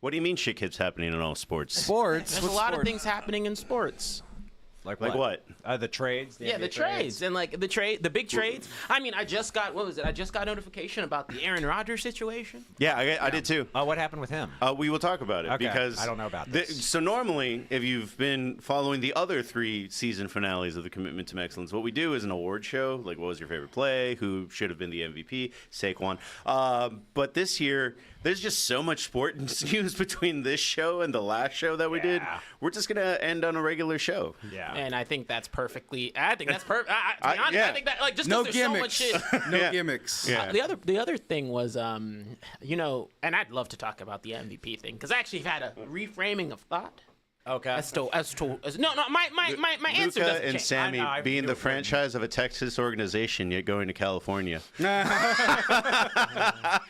What do you mean shit keeps happening in all sports? Sports. There's a lot of things happening in sports. Like what? The trades. Yeah, the trades and like the big trades. I mean, I just got I just got notification about the Aaron Rodgers situation. Yeah, I did too. What happened with him? We will talk about it Okay, because I don't know about this. So normally, if you've been following the other 3 season finales of the Commitment to Excellence, what we do is an award show. Like, what was your favorite play? Who should have been the MVP? Saquon. But this year, there's just so much sport news between this show and the last show that we did. We're just gonna end on a regular show. Yeah. And I think that's perfectly. I think that's perfect. I think that like just No because there's so much gimmicks. shit. No gimmicks. Yeah. The other thing was, you know, and I'd love to talk about the MVP thing because I actually had a reframing of thought. Okay. As to my answer Luka doesn't and change. Sammy I being knew the it wouldn't. franchise of a Texas organization, yet going to California.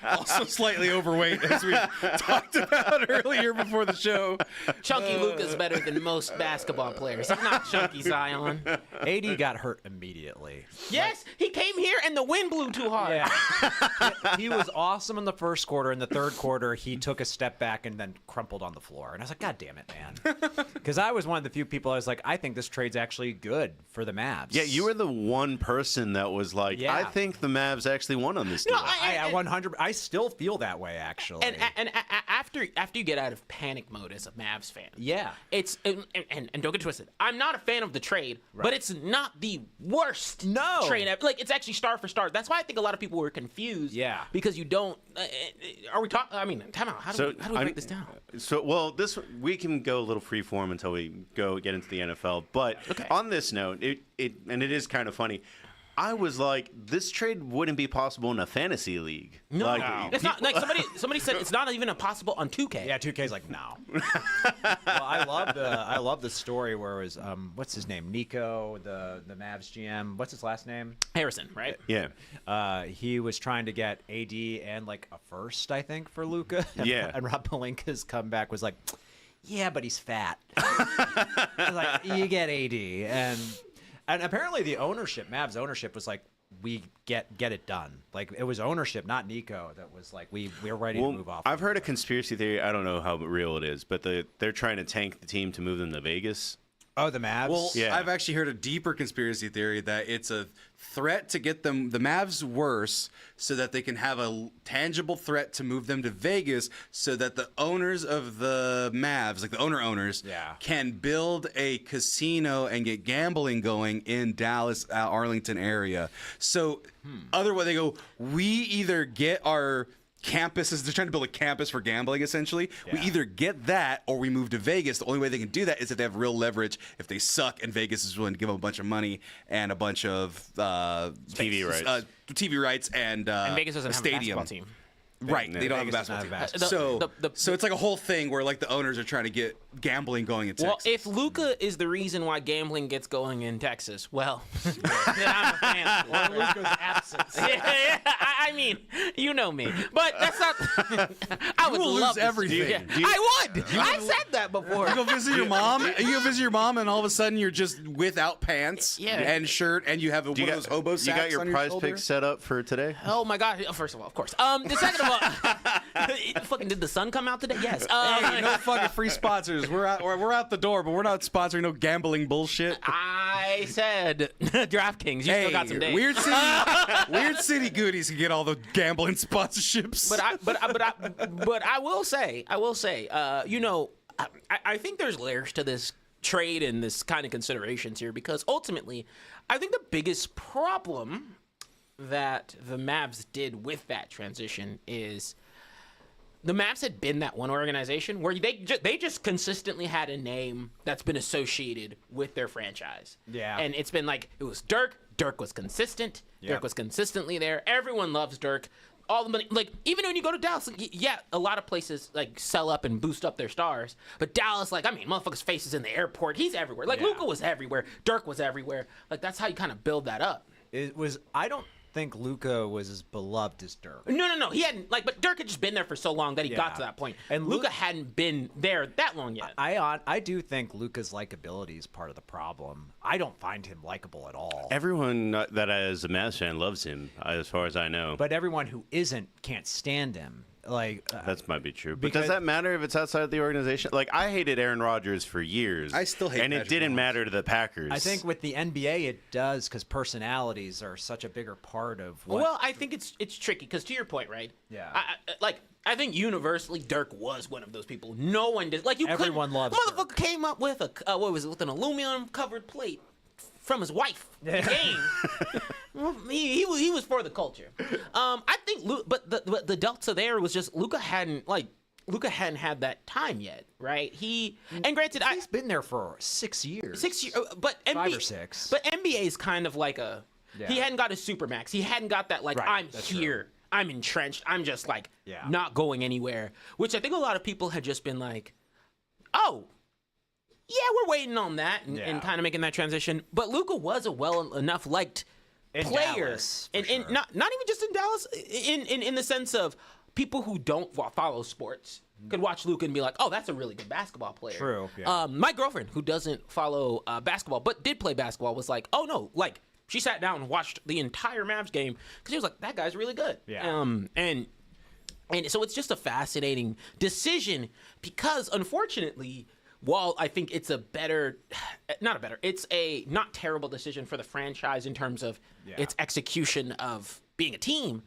Also slightly overweight, as we talked about earlier before the show. Chunky Luka's better than most basketball players. He's not Chunky Zion. AD got hurt immediately. Yes, he came here and the wind blew too hard. Yeah. He was awesome in the first quarter. In the third quarter, he took a step back and then crumpled on the floor. And I was like, God damn it, man. Because I was one of the few people I was like, I think this trade's actually good for the Mavs. Yeah, you were the one person that was like, Yeah. I think the Mavs actually won on this deal. No, I 100. I still feel that way, actually. And after you get out of panic mode as a Mavs fan, yeah, it's and don't get twisted. I'm not a fan of the trade, but it's not the worst trade ever. Like, it's actually star for star. That's why I think a lot of people were confused. Yeah, because you don't. Are we talking? I mean, time out. How do we break this down? So, well, we can go a little free form until we get into the NFL. But on this note, it is kind of funny. I was like, this trade wouldn't be possible in a fantasy league. No, it's not. Like somebody said, it's not even impossible on 2K. Yeah, 2K's like, no. Well, I love the story where it was what's his name, Nico, the Mavs GM. What's his last name? Harrison, right? Yeah. He was trying to get AD and like a first, I think, for Luka. Yeah. And Rob Pelinka's comeback was like, yeah, but he's fat. Like, you get AD, and apparently the ownership, Mavs ownership, was like, we get it done. Like, it was ownership, not Nico, that was like, we're ready to move off. I've heard a conspiracy theory. I don't know how real it is, but they're trying to tank the team to move them to Vegas. Oh, the Mavs? Well, Yeah. I've actually heard a deeper conspiracy theory that it's a threat to get the Mavs worse so that they can have a tangible threat to move them to Vegas so that the owners of the Mavs, like the owners, can build a casino and get gambling going in Dallas, Arlington area. So otherwise they go, we either get our campuses, they're trying to build a campus for gambling, essentially. We either get that or we move to Vegas. The only way they can do that is if they have real leverage. If they suck and Vegas is willing to give them a bunch of money and a bunch of TV rights and Vegas doesn't a have stadium. a basketball team. Right, they don't have a Vegas doesn't basketball have team. So it's like a whole thing where like the owners are trying to get gambling going in Texas. Well, if Luka is the reason why gambling gets going in Texas, well, then I'm a fan. Or Luka's absence. Yeah, I mean, you know me, but that's not. I would will love lose everything. I would. I said that before. You go visit your mom. You go visit your mom, and all of a sudden you're just without pants and shirt, and you have one of those hobo sacks. You got your on prize shoulder? pick set up for today? Oh my God! First of all, of course. The second of all, fucking did the sun come out today? Yes. Hey, no fucking free sponsors. We're out the door, but we're not sponsoring no gambling bullshit. I said DraftKings. You still got some days. Weird City Goodies can get all the gambling sponsorships. But I will say, you know, I think there's layers to this trade and this kind of considerations here because ultimately, I think the biggest problem that the Mavs did with that transition is the Mavs had been that one organization where they just consistently had a name that's been associated with their franchise. Yeah. And it's been like, it was Dirk. Dirk was consistent. Yeah. Dirk was consistently there. Everyone loves Dirk. All the money, like, even when you go to Dallas, yeah, a lot of places, like, sell up and boost up their stars. But Dallas, like, I mean, motherfucker's face is in the airport. He's everywhere. Like, Luka was everywhere. Dirk was everywhere. Like, that's how you kind of build that up. I don't think Luka was as beloved as Dirk. No. He hadn't, like, but Dirk had just been there for so long that he got to that point. And Luka hadn't been there that long yet. I do think Luka's likability is part of the problem. I don't find him likable at all. Everyone that is a Mavs fan loves him, as far as I know. But everyone who isn't can't stand him. That might be true. But because- does that matter if it's outside of the organization? Like, I hated Aaron Rodgers for years. I still hate And it Patrick didn't Mahomes. matter to the Packers. I think with the NBA it does because personalities are such a bigger part of what. Well, I think it's tricky because to your point, right? Yeah. I think universally Dirk was one of those people. No one did. Like you, Everyone couldn't- loves Motherfucker came up with with an aluminum covered plate from his wife. The game. Well, he was for the culture. I think, but the delta there was just Luka hadn't had that time yet, right? And granted, he's been there for 6 years. 6 years, but 5 or 6. But NBA is kind of like he hadn't got his supermax. He hadn't got that Right, I'm that's here. true. I'm entrenched. I'm just Yeah. not going anywhere. Which I think a lot of people had just been like, oh, yeah, we're waiting on that and Yeah. kind of making that transition. But Luka was a well enough liked In player, Dallas, for and sure. not even just in Dallas, in the sense of people who don't follow sports could watch Luka and be like, oh, that's a really good basketball player. True, yeah. My girlfriend, who doesn't follow basketball but did play basketball, was like, oh no, like she sat down and watched the entire Mavs game because she was like, that guy's really good. Yeah. And so it's just a fascinating decision because unfortunately, while I think it's it's a not terrible decision for the franchise in terms of its execution of being a team.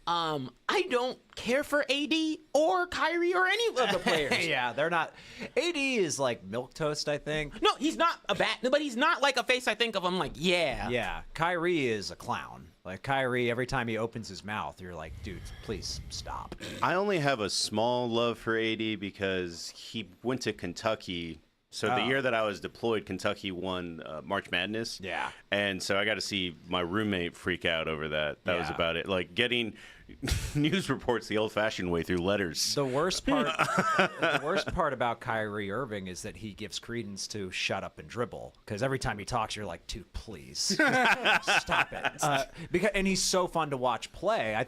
I don't care for AD or Kyrie or any of the players. Yeah, they're not. AD is like milquetoast, I think. No, he's not but he's not like a face I think of. I'm like, yeah. Yeah, Kyrie is a clown. Like Kyrie, every time he opens his mouth, you're like, dude, please stop. I only have a small love for AD because he went to Kentucky. So the year that I was deployed, Kentucky won March Madness. Yeah. And so I got to see my roommate freak out over that. That was Yeah. about it. Like getting news reports the old-fashioned way through letters. The worst part about Kyrie Irving is that he gives credence to shut up and dribble. Because every time he talks, you're like, dude, please stop it. And he's so fun to watch play. I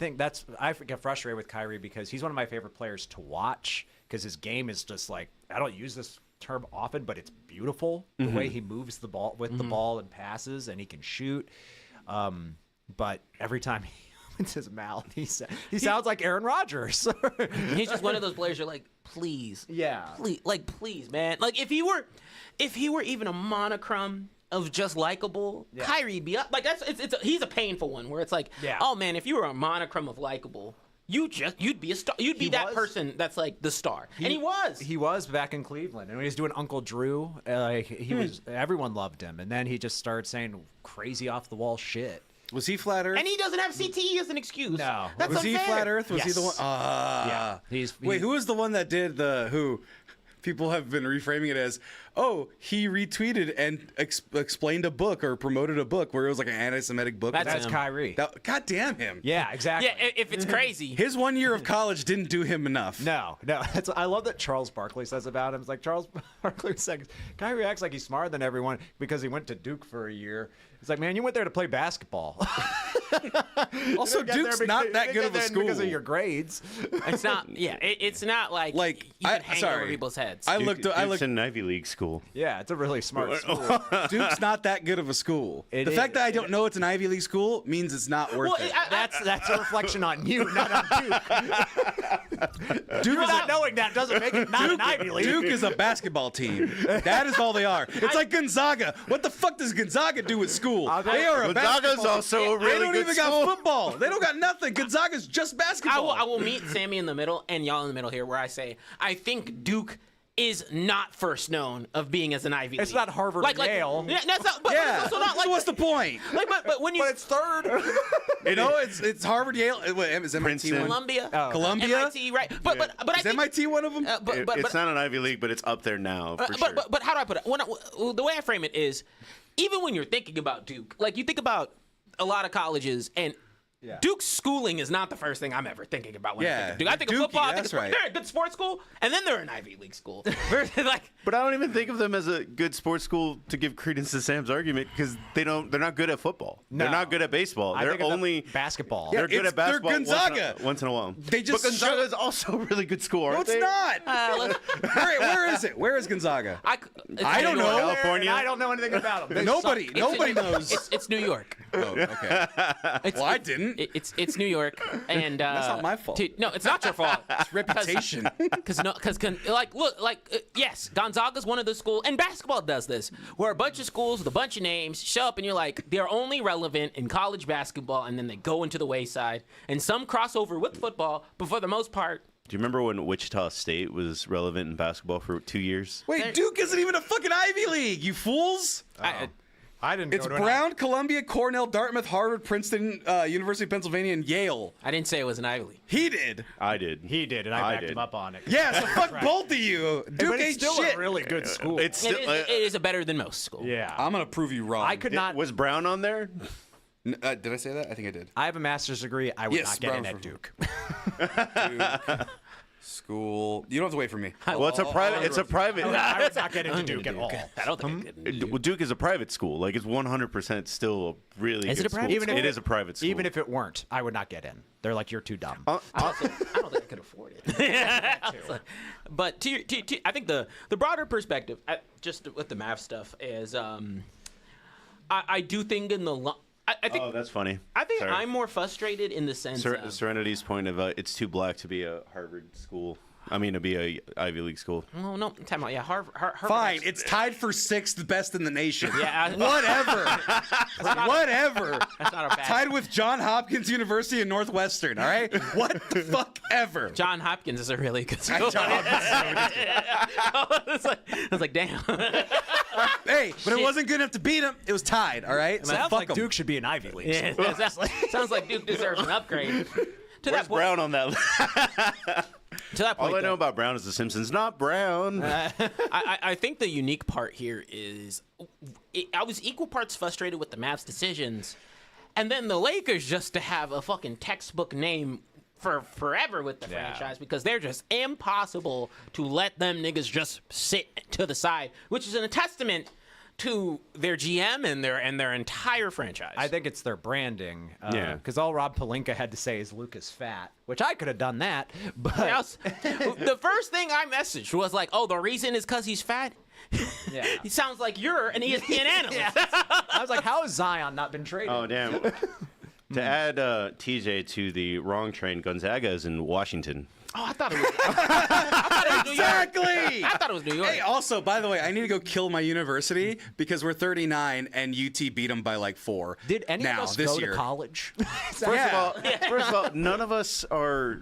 get frustrated with Kyrie because he's one of my favorite players to watch because his game is just like, I don't use this term often, but it's beautiful the way he moves the ball with the ball and passes, and he can shoot. But every time he opens his mouth, he sounds like Aaron Rodgers. He's just one of those players you're like, please. Yeah. Please, man. Like if he were even a monochrome of just likable, Kyrie be up. Like he's a painful one where it's like, oh man, if you were a monochrome of likable, you'd be a star. You'd be that person that's like the star. And he was. He was back in Cleveland, and when he was doing Uncle Drew, he was. Everyone loved him, and then he just started saying crazy off the wall shit. Was he flat Earth? And he doesn't have CTE as an excuse. No. That's was he unfair. flat Earth? Was he the one? Yeah. Wait, who was the one that did who? People have been reframing it as, oh, he retweeted and explained a book or promoted a book where it was like an anti-Semitic book. That's him. Kyrie. God damn him. Yeah, exactly. Yeah, if it's crazy. His 1 year of college didn't do him enough. No. I love that Charles Barkley says about him. It's like Charles Barkley says, Kyrie acts like he's smarter than everyone because he went to Duke for a year. It's like, man, you went there to play basketball. Also, Duke's not that good of a school. because of your grades. It's not. Yeah, it's not like you can hang over people's heads. I Duke's looked. an Ivy League school. Yeah, it's a really smart school. Duke's not that good of a school. It The fact is. that I don't know it's an Ivy League school means it's not worth it. That's a reflection on you, not on Duke. Duke You is not knowing that doesn't make it not an Ivy League. Duke is a basketball team. That is all they are. It's like Gonzaga. What the fuck does Gonzaga do with school? They are a Gonzaga's basketball also a They really don't good even school. got football. They don't got nothing. Gonzaga's just basketball. I will meet Sammy in the middle and y'all in the middle here, where I say I think Duke is not first known of being as an Ivy League. It's not Harvard or Yale. Yeah, that's not. But Yeah. it's also not like. So what's the point? But when you But it's third. You know, it's Harvard, Yale. Wait, is MIT Princeton. one? Columbia, Columbia? MIT, right? But I Is think, MIT one of them? It's not an Ivy League, but it's up there now for sure. But how do I put it? The way I frame it is, even when you're thinking about Duke, like you think about a lot of colleges, and Duke's schooling is not the first thing I'm ever thinking about when I think of Duke. I think of Dookie, football. I think that's of, right. they're a good sports school, and then they're an Ivy League school. Like, But I don't even think of them as a good sports school to give credence to Sam's argument because they're not good at football. No. They're not good at baseball. I They're think of only basketball. They're good it's- at basketball. they're Gonzaga. Once in a while. They just but Gonzaga is also a really good school, aren't No, it's they? not. Where is it? Where is Gonzaga? it's I don't New know. York. California. And I don't know anything about them. Nobody knows. It's New York. Oh, okay. Well, I didn't. It's New York, and That's not my fault. No, it's not your fault. It's reputation. Because yes, Gonzaga's one of the schools, and basketball does this, where a bunch of schools with a bunch of names show up, and you're like, they're only relevant in college basketball, and then they go into the wayside, and some crossover with football, but for the most part. Do you remember when Wichita State was relevant in basketball for 2 years? Wait, Duke isn't even a fucking Ivy League, you fools! I didn't. It's Brown, Columbia, Cornell, Dartmouth, Harvard, Princeton, University of Pennsylvania, and Yale. I didn't say it was an Ivy League. He did. I did. He did, and I backed him up on it. Yeah, so fuck both of you. Duke but it's ain't still shit. a really good school. It's still, It is a better than most school. yeah. I'm gonna prove you wrong. I could not. Was Brown on there? Did I say that? I think I did. I have a master's degree. I would Yes, not get in Brown at Duke. Duke. School. You don't have to wait for me. Well, it's a private. It's a private. I would not get into Duke at all. I don't think I could. Well, Duke is a private school. Like it's 100% still a really Is good it a private school. Even if It is a private school. Even if it weren't, I would not get in. They're like, you're too dumb. I don't think I could afford it. But I think the broader perspective, just with the Mavs stuff, is I do think in the I think oh, that's funny. I think Sorry. I'm more frustrated in the sense of Serenity's point of it's too black to be a Harvard school. I mean, to be a Ivy League school. oh no, time out. Yeah, Harvard. Fine, it's tied for 6th best in the nation. Yeah, Whatever. Whatever. That's not a bad. Tied with Johns Hopkins University and Northwestern, all right? What the fuck ever. John Hopkins is a really good school. John Hopkins is so I was like, damn. Hey, but it wasn't good enough to beat him. It was tied, all right? So Sounds fuck like 'em. Duke should be an Ivy League. Yeah, sounds like Duke deserves an upgrade. To Where's that point, Brown on that? to that point, All I know though, about Brown is The Simpsons. Not Brown. I think the unique part here is I was equal parts frustrated with the Mavs' decisions, and then the Lakers just to have a fucking textbook name for forever with the franchise because they're just impossible to let them niggas just sit to the side, which is a testament to their GM and their entire franchise. I think it's their branding. Yeah. Because all Rob Pelinka had to say is Luke is fat, which I could have done that. But the first thing I messaged was like, "Oh, the reason is because he's fat." yeah. He sounds like you're an ESPN analyst. I was like, how has Zion not been traded? Oh, damn. To add TJ to the wrong train, Gonzaga is in Washington. Oh, I thought it was. New York. Exactly. I thought it was New York. Hey, also, by the way, I need to go kill my university because we're 39 and UT beat them by like 4. Did any now, of us this go year. to college? First of all, none of us are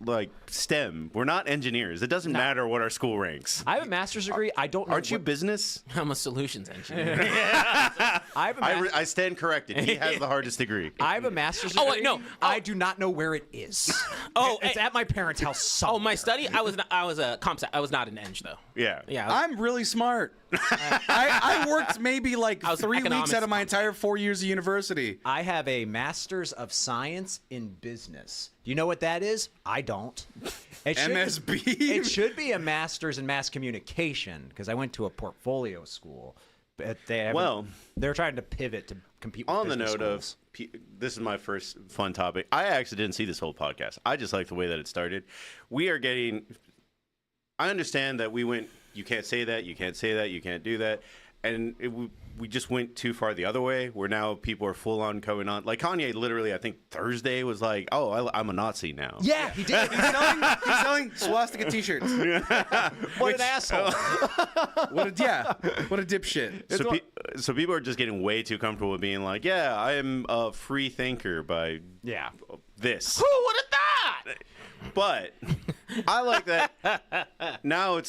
like STEM. We're not engineers. It doesn't matter what our school ranks. I have a master's degree. I don't know. Aren't you business? I'm a solutions engineer. I have a I stand corrected. He has the hardest degree. I have a master's degree. Oh, wait, no. I do not know where it is. Oh, it's at my parents' house somewhere. Oh, my study. I was a comp sci. I was not an eng though. Yeah. Yeah. I'm really smart. I worked maybe like I was 3 an weeks out of my economics entire 4 years of university. I have a master's of science in business. Do you know what that is? I don't. It should, MSB? It should be a master's in mass communication because I went to a portfolio school. But they're trying to pivot to compete with On the business note of, schools. this is my first fun topic. I actually didn't see this whole podcast. I just like the way that it started. We are getting. I understand that we went. You can't say that. You can't say that. You can't do that. And we just went too far the other way, where now people are full on coming on. Like Kanye, literally, I think Thursday was like, "Oh, I'm a Nazi now." Yeah, he did. He's selling swastika T-shirts. What an asshole. What a dipshit. So people are just getting way too comfortable with being like, "Yeah, I am a free thinker by Yeah. this." Who would have thought? But I like that. Now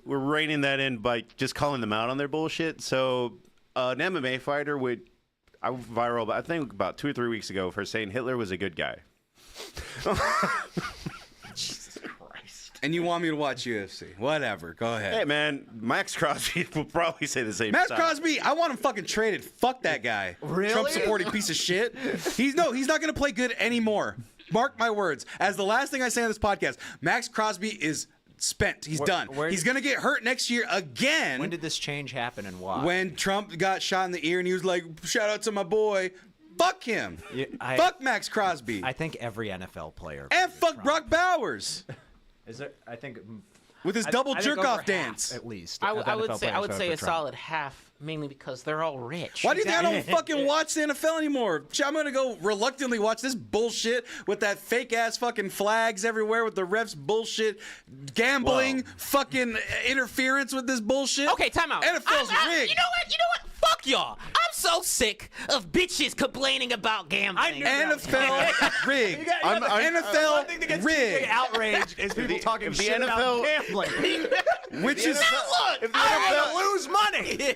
we're reining that in by just calling them out on their bullshit. So an MMA fighter I went viral, I think about 2 or 3 weeks ago, for saying Hitler was a good guy. Jesus Christ. And you want me to watch UFC? Whatever. Go ahead. Hey man, Max Crosby will probably say the same. Max stuff. Crosby, I want him fucking traded. Fuck that guy. Really? Trump supporting piece of shit. He's not going to play good anymore. Mark my words. As the last thing I say on this podcast, Max Crosby is spent. He's done. He's going to get hurt next year again. When did this change happen and why? When Trump got shot in the ear and he was like, shout out to my boy. Fuck him. Fuck Max Crosby. I think every NFL player. And fuck Brock Bowers. Is there? I think with his double I think jerk over off half, dance. at least. I of would NFL say players a vote for Trump. solid half, mainly because they're all rich. Why do you think I don't fucking watch the NFL anymore? I'm gonna go reluctantly watch this bullshit with that fake ass fucking flags everywhere with the refs bullshit, gambling, fucking interference with this bullshit. Okay, time out. NFL's rigged. You know what? Fuck y'all. I'm so sick of bitches complaining about gambling. NFL rigged. NFL rigged. Outrage is people talking if the shit NFL about gambling. Which is Look, If the I NFL, want to lose money.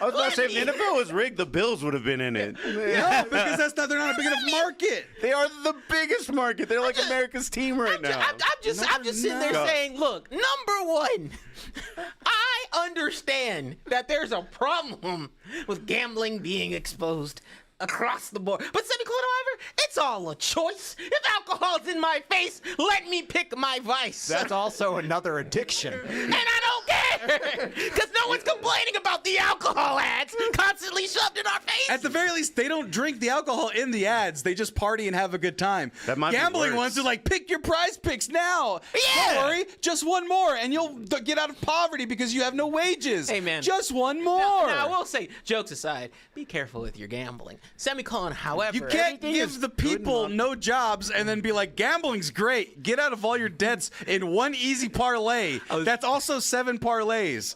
I was about to say, if the NFL was rigged, the Bills would have been in it. no, because they're not a big enough market. They are the biggest market. They're like America's team right now. I'm just sitting there not. saying, look, number one, I understand that there's a problem with gambling being exposed across the board. But semicolon, however, it's all a choice. If alcohol's in my face, let me pick my vice. That's also another addiction. And I don't care, because no one's complaining about the alcohol ads constantly shoved in our face. At the very least, they don't drink the alcohol in the ads. They just party and have a good time. That might be Gambling worse. ones are like, pick your prize picks now. Yeah. Don't worry, just one more, and you'll get out of poverty because you have no wages. Hey, man. Just one more. Now, I will say, jokes aside, be careful with your gambling. Semicolon, however, You can't everything give is the people no jobs and then be like, gambling's great. Get out of all your debts in one easy parlay. That's also 7 parlays.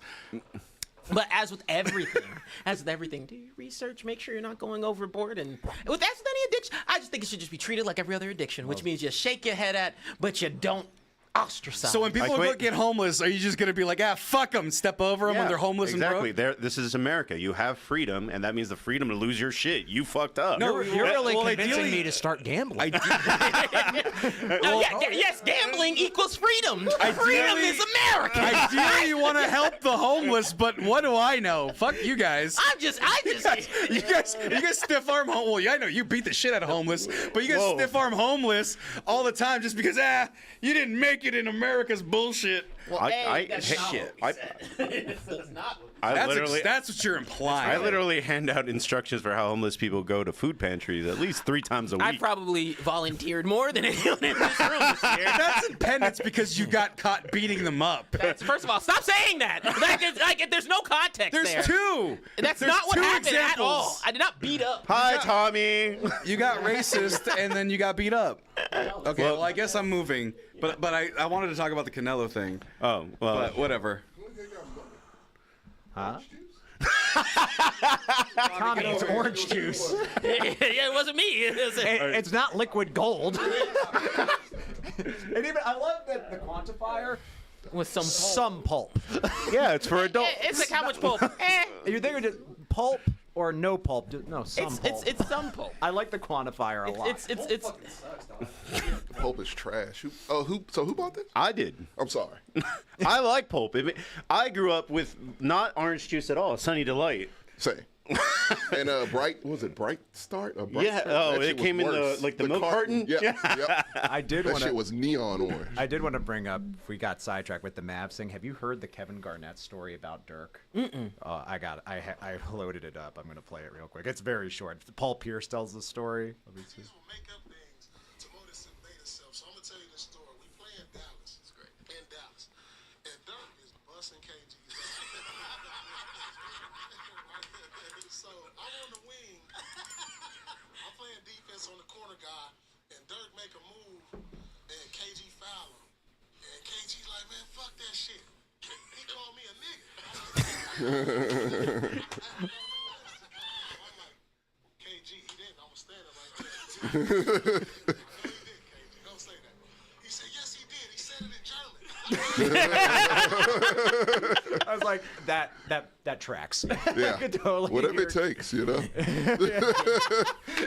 But as with everything, do your research, make sure you're not going overboard. And with that's with any addiction, I just think it should just be treated like every other addiction, which means you shake your head at, but you don't ostracize. So when people Like, go wait. get homeless, are you just going to be like, fuck them, step over them when they're homeless exactly. and broke? This is America. You have freedom, and that means the freedom to lose your shit. You fucked up. No, You're really well, convincing ideally- me to start gambling. Yes, gambling equals freedom. Freedom is America. Ideally, you want to help the homeless, but what do I know? Fuck you guys. I just. You guys stiff arm homeless. Well, yeah, I know you beat the shit out of homeless, but you guys Whoa. stiff arm homeless all the time just because you didn't make it in America's bullshit. That's what you're implying. I literally hand out instructions for how homeless people go to food pantries at least 3 times a week. I probably volunteered more than anyone in this room this year. That's penance because you got caught beating them up. First of all, stop saying that. There's no context There's there. 2. That's There's not what 2 happened examples. at all. I did not beat up. Hi, Tommy. You got racist and then you got beat up. Okay, well, I guess I'm moving. But I wanted to talk about the Canelo thing. Oh, well. But whatever. Huh? Tommy, it's orange juice. Yeah, it wasn't me. It's not liquid gold. And even I love that the quantifier With some pulp. some pulp. Yeah, it's for adults. It's like how much pulp? You're thinking just pulp or no pulp? No, some pulp. It's some pulp. I like the quantifier a lot. It's Pulp is trash. Who bought this? I did. I'm sorry. I like pulp. I grew up with not orange juice at all. Sunny Delight. Say. And Bright Start? Or Bright Yeah. Start? Oh, That shit it was came in worse. the milk carton. Yep, Yeah. yep. I did That want shit to. was neon orange. I did want to bring up. We got sidetracked with the Mavs thing. Have you heard the Kevin Garnett story about Dirk? I got it. I loaded it up. I'm gonna play it real quick. It's very short. Paul Pierce tells the story. Let me see. Will make up things to motivate itself. So I'm gonna tell you the story. We play in Dallas. It's great. In Dallas. And Dirk is busting KG. So I'm on the wing. I'm playing defense on the corner guy, and Dirk make a move, and KG foul him. And KG's like, man, fuck that shit. He called me a nigga. I'm like, KG, he didn't. I was standing right there. No, he didn't, KG. Don't say that. He said, yes, he did. He said it in German. I was like, that tracks. Yeah. I could totally Whatever hear it takes, you know?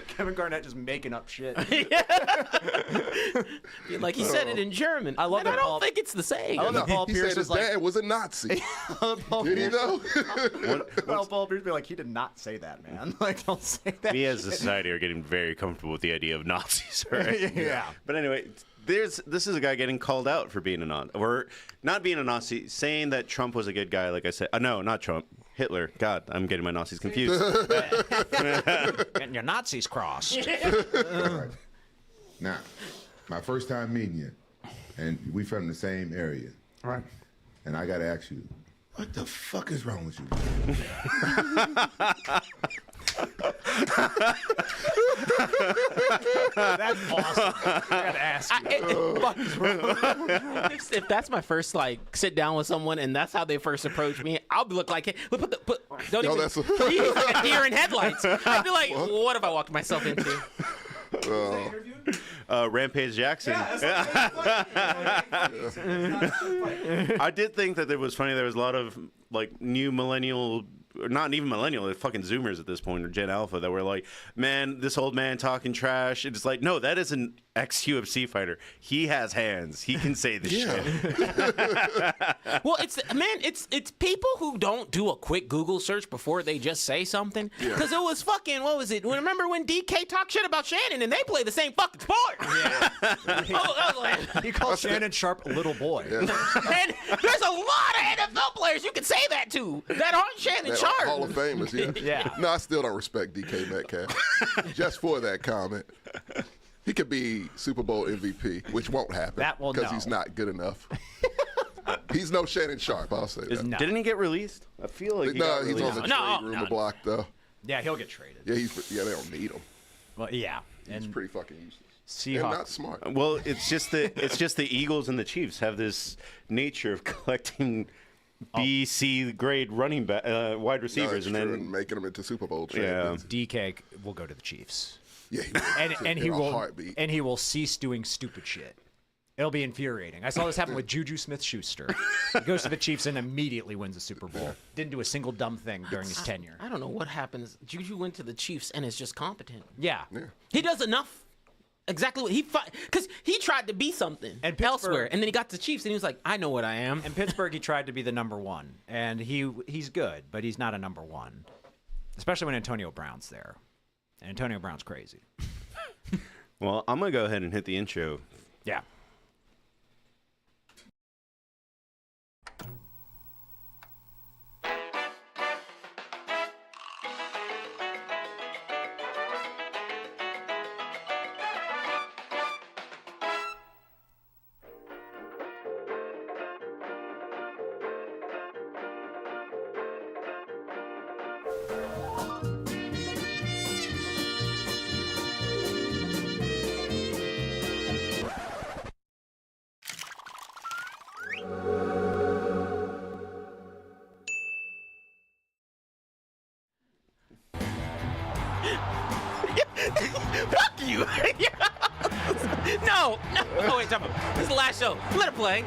Kevin Garnett just making up shit. like he said it in German. I love and that I don't Paul- think it's the same. I love that Paul He Pierce said was his like, dad was a Nazi. Paul Did he Pierce- know? well, Paul Pierce be like, he did not say that, man. Like, don't say that. We as a shit. society are getting very comfortable with the idea of Nazis, right? Yeah. But anyway, this is a guy getting called out for being a Nazi, or not being a Nazi, saying that Trump was a good guy. Like I said, no, not Trump, Hitler. God, I'm getting my Nazis confused. Getting your Nazis crossed. Now, my first time meeting you, and we from the same area. Right. And I got to ask you, what the fuck is wrong with you? That's awesome. I gotta ask you. If that's my first sit down with someone and that's how they first approach me, I'll look like, hey, don't even. that's He's like a deer in headlights. I'd be like, what have I walked myself into? Rampage Jackson. I did think that it was funny. There was a lot of new millennial, or not even millennial, they're fucking Zoomers at this point, or Gen Alpha, that were like, man, this old man talking trash. It's like, no, that is an ex-UFC fighter. He has hands. He can say this shit. Well, it's people who don't do a quick Google search before they just say something. Because it was fucking, what was it? Remember when DK talked shit about Shannon and they play the same fucking sport? Yeah. I was like, He called Shannon Sharp a little boy. and there's a lot of NFL players you can say that to that aren't Shannon Sharp. Hall of Famers, yeah. Yeah. No, I still don't respect DK Metcalf. Just for that comment. He could be Super Bowl MVP, which won't happen. That will because no. he's not good enough. He's no Shannon Sharp, I'll say that. No. Didn't he get released? I feel like he got He's released. on the No, trade no. rumor block though. Yeah, he'll get traded. Yeah, they don't need him. Well, yeah. He's And pretty fucking useless. Seahawks. And not smart. Well, it's just the Eagles and the Chiefs have this nature of collecting B, C grade running wide receivers, and then making them into Super Bowl Yeah. champions. DK will go to the Chiefs. Yeah, he will. And In he a will heartbeat. and he will cease doing stupid shit. It'll be infuriating. I saw this happen with Juju Smith-Schuster. He goes to the Chiefs and immediately wins the Super Bowl. Didn't do a single dumb thing during his tenure. I don't know what happens. Juju went to the Chiefs and is just competent. Yeah. He does enough. Exactly what because he tried to be something And Pittsburgh- elsewhere, and then he got to the Chiefs, and he was like, "I know what I am." In Pittsburgh, he tried to be the number one, and he's good, but he's not a number one, especially when Antonio Brown's there. And Antonio Brown's crazy. well, I'm gonna go ahead and hit the intro. Yeah. Fuck you! No. Oh wait, time out. This is the last show. Let it play.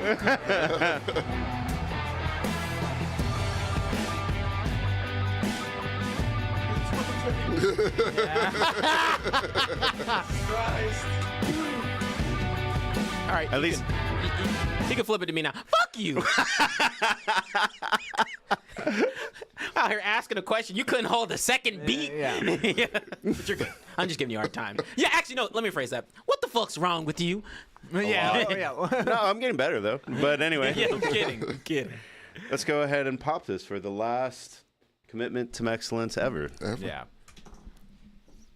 All right. At least You can flip it to me now. Fuck you. Out here asking a question. You couldn't hold a second beat. Yeah. Yeah. But you're good. I'm just giving you a hard time. Yeah, actually, no, let me phrase that. What the fuck's wrong with you? Yeah. Oh, yeah. no, I'm getting better though. But anyway, Yeah, I'm kidding. I'm kidding. let's go ahead and pop this for the last commitment to excellence ever. Yeah.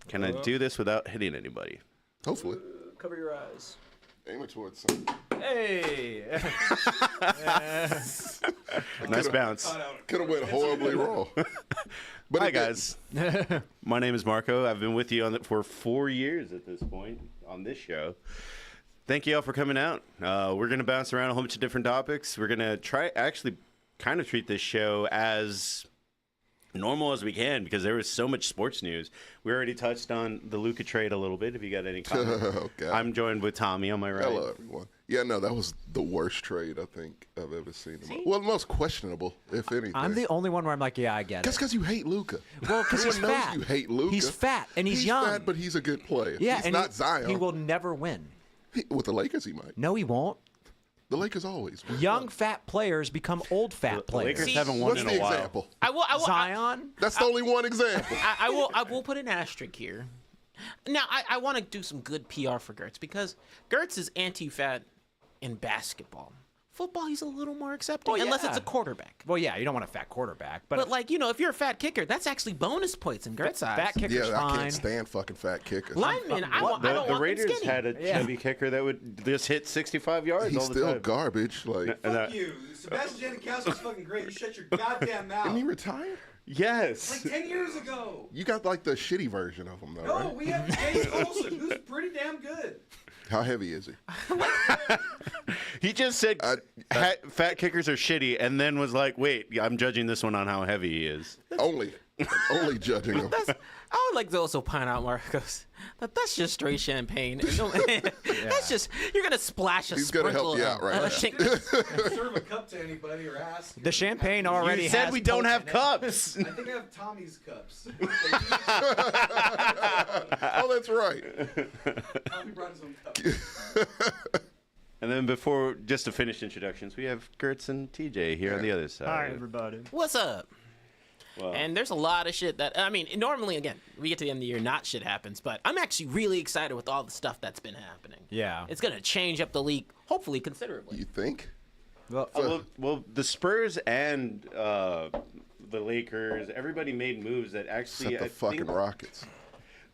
Can I do this without hitting anybody? Hopefully. Cover your eyes. Aim it towards something. Hey. Nice bounce. Could have went horribly wrong. But Hi it didn't. guys. My name is Marco. I've been with you for 4 years at this point on this show. Thank you all for coming out. We're going to bounce around a whole bunch of different topics. We're going to try actually kind of treat this show as normal as we can because there was so much sports news. We already touched on the Luka trade a little bit. If you got any comments, Oh, God. I'm joined with Tommy on my right. Hello, everyone. Yeah, no, that was the worst trade I think I've ever seen. Well, the most questionable, if anything. I'm the only one where I'm like, yeah, I get That's it. because you hate Luca. Well, because he's Everyone knows fat. you hate Luca. He's fat and he's young. Fat, but he's a good player. Yeah, he's and not Zion. He will never win. With the Lakers, he might. No, he won't. The Lakers always win. Young fat players become old fat The players. Lakers See, haven't won What's in the a while. example? I will. Zion. That's the only one example. I will put an asterisk here. Now, I want to do some good PR for Gertz because Gertz is anti-fat in basketball. football, he's a little more accepting, Well, unless yeah. it's a quarterback. Well, yeah, you don't want a fat quarterback, But like, if you're a fat kicker, that's actually bonus points in Gert's eyes. fat kicker's Yeah, I fine. can't stand fucking fat kickers. Linemen, I don't The want them Raiders skinny. had a chubby kicker that would just hit 65 yards He's all the still time. garbage. Like, And Fuck you. Sebastian Janikowski's fucking great. You shut your goddamn mouth. didn't he retire? Yes. Like 10 years ago. You got like the shitty version of him though, No, right? we have James Olsen, who's pretty damn good. How heavy is he? He just said fat kickers are shitty, and then was like, "Wait, I'm judging this one on how heavy he is." Only judging him. I would like to also point out, Marcos, that's just straight champagne. And that's just, you're going to splash a He's gonna sprinkle help you out right now. Serve a cup to anybody or ask. The champagne already You said has we don't Coke have in it. cups. I think I have Tommy's cups. Oh, that's right. Tommy brought his own cup. And then before, just to finish introductions, we have Gertz and TJ here on the other side. everybody. What's up? Well, And there's a lot of shit that, normally, again, we get to the end of the year, not shit happens, but I'm actually really excited with all the stuff that's been happening. Yeah. It's going to change up the league, hopefully considerably. You think? well, the Spurs and the Lakers, everybody made moves that actually. Except the I fucking think, Rockets.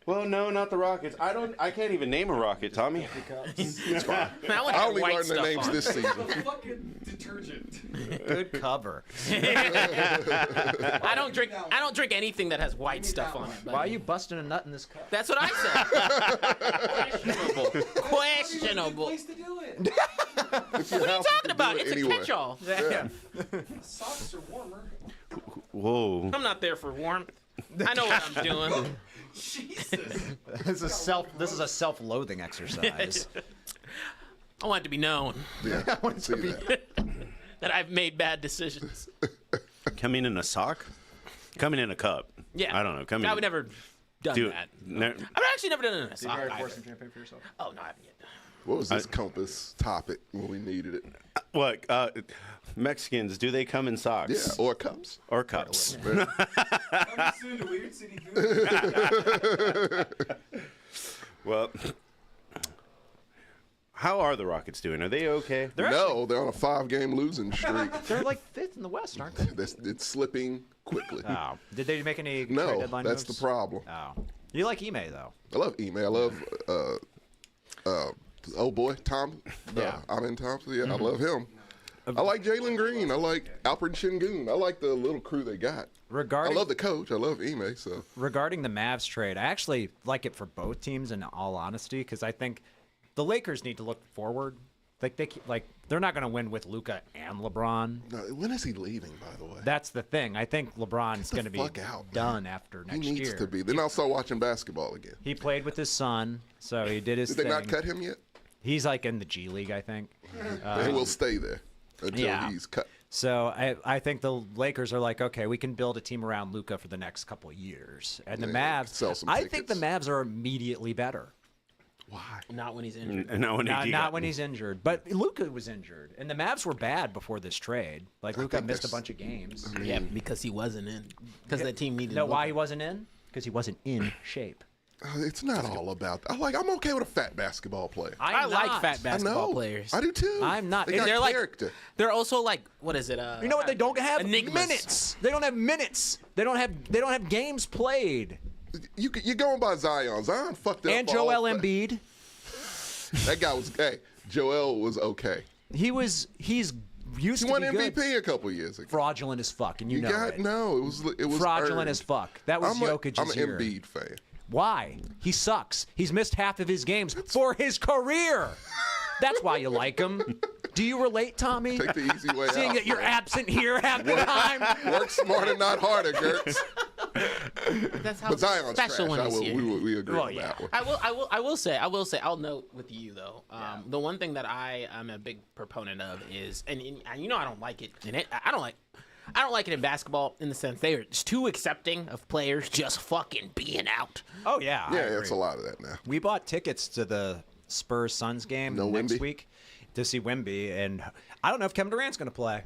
Well, no, not the Rockets. I can't even name a Rocket, Tommy. It's fine. Man, I want I that only white learned the stuff names on. this season. A fucking detergent. Good cover. I don't drink anything that has white stuff on it. Why are you busting a nut in this cup? That's what I said. Questionable. Place to do it. What What are you talking about? It's a catch-all. Yeah. Socks are warmer. Whoa. I'm not there for warmth. I know what I'm doing. Jesus. This is a self-loathing exercise. I want it to be known Yeah. See that. that I've made bad decisions. Coming in a sock? Coming in a cup. Yeah. I don't know. Coming. I would never done do that. Ne- I've actually never done it in a sock. either. champagne for yourself? Oh, no, I haven't yet. What was this compass topic when we needed it? What? Mexicans, do they come in socks? Yeah, or cups. Or cups? Coming soon to Weird City Food. Well, how are the Rockets doing? Are they okay? They're on a 5-game losing streak. They're like 5th in the West, aren't they? It's slipping quickly. Oh. Did they make any trade No, deadline that's moves? the problem. Oh. You like Ime, though. I love Ime. I love oh boy, Tom. Yeah. I'm in Thompson. Yeah, I love him. I like Jalen Green. I like Alfred Şengün. I like the little crew they got. I love the coach. I love Ime. So Regarding the Mavs trade, I actually like it for both teams in all honesty because I think the Lakers need to look forward. They're not going to win with Luka and LeBron. no, when is he leaving? By the way, That's the thing. I think LeBron's the going to be fuck out, done after he next needs year. to be. Then I'll start watching basketball again. He played with his son, so he did his Did thing. they not cut him yet? He's like in the G League, I think. They will stay there until yeah. he's cut. So I think the Lakers are like, okay, we can build a team around Luka for the next couple of years. And the Yeah, Mavs, sell some I think the tickets. Mavs are immediately better. Why? Not when he's injured. And now when Not when he's injured, but Luka was injured, and the Mavs were bad before this trade. Like Luka think missed a that's- bunch of games. Yeah, because he wasn't in. Because the team needed. No, Luka. why he wasn't in? Because he wasn't in shape. It's not all about. I'm okay with a fat basketball player. I like not. fat I basketball know. players. I do too. I'm not. They got They're like- character. They're also like, what is it? You know what? They don't have Enigmas. minutes. They don't have minutes. They don't have games played. You're going by Zion. Zion fucked up. And all Joel fa- Embiid. That guy was. Hey, Joel was okay. He's used He to won be MVP good. a couple years ago. Fraudulent as fuck, and you know got it. no. It was Fraudulent earned. as fuck. That was I'm Jokic's an year. Embiid fan. Why? He sucks. He's missed half of his games for his career. That's why you like him. Do you relate, Tommy? Take the easy way Seeing out. that you're absent here half the time. Work smarter, not harder, Gertz. That's how But Zion's trash. special when he's here. We agree Well, on yeah. that one. I will say, I'll note with you though. The one thing that I am a big proponent of is, and you know, I don't like it. I don't like it in basketball in the sense they are just too accepting of players just fucking being out. Oh yeah. I Yeah, agree. it's a lot of that now. We bought tickets to the Spurs Suns game No next Wemby? week to see Wemby, and I don't know if Kevin Durant's going to play.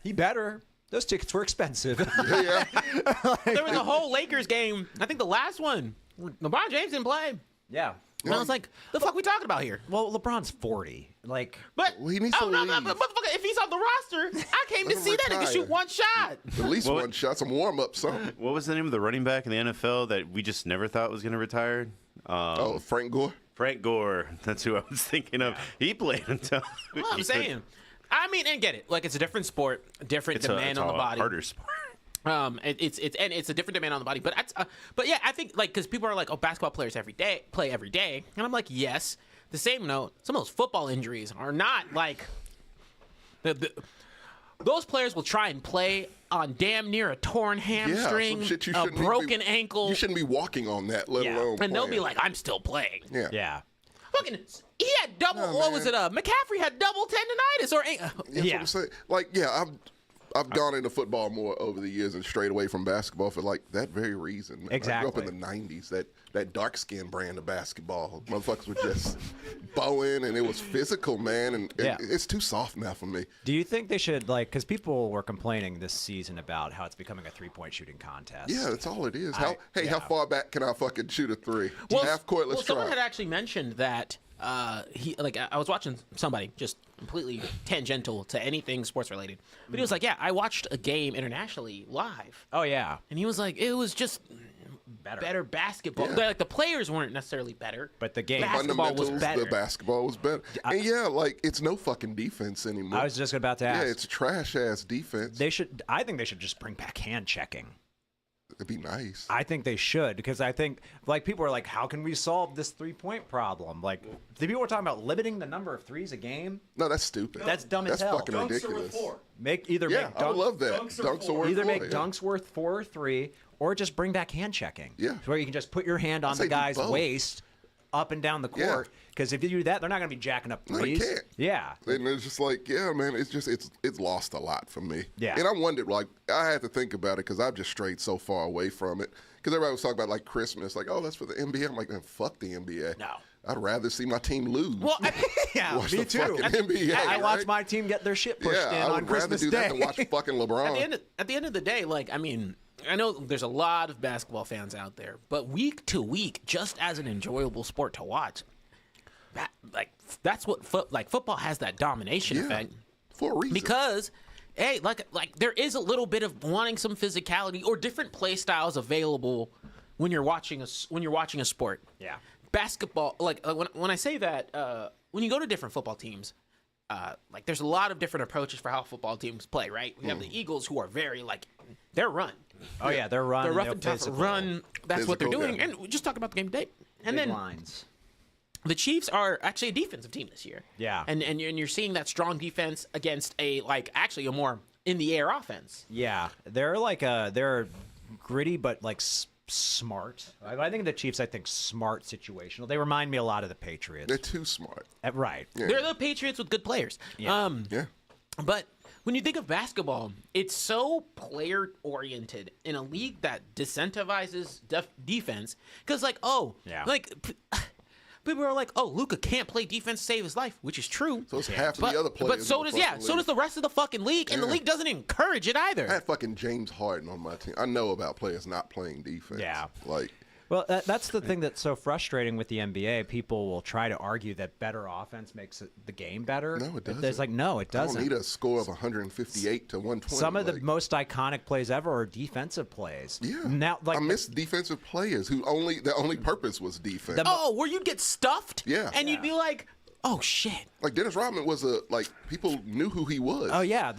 He better. Those tickets were expensive. Yeah. There was a whole Lakers game. I think the last one, LeBron James didn't play. yeah. And I was like, the fuck we talking about here? Well, LeBron's 40. Like, But he needs to no, leave. motherfucker, if he's on the roster, I came to Let him see that nigga retire. shoot one shot. At least one shot, some warm up, something. What was the name of the running back in the NFL that we just never thought was going to retire? Frank Gore. Frank Gore. That's who I was thinking of. He played until. Well, I'm saying. I mean, and get it. Like, it's a different sport, different demand on the body. Harder sport. It's a different demand on the body, but yeah, I think like because people are like, oh, basketball players play every day, and I'm like, yes. The same note, some of those football injuries are not like those players will try and play on damn near a torn hamstring, some shit you a shouldn't broken be, ankle. You shouldn't be walking on that, let alone. And they'll be playing. like, I'm still playing. Yeah. yeah. Fucking, he had double. What was it? McCaffrey had double tendonitis or That's what I'm saying. Like, yeah, I've gone into football more over the years and strayed away from basketball for like that very reason. Man. Exactly. I grew up in the '90s. That dark skin brand of basketball, motherfuckers were just bowing, and it was physical, man. And it's too soft now for me. Do you think they should like? Because people were complaining this season about how it's becoming a 3-point shooting contest. Yeah, that's all it is. How far back can I fucking shoot a three? Half court, let's someone try. had actually mentioned that I was watching somebody just completely tangential to anything sports related, but he was like, yeah, I watched a game internationally live. Oh yeah. And he was like, it was just better basketball. Yeah. Like the players weren't necessarily better, But the game. basketball was Fundamentals, better. the basketball was better. And yeah, like it's no fucking defense anymore. I was just about to ask. Yeah, it's trash ass defense. I think they should just bring back hand checking. It'd be nice. I think they should because I think like people are like, how can we solve this 3-point problem? Like the people were talking about limiting the number of threes a game. No, that's stupid. That's dumb as hell. That's fucking ridiculous. Make I love that. Dunks are worth either 4, make dunks worth 4 or 3, or just bring back hand checking. Yeah. where you can just put your hand on say the do guy's both. waist, up and down the court. Because if you do that, they're not going to be jacking up No, threes. they can't. Yeah. And it's just like, yeah, man, it's lost a lot for me. Yeah. And I wondered, like, I had to think about it because I've just strayed so far away from it. Because everybody was talking about like Christmas, like, oh, that's for the NBA. I'm like, man, fuck the NBA. No. I'd rather see my team lose. Well, Yeah, Watch me the too. fucking NBA. I watch right? my team get their shit pushed in I on would rather Christmas do Day. that than watch fucking LeBron. at the end of the day, like, I mean, I know there's a lot of basketball fans out there, but week to week, just as an enjoyable sport to watch, that's what football has that domination effect for a reason. because. Hey, like there is a little bit of wanting some physicality or different play styles available when you're watching a sport. Yeah. Basketball, like when I say that, when you go to different football teams, like there's a lot of different approaches for how football teams play. Right? We have the Eagles who are very like they're run. Oh yeah, they're running. They're rough and tough. physical. Run. That's what they're Physical, doing. yeah. And we just talked about the game today. And Big then lines. the Chiefs are actually a defensive team this year. Yeah. And you're seeing that strong defense against a more in the air offense. Yeah, they're gritty but like smart. I think the Chiefs. I think smart situational. They remind me a lot of the Patriots. They're too smart. Right. Yeah. They're the Patriots with good players. Yeah. Yeah. But when you think of basketball, it's so player oriented in a league that decentivizes defense. Because people are like, oh, Luka can't play defense to save his life, which is true. So it's half of the other players. But so in does the fucking so league. does the rest of the fucking league, and the Yeah. league doesn't encourage it either. I had fucking James Harden on my team. I know about players not playing defense. Yeah. Like, Well, that's the thing that's so frustrating with the NBA. People will try to argue that better offense makes the game better. No, it doesn't. It's like, no, it I doesn't. don't need a score of 158 to 120. Some of the like, most iconic plays ever are defensive plays. Yeah. Now, like I miss defensive players who their only purpose was defense. Where you'd get stuffed, Yeah. and you'd be like, oh shit. Like Dennis Rodman was people knew who he was. Oh yeah,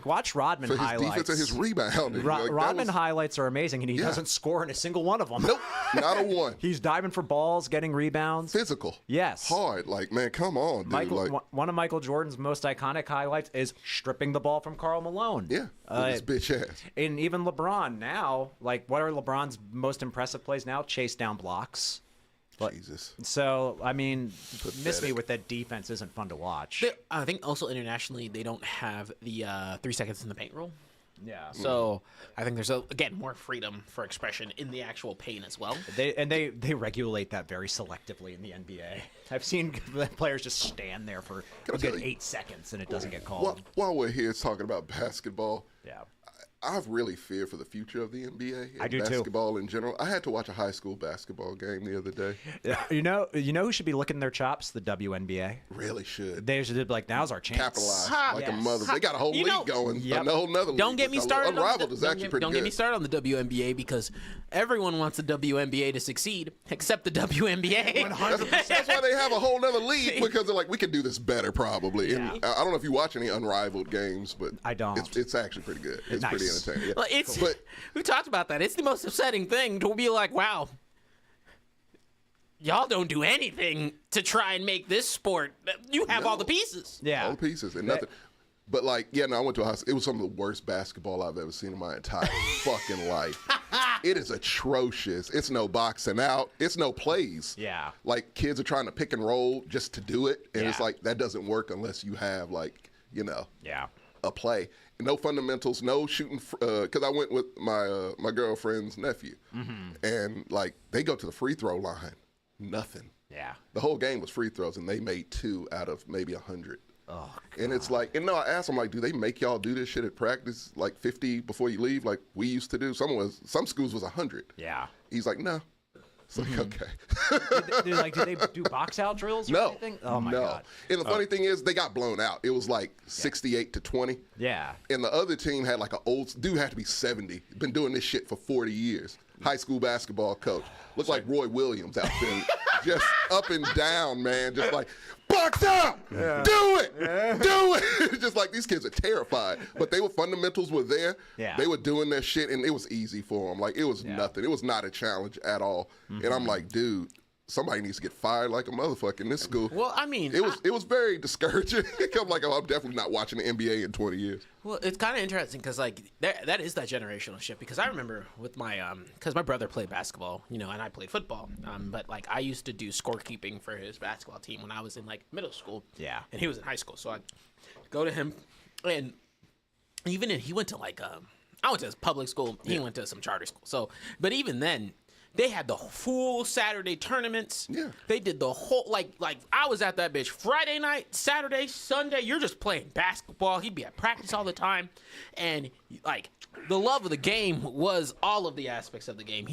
watch Rodman For his highlights. defense and his rebounding. Like, that Rodman was- highlights are amazing, and he doesn't score in a single one of them. Nope, not a one. He's diving for balls, getting rebounds. Physical. Yes. Hard. Like, man, come on, dude. One of Michael Jordan's most iconic highlights is stripping the ball from Karl Malone. Yeah, with his bitch ass. And even LeBron now, like, what are LeBron's most impressive plays now? Chase down blocks. Jesus. So, I mean, miss me Pathetic. with that defense isn't fun to watch. I think also internationally they don't have the 3 seconds in the paint rule. Yeah. So I think there's again more freedom for expression in the actual paint as well. They regulate that very selectively in the NBA. I've seen players just stand there for a I tell good you- 8 seconds and it doesn't get called. While we're here talking about basketball, Yeah. I really fear for the future of the NBA and I do too. basketball in general. I had to watch a high school basketball game the other day. You know who should be licking their chops? The WNBA. Really should. They should be like, now's our chance. Capitalize like a Yes. mother. They got a whole You league know- going. Yep. A whole nother league. Don't get me started. Unrivaled is actually pretty don't good. get me started on the WNBA because everyone wants the WNBA to succeed except the WNBA. That's why they have a whole nother league, because they're like, we could do this better probably. And I don't know if you watch any Unrivaled games, but I don't. It's actually pretty good. It's Nice. pretty entertaining. Yeah. Well, it's But we talked about that. It's the most upsetting thing to be like, wow, y'all don't do anything to try and make this sport. You have all the pieces. Yeah. all the pieces and nothing. But like, yeah, no, I went to a high school. It was some of the worst basketball I've ever seen in my entire fucking life. It is atrocious. It's no boxing out. It's no plays. Yeah. Like, kids are trying to pick and roll just to do it, and it's Yeah. like that doesn't work unless you have like, Yeah. a play. No fundamentals, no shooting. Because I went with my girlfriend's nephew, and like they go to the free throw line, nothing. Yeah. The whole game was free throws, and they made 2 out of maybe 100. Oh, and it's like, and no, I asked him, like, do they make y'all do this shit at practice, like 50 before you leave, like we used to do? Some schools was 100. Yeah. He's like, no. It's like, okay. Did they do box out drills or No. anything? Oh my no. god. And the funny thing is, they got blown out. It was like 68-20. Yeah. And the other team had like an old dude, had to be 70, been doing this shit for 40 years. High school basketball coach. Looked like Roy Williams out there, just up and down, man. Just like, box out, do it, do it. Just like these kids are terrified, but fundamentals were there. Yeah. They were doing their shit, and it was easy for them. Like, it was nothing. It was not a challenge at all. And I'm like, dude, somebody needs to get fired like a motherfucker in this school. Well, I mean, it was very discouraging. I'm like, oh, I'm definitely not watching the NBA in 20 years. well, it's kind of interesting because like that is that generational shift. Because I remember with my because my brother played basketball, and I played football. But like I used to do scorekeeping for his basketball team when I was in like middle school. Yeah. And he was in high school, so I'd go to him, and he went to like I went to his public school. He went to some charter school. So, but even then, they had the full Saturday tournaments. Yeah. They did the whole like I was at that bitch Friday night, Saturday, Sunday. You're just playing basketball. He'd be at practice all the time, and like the love of the game was all of the aspects of the game.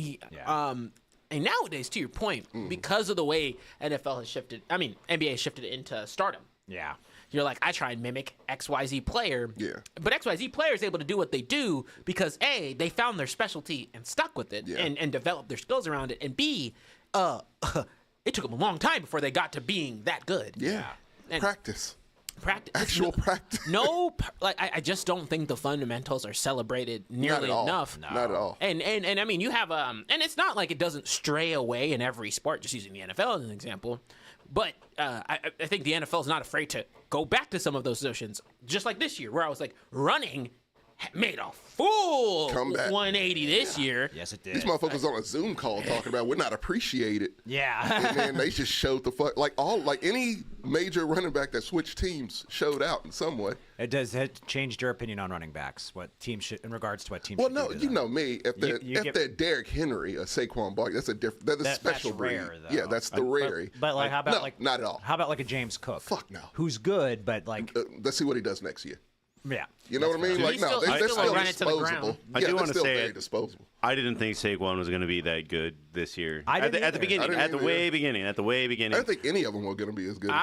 And nowadays, to your point, because of the way NFL has shifted, NBA has shifted into stardom. Yeah. You're like, I try and mimic XYZ player. Yeah. But XYZ player is able to do what they do because A, they found their specialty and stuck with it and developed their skills around it. And B, it took them a long time before they got to being that good. Yeah. And Practice. Actual practice. I just don't think the fundamentals are celebrated nearly Not at all. enough. Not at all. And I mean, you have and it's not like it doesn't stray away in every sport. Just using the NFL as an example, but I think the NFL is not afraid to go back to some of those notions. Just like this year, where I was like, running made a full Comeback. 180 this year. Yes, it did. These motherfuckers on a Zoom call talking about we're not appreciated. Yeah. And then they just showed the fuck, like any major running back that switched teams showed out in some way. It changed your opinion on running backs? What teams should, in regards to what teams? Well, should no, do to you them? know me. If You they're Derrick Henry or Saquon Barkley, that's a different. That's a special that's breed. rare, though. Yeah, that's the rare. But like, how about no, like not at all. How about like a James Cook? Fuck no. Who's good, but like Let's see what he does next year. yeah. You know what I mean? fair. Like, He's no, still- they're he's still still run it to the ground. disposable. I Yeah, do they're wanna still say very it. disposable. I didn't think Saquon was going to be that good this year. I didn't at the either. beginning, I didn't at the either. way beginning, at the way beginning. I don't think any of them were going to be as good. as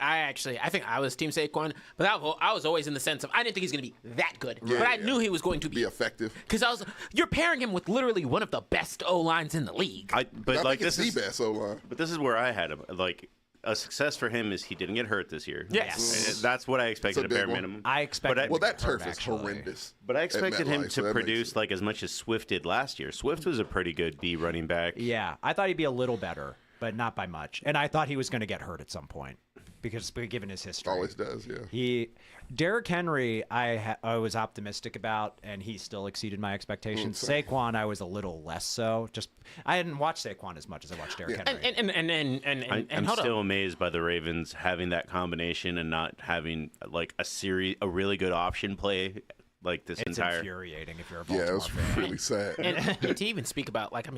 I think I was Team Saquon, but I was always in the sense of I didn't think he's going to be that good, but I knew he was going to be be effective. because you're pairing him with literally one of the best O lines in the league. But I like think it's this the is best O-line. But this is where I had him. Like a success for him is he didn't get hurt this year. Yes. That's what I expected It's at a bare big one. minimum. I expect. But Well, that hurt, turf is actually. horrendous. But I at expected him MetLife, so to that makes produce it- like as much as Swift did last year. Swift was a pretty good B running back. Yeah, I thought he'd be a little better, but not by much. And I thought he was going to get hurt at some point because given his history, Always does, yeah. Derrick Henry, I was optimistic about, and he still exceeded my expectations. Saquon, I was a little less so. Just I didn't watch Saquon as much as I watched Derrick Henry. And I'm still amazed by the Ravens having that combination and not having like a really good option play like this It's entire. infuriating if you're a Yeah, Baltimore it was fan. really sad. and to even speak about like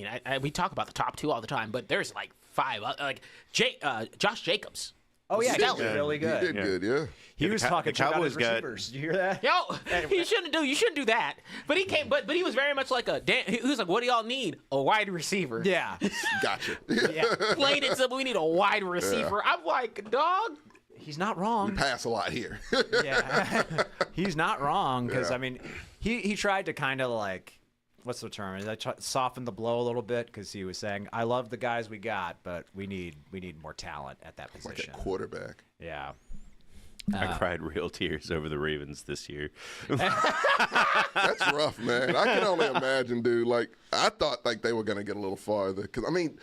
we talk about the top two all the time, but there's like five like Josh Jacobs Oh yeah, he was Stellar. really He good. did good, yeah. He was talking the shit about his Cowboys got- receivers. Did you hear that? Yo, you shouldn't do that. But he came, but he was very much like he was like, what do y'all need? A wide receiver. Yeah. Gotcha. Plain and simple, we need a wide receiver. I'm like, dog. He's not wrong. Pass a lot here. Yeah. He's not wrong because I mean, he tried to kind of like, what's the term? Soften the blow a little bit because he was saying, "I love the guys we got, but we need more talent at that Like position." a quarterback. Yeah. I cried real tears over the Ravens this year. That's rough, man. I can only imagine, dude. Like, I thought like they were gonna get a little farther because I mean,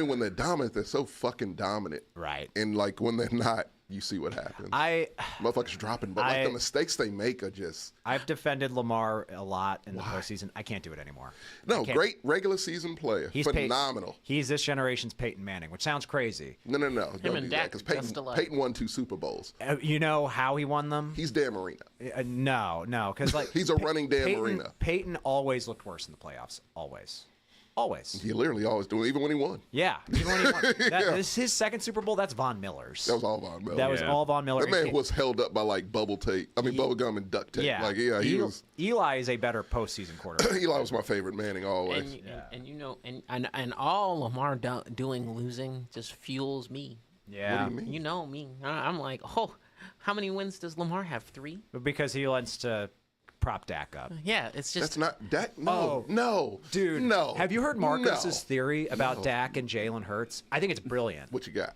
when they're dominant, they're so fucking dominant. Right. And like when they're not, you see what happens. Motherfuckers dropping, but like the mistakes they make are just. I've defended Lamar a lot in the postseason. I can't do it anymore. No, great regular season player. He's phenomenal. He's this generation's Peyton Manning, which sounds crazy. No. Don't do and that Dak because are just alike. Peyton won 2 Super Bowls. You know how he won them? He's Dan Marino. No, because like He's a running Dan Marino. Peyton always looked worse in the playoffs. Always. He literally always do it, even when he won. Yeah, even when he won. This his second Super Bowl. That's Von Miller's. That was all Von Miller. That was all Von Miller. That man was held up by like bubble tape. I mean, bubble gum and duct tape. Yeah, Like, yeah, he was. Eli is a better postseason quarterback. Eli was my favorite Manning always. And you know, and all Lamar doing losing just fuels me. Yeah, What do you mean? You know me. I'm like, oh, how many wins does Lamar have? 3? but because he wants to prop Dak up. Yeah, it's just That's not Dak. No, no, Dude, no. have you heard Marcus's no. theory about Dak and Jalen Hurts? I think it's brilliant. What you got?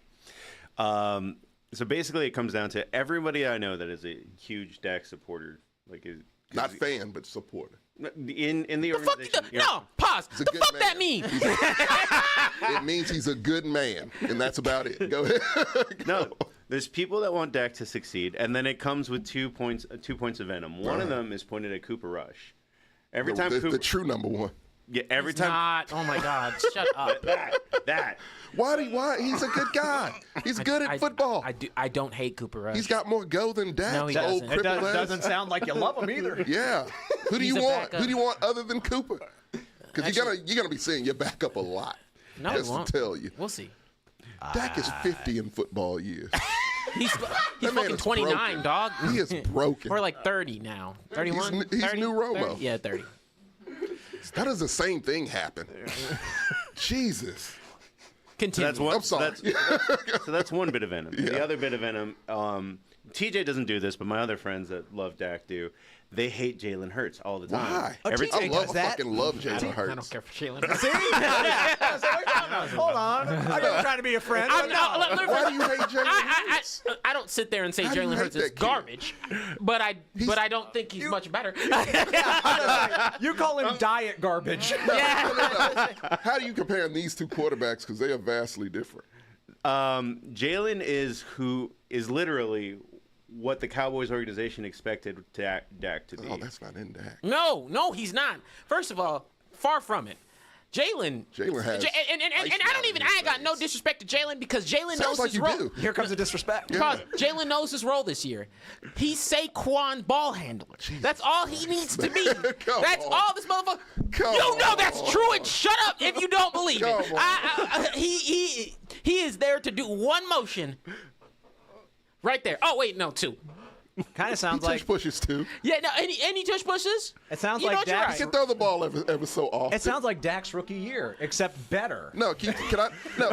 So basically, it comes down to everybody I know that is a huge Dak supporter. Like, Not fan, but supporter. in the fuck. organization. No, pause. He's a The good fuck man. that mean? It means he's a good man, and that's about it. Go ahead. No, there's people that want Dak to succeed, and then it comes with 2 points of venom. One of them is pointed at Cooper Rush. Every time the Cooper, true number one. yeah, every It's time not. Oh my God! Shut up. that. Why? He's a good guy. He's good at football. I don't hate Cooper Rush. He's got more go than Dak. No, he old doesn't. It crippled ass. doesn't sound like you love him either. Yeah. Who do He's you a want? backup. Who do you want other than Cooper? Because you're gonna be seeing your backup a lot. No, he Just won't. to tell you, We'll see. Dak is 50 in football years. He's That man fucking is 29, broken. dog. He is broken. We're like 30 now. 31. He's 30? new Romo. 30? Yeah, 30. How does the same thing happen? Jesus. Continue. That's one. I'm sorry. So that's one bit of venom. Yeah. The other bit of venom. TJ doesn't do this, but my other friends that love Dak do. They hate Jalen Hurts all the time. Why? Every TJ time. I does that? fucking love Jalen I don't Hurts. care for Jalen. See? Hold on. I'm not trying to be a friend. I'm not. Why do you hate Jalen Hurts? I don't sit there and say How do you Jalen hate Hurts is that kid? garbage, but I don't think he's much better. You call him diet garbage. How do you compare these two quarterbacks? Because they are vastly different. Jalen is literally what the Cowboys organization expected Dak to be. Oh, that's not in Dak. No, he's not. First of all, far from it. Jalen has and ice I ain't got no veins. disrespect to Jalen because Jalen knows Sounds like his you role. do. Here comes the disrespect. Because Jalen knows his role this year. He's Saquon ball handler. That's all he needs to be. Come That's on. all this motherfucker. Come You know on. that's true, and shut up if you don't believe Come it. on. He is there to do one motion. Right there. Oh wait, no, 2. Kind of sounds Tush like pushes too. Yeah, no, any tush pushes? it sounds You know like what, you're Dak's. He can throw the ball ever so often. It sounds like Dak's rookie year, except better. No, can I? No.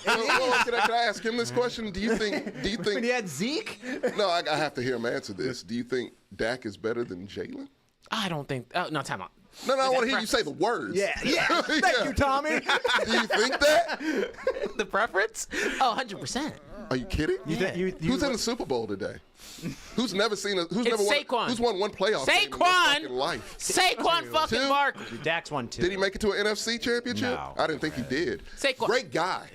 Can I ask him this question? Do you think? When he had Zeke, No, I have to hear him answer this. Do you think Dak is better than Jalen? I don't think. Oh, no, time out. No, I want to hear you preference? say the words. yeah. Thank you, Tommy. Do you think that? The preference? Oh, 100%. Are you kidding? Who's in the Super Bowl today? Who's never seen a? Who's It's never won? Saquon. Who's won one playoff game in their fucking life? Saquon fucking Two? Barkley. Dak's won 2. Did he make it to an NFC championship? No. I didn't think he did. Saquon- Great guy.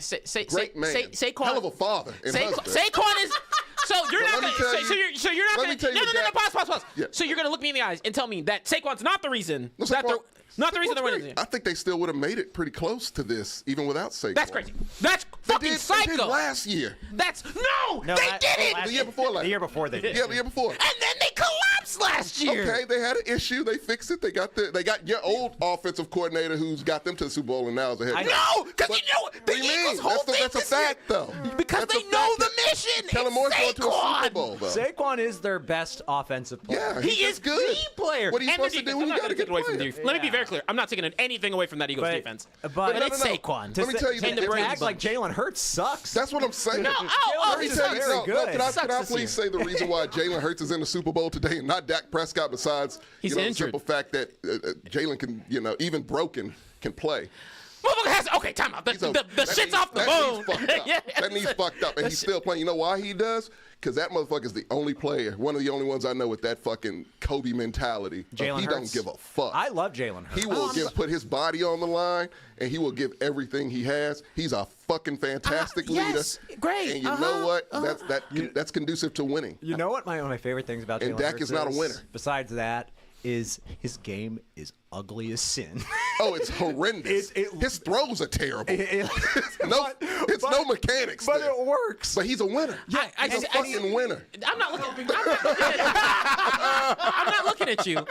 Great man. Saquon. Hell of a father and husband. Saquon is. So you're But not let me gonna. tell So you- you're not let gonna. me tell you No. what Dak- Pause. Yeah. So you're gonna look me in the eyes and tell me that Saquon's not the reason. No, that Saquon- not the reason they're winning. I think they still would have made it pretty close to this, even without Saquon. That's crazy. That's They fucking did psycho. last year. That's no. No, They that- did it. The year before last. The year before they did. Yeah, the year before. And then they collapsed snaps last year. Okay, they had an issue. They fixed it. They got your old offensive coordinator who's got them to the Super Bowl and now is the head coach. No, because But you know the what do you Eagles' mean? whole thing That's a this year- fact, though. Because That's they a know fact. the mission. Kellen Moore's going to a Super Saquon. Bowl, though. Saquon is their best offensive player. Yeah, He he's is good. the player. What are you And supposed their to do defense. when I'm you not got to gonna get take away from players? the defense. Let me be very clear. I'm not taking anything away from that Eagles defense. But And it's no. Saquon. Let me tell you And the the Brady act like bunch. Jalen Hurts sucks. That's what I'm saying. No, Jalen Let me Hurts tell is you, very no, good. can I Sucks this please say the reason why Jalen Hurts is in the Super Bowl today and not Dak Prescott? Besides, He's the injured. simple fact that Jalen can, even broken, can play. Motherfucker has okay. Time out. The That shit's knee's- off the that bone. knee's fucked up. Yeah. That knee's fucked up, and he's still playing. You know why he does? Because that motherfucker's the only player, one of the only ones I know with that fucking Kobe mentality. Jalen He Hurts. don't give a fuck. I love Jalen Hurts. He will put his body on the line, and he will give everything he has. He's a fucking fantastic yes, leader. great, And you know what? That's conducive to winning. You know what? One of my favorite things about And Jalen Dak Hurts is not a winner. Besides that, is his game is ugly as sin. Oh, it's horrendous. His throws are terrible. It's no mechanics. But there. it works. But he's a winner. He's a fucking winner. I'm not looking. I'm not looking at you.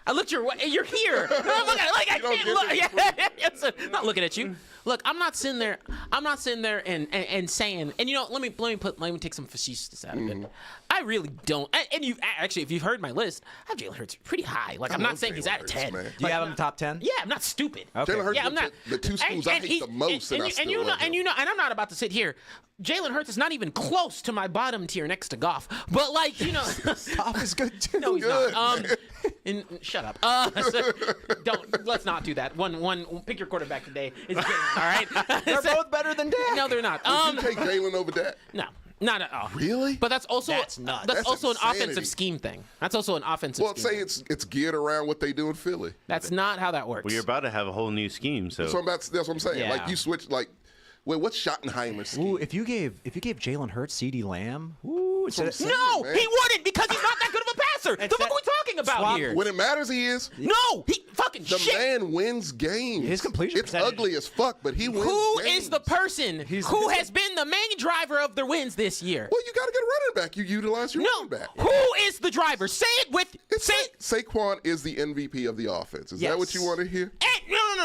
I looked your way. You're here. No, I'm looking, like I can't look. Yes, I'm not looking at you. Look, I'm not sitting there. And saying. And let me take some facetiousness out of it. I really don't. And you actually, if you've heard my list, I have Jalen Hurts pretty high. Like I'm not saying he's at a 10. Man. Do you have him top 10? Yeah, I'm not stupid. Okay. Jalen Hurts Yeah, is I'm not. the two schools I hate the most, and I still love him. And I'm not about to sit here. Jalen Hurts is not even close to my bottom tier next to Goff. But Goff is good too. no, he's Good, not. Shut up. Let's not do that. One. Pick your quarterback today. Is Jalen, all right? They're both better than Dak. No, they're not. Would you take Jalen over Dak? No. Not at all. Really? But that's also That's nuts. That's That's also insanity. an offensive scheme thing. That's also an offensive Well, scheme. say it's geared around what they do in Philly. That's not how that works. Well, you're about to have a whole new scheme, so That's what I'm saying. Yeah. Like you switch. Wait, what's Schottenheimer's scheme? Ooh, if you gave Jalen Hurts CeeDee Lamb, ooh, That's what I'm saying, No, man. he wouldn't because he's not that good of a passer. The fuck are we talking about swap- here? When it matters, he is. No, he fucking The shit. man wins games. His completion It's percentage- ugly as fuck, but he wins Who games. is the person who has been the main driver of their wins this year? Well, you got to get a running back. You utilize your No, running back. who is the driver? Say it with say it. Saquon is the MVP of the offense. Is that what you Yes. want to hear?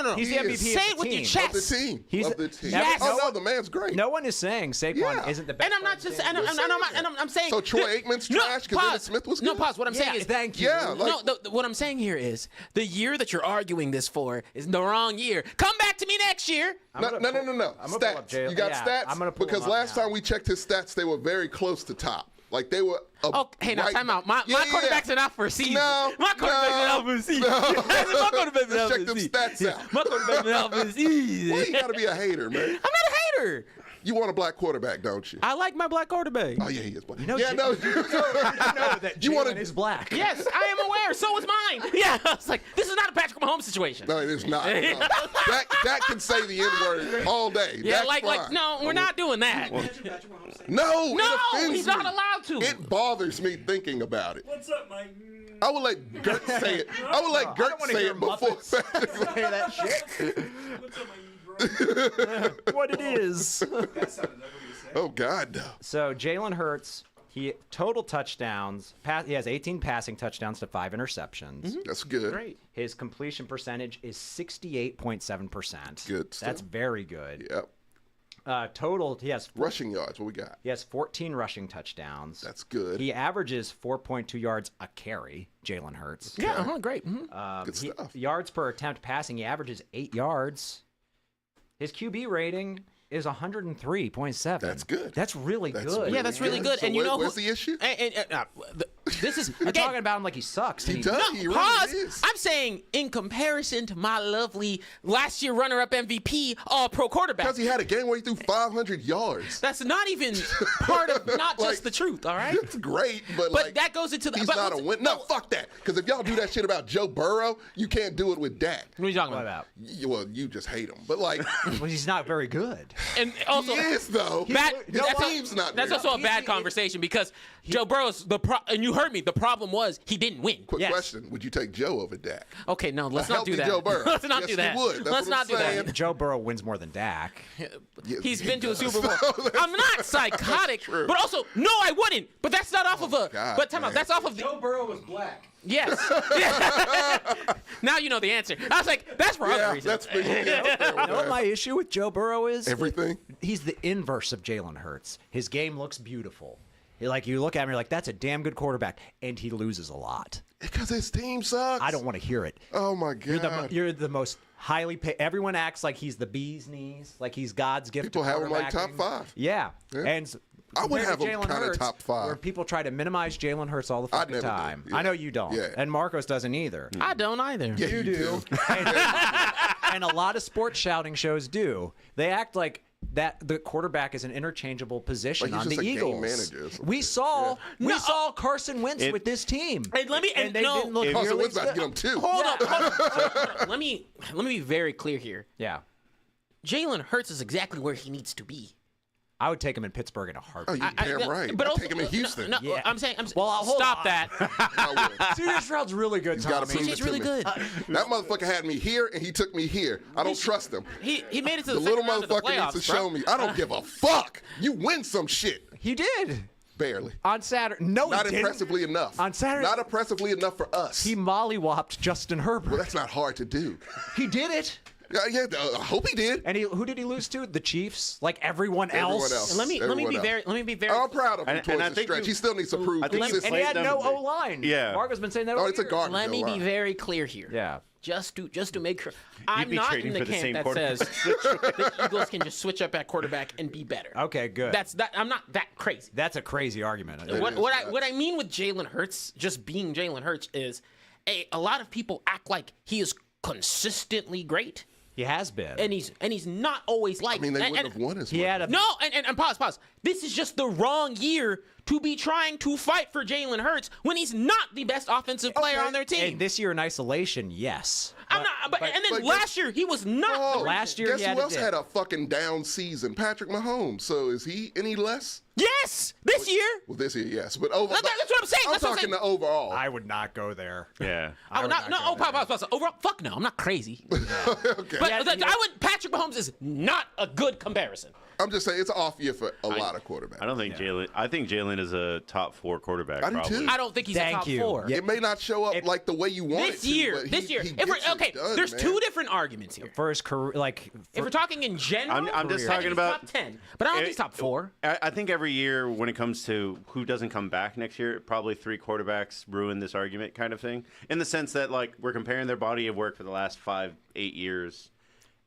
No. He's the He MVP is. of Say the it with your team. chest. Of the team. He's- of the team. Yes. Oh, No no, the man's great. No one is saying Saquon Yeah. isn't the best. And I'm not just and I'm saying So Troy Aikman's trash because Dennis Smith was good? No, pause. What I'm saying is thank you. Yeah, no, what I'm saying here is the year that you're arguing this for is the wrong year. Come back to me next year. No. I'm gonna pull up Stats. Jalen- You got yeah, stats? I'm gonna pull because them up last now. time we checked his stats, they were very close to top. Like they were. Oh, hey, now time out. My quarterback's are not for a season. No, my quarterback's are not for a season. My quarterback's Let's not check for a them season. stats out. My quarterback's not for a season. Well, you got to be a hater, man. I'm not a hater. You want a black quarterback, don't you? I like my black quarterback. Oh yeah, he is black. know, yeah, Jay- no. You know that You wanna- Jalen is black. Yes, I am aware. So is mine. Yeah, I was like, this is not a Patrick Mahomes situation. No, it is not. No. Dak can say the N-word all day. Yeah, Dak's like, fine. no, we're not doing that. No, No, it offends he's not me. allowed to. It bothers me thinking about it. What's up, Mike? I would let Gert say it. I would let Gert wanna say hear it before. Hear that shit? What's up, Mike? What it is. That sounded ugly to say. Oh God, no. So Jalen Hurts, he total touchdowns. He has 18 passing touchdowns to 5 interceptions. That's good. Great. His completion percentage is 68.7%. Good stuff. That's very good. Yep. Total, he has Rushing yards. What we got? 14 rushing touchdowns. That's good. He averages 4.2 yards a carry. Jalen Hurts. Yeah, great. Mhm. Good stuff. Yards per attempt passing, he averages 8 yards. His QB rating is 103.7. That's good. That's really That's good. really Yeah, that's really good. So And you know where's who, the issue? this is You're again, talking about him like he sucks. He and does. No, He really pause. is. I'm saying in comparison to my lovely last year runner-up MVP All-Pro quarterback. Because he had a game where he threw 500 yards. That's not even part of not Like, just the truth, all right? It's great, but But that goes into the. he's but not a listen- win. No, fuck that. Because if y'all do that shit about Joe Burrow, you can't do it with Dak. What are you talking What about? about? Well, you just hate him. But like, Well, he's not very good. and also He is though. His team's not that's there. also a bad conversation because Joe Burrow's and you heard me. The problem was he didn't win. Quick question: would you take Joe over Dak? Okay, no, let's A not do healthy that. Joe Burrow. Let's not Yes, do that. you would. That's Let's what not I'm do saying. that. Joe Burrow wins more than Dak. Yeah, He's he been to a does. Super Bowl. I'm not psychotic, but also no, I wouldn't. But that's not off of a. God, But time out. man. That's off of the. Joe Burrow was black. Yes. Now you know the answer. I was like, that's for other Yeah, reasons. that's big. Yeah, okay, You know what okay. my issue with Joe Burrow is? Everything. He's the inverse of Jalen Hurts. His game looks beautiful. Like you look at him, you're like, that's a damn good quarterback, and he loses a lot. Because his team sucks. I don't want to hear it. Oh my God. You're the most highly paid. Everyone acts like he's the bee's knees, like he's God's gift. People to have him like top quarterbacking. 5. Yeah, Yeah. and I would compared to have him Jalen kinda Hurts, top 5. Where people try to minimize Jalen Hurts all the fucking never do. time. Yeah. I know you don't, Yeah. and Marcos doesn't either. I don't either. Yeah, you do. And a lot of sports shouting shows do. They act like that the quarterback is an interchangeable position Like he's on just the a game Eagles. manager or something. We saw No, Carson Wentz with this team. And let me- and they no. didn't look Carson nearly Wentz about to as get him good. too. Hold on. Let me be very clear here. Yeah, Jalen Hurts is exactly where he needs to be. I would take him in Pittsburgh in a Oh, heartbeat. you're damn right. But I'd also, take him in Houston. No, Yeah. I'm saying, Well, hold stop on. that. I would. CJ Stroud's really good, He's gotta Tommy. prove He's it to really me. good. That motherfucker had me here and he took me here. I don't trust him. He made it to The the, little second round of the motherfucker playoffs, needs to bro. show me. I don't give a fuck. You win some shit. He did Barely. on Saturday. No, Not he didn't. impressively enough. On Saturday- Not impressively enough for us. He mollywopped Justin Herbert. Well, that's not hard to do. He did it. Yeah, I hope he did. And who did he lose to? The Chiefs, like everyone Everyone else. else. And let me be Everyone else. very. I'm proud of him And towards I the think stretch. you- He still needs to prove I think you And he consistency. had them no to be. O line. Yeah. Marco's been saying that. Oh, all it's a year. garbage Let me O be line. very clear here. Yeah. Just to make sure, I'm be not trading in the for the same camp that quarterback. says the Eagles can just switch up at quarterback and be better. Okay, good. I'm not that crazy. That's a crazy argument. What I mean with Jalen Hurts just being Jalen Hurts is a lot of people act like he is consistently great, He has been. and he's not always like. I mean, they and- wouldn't have won as he much. had a No, and pause. This is just the wrong year to be trying to fight for Jalen Hurts when he's not the best offensive player Okay. on their team. And this year in isolation, yes. I'm not, and then but last year he was not. Oh, the last year guess he had who a else dip. had a fucking down season? Patrick Mahomes. So is he any less? Yes, this year. Well, this year, yes. But over, That's what I'm saying. I'm That's what I'm talking saying. the overall. I would not go there. Yeah. Oh, pause. Overall, fuck no, I'm not crazy. Okay. But Yeah, I would. Patrick Mahomes is not a good comparison. I'm just saying it's an off year for a lot of quarterbacks. I don't think Jalen. I think Jalen is a top 4 quarterback. I do probably. too. I don't think he's Thank a top you. 4. Yeah. It may not show up like the way you want This it to. year, but this year. he If we're, gets it okay, done, there's man. 2 different arguments here. For his career, like If we're talking in general, I'm just I think talking he's about- top 10, but I don't think he's top 4. I think every year when it comes to who doesn't come back next year, probably 3 quarterbacks ruin this argument kind of thing. In the sense that, like, we're comparing their body of work for the last 5-8 years,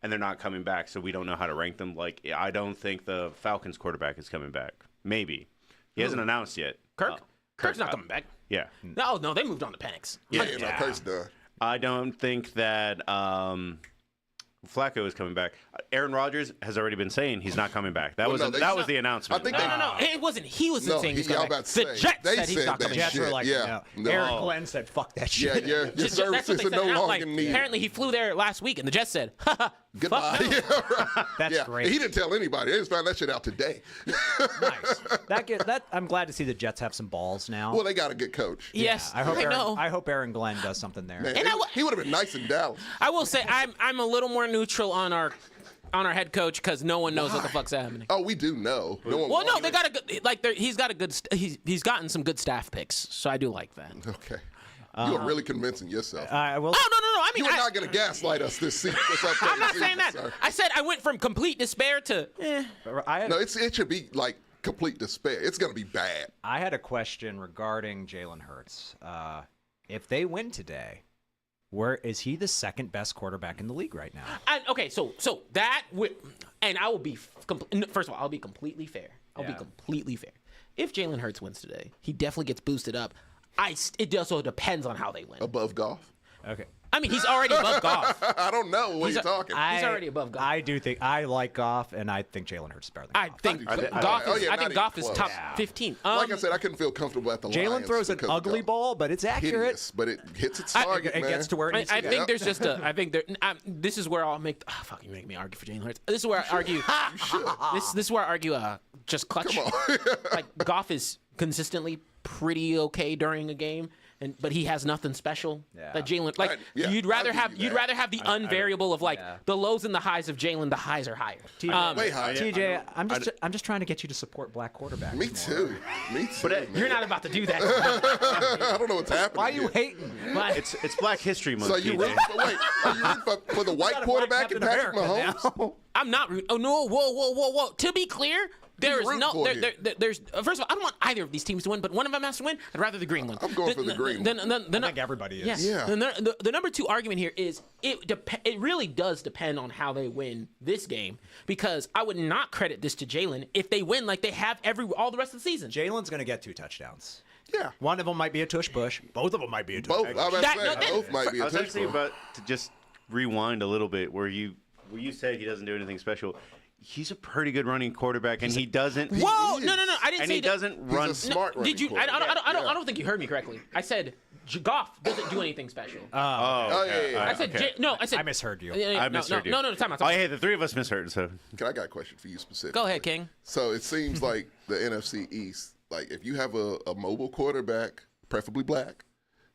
and they're not coming back, so we don't know how to rank them. Like, I don't think the Falcons quarterback is coming back. Maybe. He hasn't announced yet. Kirk? Kirk's not coming back. Yeah. No, they moved on to Penix. Yeah, no, Kurt's done. I don't think that Flacco is coming back. Aaron Rodgers has already been saying he's not coming back. That Well, no, that was the announcement. I think No. It wasn't. He was No, saying he's I was coming about back. to The say, Jets they said he's said not that coming Jets back. were like, yeah. no. Eric Glenn said, "Fuck that Yeah, shit." your That's what services they are said. no And I'm longer like, needed. apparently he flew there last week, and the Jets said, "Haha, Goodbye. fuck no." Yeah, right. That's Yeah. great. He didn't tell anybody. They just found that shit out today. Nice. That I'm glad to see the Jets have some balls now. Well, they got a good coach. Yes, I hope know. I hope Aaron Glenn does something there. Man, And he would have been nice in Dallas. I will say I'm a little more neutral on our head coach because no one knows what the fuck's happening. Oh, we do know. No one Well, no, wants they it. got a good. He's got a good. He's gotten some good staff picks, so I do like that. Okay. You are really convincing yourself. I will. Oh no! I mean, You are not going to gaslight us this season. I'm not saying that. I said I went from complete despair to. I had, No, it should be like complete despair. It's going to be bad. I had a question regarding Jalen Hurts. If they win today, where is he the second best quarterback in the league right now? Okay, so that would, and I will be first of all, I'll be completely fair. I'll be Yeah. completely fair. If Jalen Hurts wins today, he definitely gets boosted up. It also depends on how they win. Above golf. Okay. I mean, he's already above Goff. I don't know what you're talking. He's already above Goff. I do think I like Goff, and I think Jalen Hurts is better than I Goff. think I do too. Goff Oh, is. yeah, I not think even Goff is close. top Yeah. 15. Like I said, I couldn't feel comfortable at the Lions. Jalen throws an because of ugly Goff. ball, but it's accurate. Hideous, but it hits its I- target, It man. gets to where it I needs to go. think there's just a. I think there. This is where I'll make. Oh, fuck, you make me argue for Jalen Hurts. This is where I argue. This is where I argue. Just clutch. Come on. Like Goff is consistently pretty okay during a game, but he has nothing special. Yeah. That Jalen, like Yeah, you'd rather I'll give have you that. the unvariable of like yeah. the lows and the highs of Jalen. The highs are higher. Way high. TJ, I'm just trying to get you to support black quarterbacks. Me more. too. Me too. man. You're not about to do that. I don't know what's happening. Why are you here. hating? But It's Black History Month. So you TJ. root for, wait? Are you rooting for the white quarterback and Patrick Mahomes? I'm not. Oh no! Whoa! To be clear. There is rooting no. for There's. First of all, I don't want either of these teams to win, but one of them has to win. I'd rather the green one. I'm going for the green one. I think everybody is. Yeah. The number two argument here is it really does depend on how they win this game, because I would not credit this to Jalen if they win like they have all the rest of the season. Jalen's going to get 2 touchdowns. Yeah. One of them might be a tush push. Both of them might be a tush Both. push. I was about That- to say, no, that- both might be I a was actually touchdown. about to just rewind a little bit where you said he doesn't do anything special. He's a pretty good running quarterback, and he doesn't. Whoa! is. No! I didn't And say he that. doesn't He's run. a smart running Did you? I don't think you heard me correctly. I said Goff doesn't do anything special. Oh, yeah. I said I said I misheard you. I misheard you. No, time out. Oh, hey, the three of us misheard. So I got a question for you specifically. Go ahead, King. So it seems like the NFC East, like if you have a mobile quarterback, preferably black,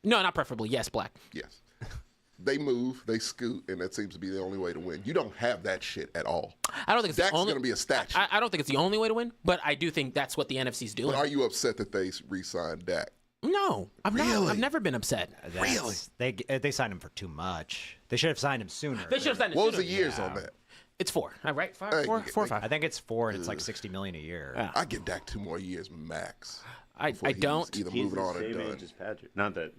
No, not preferably. Yes, black. yes, they move, they scoot, and that seems to be the only way to win. You don't have that shit at all. I don't think it's Dak's the only. going to be a statue. I don't think it's the only way to win, but I do think that's what the NFC's doing. But are you upset that they re-signed Dak? No, I'm not. Really? I've never been upset. Really? They signed him for too much. They should have signed him sooner. They should have signed it What was sooner. the years on that? It's 4, right? Four Hey, or I 5. think it's 4, and it's like $60 million a year. I give Dak 2 more years max. I before he's don't. either he's moving the on or same done. age as Patrick. Not that.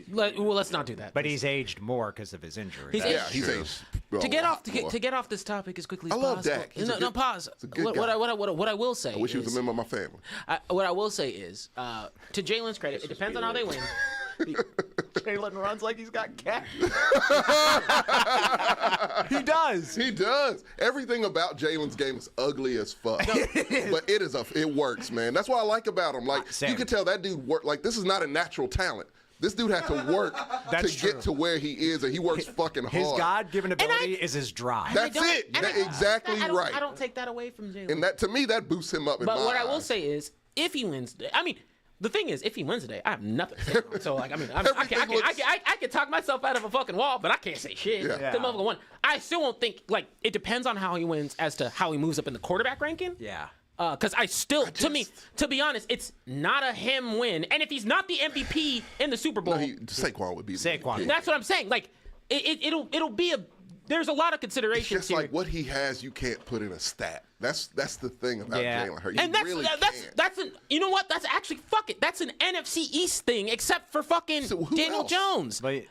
Let's not do that. But he's aged more because of his injury. He's Yeah, aged- he's aged. to get a off lot more. to get off this topic as quickly as I love possible. Dak. He's a No, good- pause. he's a good What guy. I will say I wish he was is, a member of my family. what I will say is, to Jalen's credit, it depends on how they win. Jalen runs like he's got cat. He does. He does. Everything about Jalen's game is ugly as fuck. But it works, man. That's what I like about him. Like Same. you can tell that dude work. Like this is not a natural talent. This dude had to work That's to true. get to where he is, and he works fucking hard. His God-given ability is his drive. That's I don't- it. and That- exactly right. I don't take that away from Jalen. And that to me, that boosts him up. In But my what I will eyes. say is, if he wins, I mean, the thing is, if he wins today, I have nothing to say. about it. So like, I mean, I can talk myself out of a fucking wall, but I can't say shit. Yeah. The motherfucker won. I still won't think like it depends on how he wins as to how he moves up in the quarterback ranking. Yeah. Because to be honest, it's not a him win. And if he's not the MVP in the Super Bowl, Saquon would be. Saquon. that's what I'm saying. Like, it'll be a. There's a lot of It's considerations just here. like what he has, you can't put in a stat. That's the thing about Yeah. Jalen Hurts. And that's an you know what? That's actually fuck it. That's an NFC East thing, except for fucking So who Daniel else? Jones. But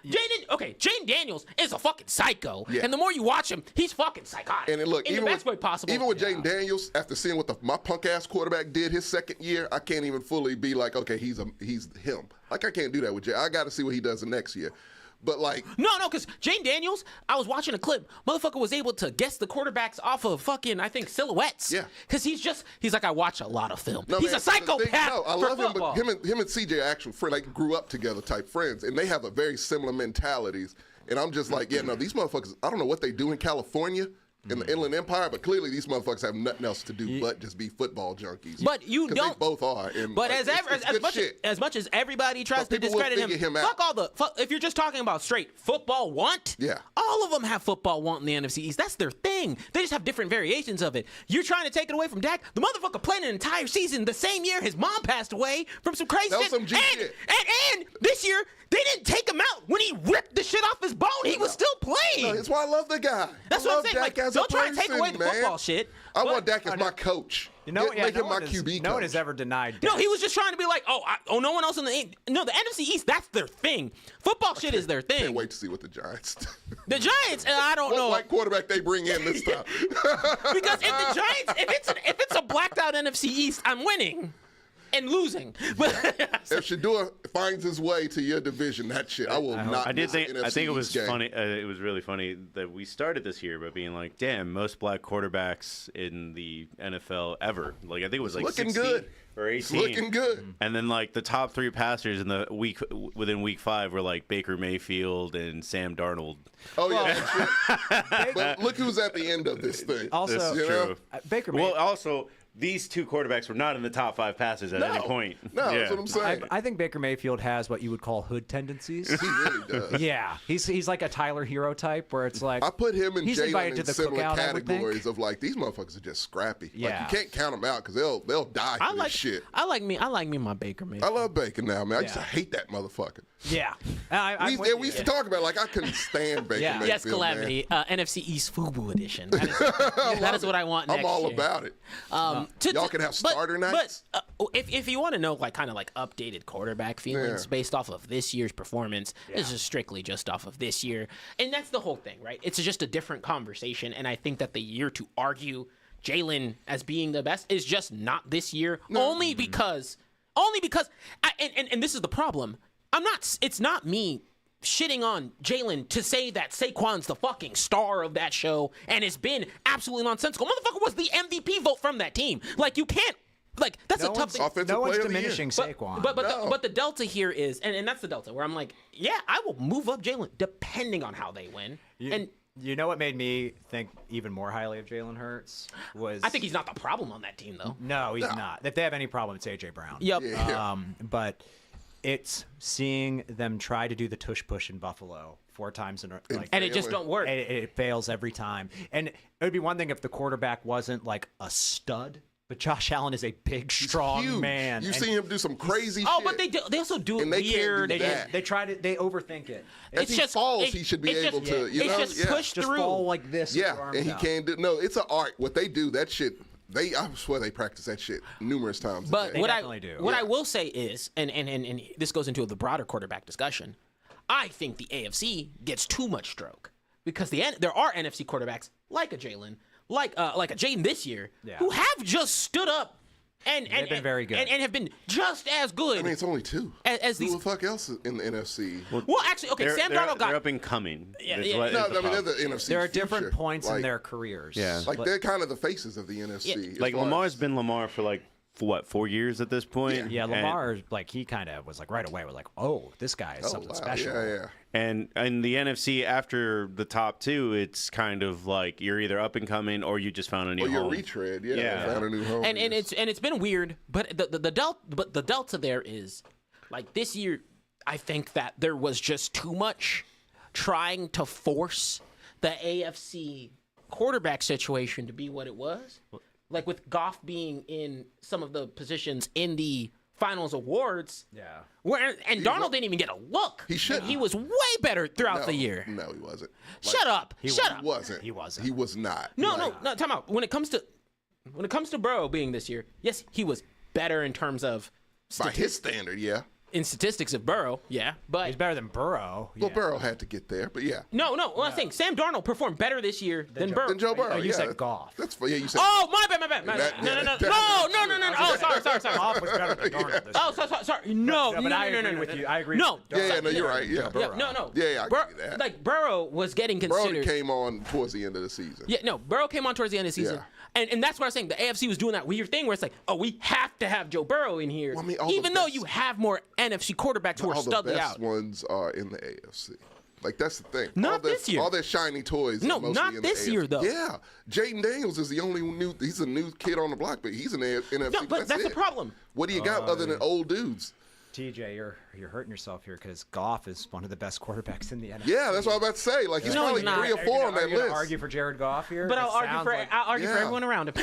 Jane Daniels is a fucking psycho. Yeah. And the more you watch him, he's fucking psychotic. And then look, in even the best with, way possible. Even with Jaden Daniels, after seeing what my punk ass quarterback did his second year, I can't even fully be like, okay, he's him. Like I can't do that with Jay. I got to see what he does the next year. But like, No, because Jane Daniels, I was watching a clip. Motherfucker was able to guess the quarterbacks off of fucking, I think, silhouettes. Yeah. Because he's like, I watch a lot of film. no, he's man, a psychopath. I for love him, football. but him and CJ are actual friends. Like grew up together type friends, and they have a very similar mentalities. And I'm just like, yeah, no, these motherfuckers. I don't know what they do in California. In the Inland Empire, but clearly these motherfuckers have nothing else to do but just be football junkies. But you 'Cause don't. They both are. And But like, it's good shit. as much as everybody tries But to people will discredit him, figure him out. if you're just talking about straight football want, Yeah. all of them have football want in the NFC East. That's their thing. They just have different variations of it. You're trying to take it away from Dak. The motherfucker played an entire season the same year his mom passed away from some crazy That was shit. some G shit. And this year they didn't take him out when he ripped the shit off his bone. He was still playing. No, that's why I love the guy. That's I what love I'm saying. Dak Like, as a don't try to take person, away the man. football shit. I but- want Dak as my coach. You know, Make him my one QB no one coach. has ever denied. No, Dak. he was just trying to be like, no one else in the NFC East. That's their thing. Football shit is their thing. Can't wait to see what the Giants do. The Giants, I don't What know, white quarterback they bring in this time? because if the Giants, if it's a blacked out NFC East, I'm winning. and losing. But If Shador finds his way to your division, that shit, I will not. I did miss an think. I NFC think it was East game. funny. It was really funny that we started this year by being like, "Damn, most black quarterbacks in the NFL ever." Like I think it was like Looking 16 good. or 18. It's looking good. And then like the top 3 passers in the week within week 5 were like Baker Mayfield and Sam Darnold. Oh yeah, that shit. But look who's at the end of this thing. Also, This is you know? true. Baker Well, Mayfield. also these 2 quarterbacks were not in the top 5 passers at any point. No, Yeah. that's what I'm saying. I think Baker Mayfield has what you would call hood tendencies. He really does. Yeah, he's like a Tyler Hero type, where it's like I put him and he's invited Jalen to in the similar cookout, I would think. categories of like these motherfuckers are just scrappy. Yeah. Like you can't count them out because they'll die for this shit. I like me my Baker I Mayfield. love Baker now, man. I used to Yeah. hate that motherfucker. Yeah, We used to talk about it, like I couldn't stand Baker Yeah. Mayfield. Yes, Calamity. NFC East Fubu Edition. That is what I want next I'm all year. about it. Y'all can have starter nights. But if you want to know like kind of like updated quarterback feelings Yeah. based off of this year's performance, this is strictly just off of this year, and that's the whole thing, right? It's just a different conversation, and I think that the year to argue Jalen as being the best is just not this year, only because and this is the problem. It's not me shitting on Jalen to say that Saquon's the fucking star of that show and has been absolutely nonsensical. Motherfucker was the MVP vote from that team. Like you can't. Like that's a tough thing. Offensive no one's player of the year. diminishing Saquon. But the delta here is, and that's the delta where I'm like, yeah, I will move up Jalen depending on how they win. And you know what made me think even more highly of Jalen Hurts was I think he's not the problem on that team though. no, he's not. If they have any problem, it's AJ Brown. Yep. Yeah. But it's seeing them try to do the tush push in Buffalo 4 times in a like, And it just don't work. it fails every time. And it would be one thing if the quarterback wasn't like a stud, but Josh Allen is a big, strong Huge. man. You've and seen him do some crazy Oh, shit. but they also do it And they can't weird. do that. They try to they overthink it. If he falls, he should be it's able just, to, you it's know? just Yeah. push Just through. fall like this. with Yeah, your arms and he out. can't do. No, it's an art. What they do, that shit. I swear they practice that shit numerous times. But a day. what definitely do. I will say is, and this goes into the broader quarterback discussion, I think the AFC gets too much stroke because there are NFC quarterbacks like a Jalen, like a Jaden this year, who have just stood up and They've been very good. and have been just as good. I mean, it's only 2. As Who these. the fuck else is in the NFC? Well, actually, okay, Sam They're Darnold got. up and coming. Yeah, That's yeah. what No, is I mean they're the the NFC. There are different future. points Like- in their careers. Yeah. Like they're kind of the faces of the NFC. as like far Lamar's as- been Lamar for like what 4 years at this point. Yeah, And- Lamar, like he kind of was like right away. We're like, oh, this guy is Oh, something wow. special. Yeah. And in the NFC, after the top 2, it's kind of like you're either up and coming or you just found a new Or your home. retread. Yeah. Yeah. Found a new home. and it's been weird, but the delta there is like this year. I think that there was just too much trying to force the AFC quarterback situation to be what it was. Like with Goff being in some of the positions in the finals awards. Yeah. And Darnold didn't even get a look. He should. He was way better throughout the year. No, he wasn't. Shut up. Shut up. He wasn't. He wasn't. He was not. No, time out. When it comes to Burrow being this year, yes, he was better in terms of By his standard, yeah. in statistics of Burrow, yeah, but He's better than Burrow. Well, yeah. Burrow had to get there, but yeah. no. What I'm saying, Sam Darnold performed better this year than Burrow. Then Joe Burrow. you yeah. said Goff. That's yeah. You said. Oh, my bad. That- No. that- Oh, sorry. Goff was better than Darnold this Oh, year. sorry. No, but I agree with you. I agree. No. with Yeah, no, you're right. Yeah. Yeah, no. Yeah, I give you that. Like Burrow was getting Burrow considered. came on towards the end of the season. Yeah, no. Burrow came on towards the end of the season. Yeah. And that's what I was saying. The AFC was doing that weird thing where it's like, oh, we have to have Joe Burrow in here. Well, I mean, all the even though best- you have more NFC quarterbacks who are All the studly best out. ones are in the AFC. Like that's the thing. Not all their, this year. All their shiny toys. No, are mostly not in this the year, AFC. though. Yeah, Jaden Daniels is the only new. He's a new kid on the block, but he's in the NFC. No, but that's the it. problem. What do you got other than old dudes? TJ, you're hurting yourself here because Goff is one of the best quarterbacks in the NFL. Yeah, that's what I'm about to say. Like he's No, probably he's not. 3 or 4 on that Are you gonna list. argue for Jared Goff here? But It I'll argue sounds for like- for Yeah. everyone around him.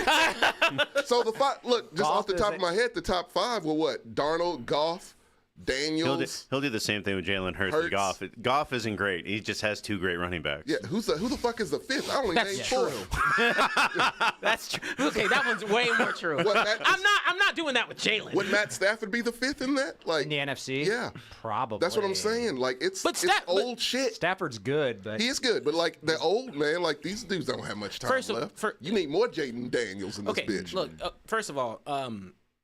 So the look, just Goff off the top is of my head, the top 5 were what? Darnold, Goff, Daniels. He'll do the same thing with Jalen Hurts. Hurts. With Goff. Goff isn't great. He just has 2 great running backs. Yeah, who the fuck is the 5th? I only That's named true. 4. That's true. Okay, that one's way more true. What, Matt- I'm not doing that with Jalen. Would Matt Stafford be the 5th in that? Like in the NFC. Yeah, Probably. that's what I'm saying. Like it's But it's but- old shit. Stafford's good, but He is good, but like the old man, like these dudes don't have much time First of- left. for- You need more Jaden Daniels in this Okay, bitch. look. First of all,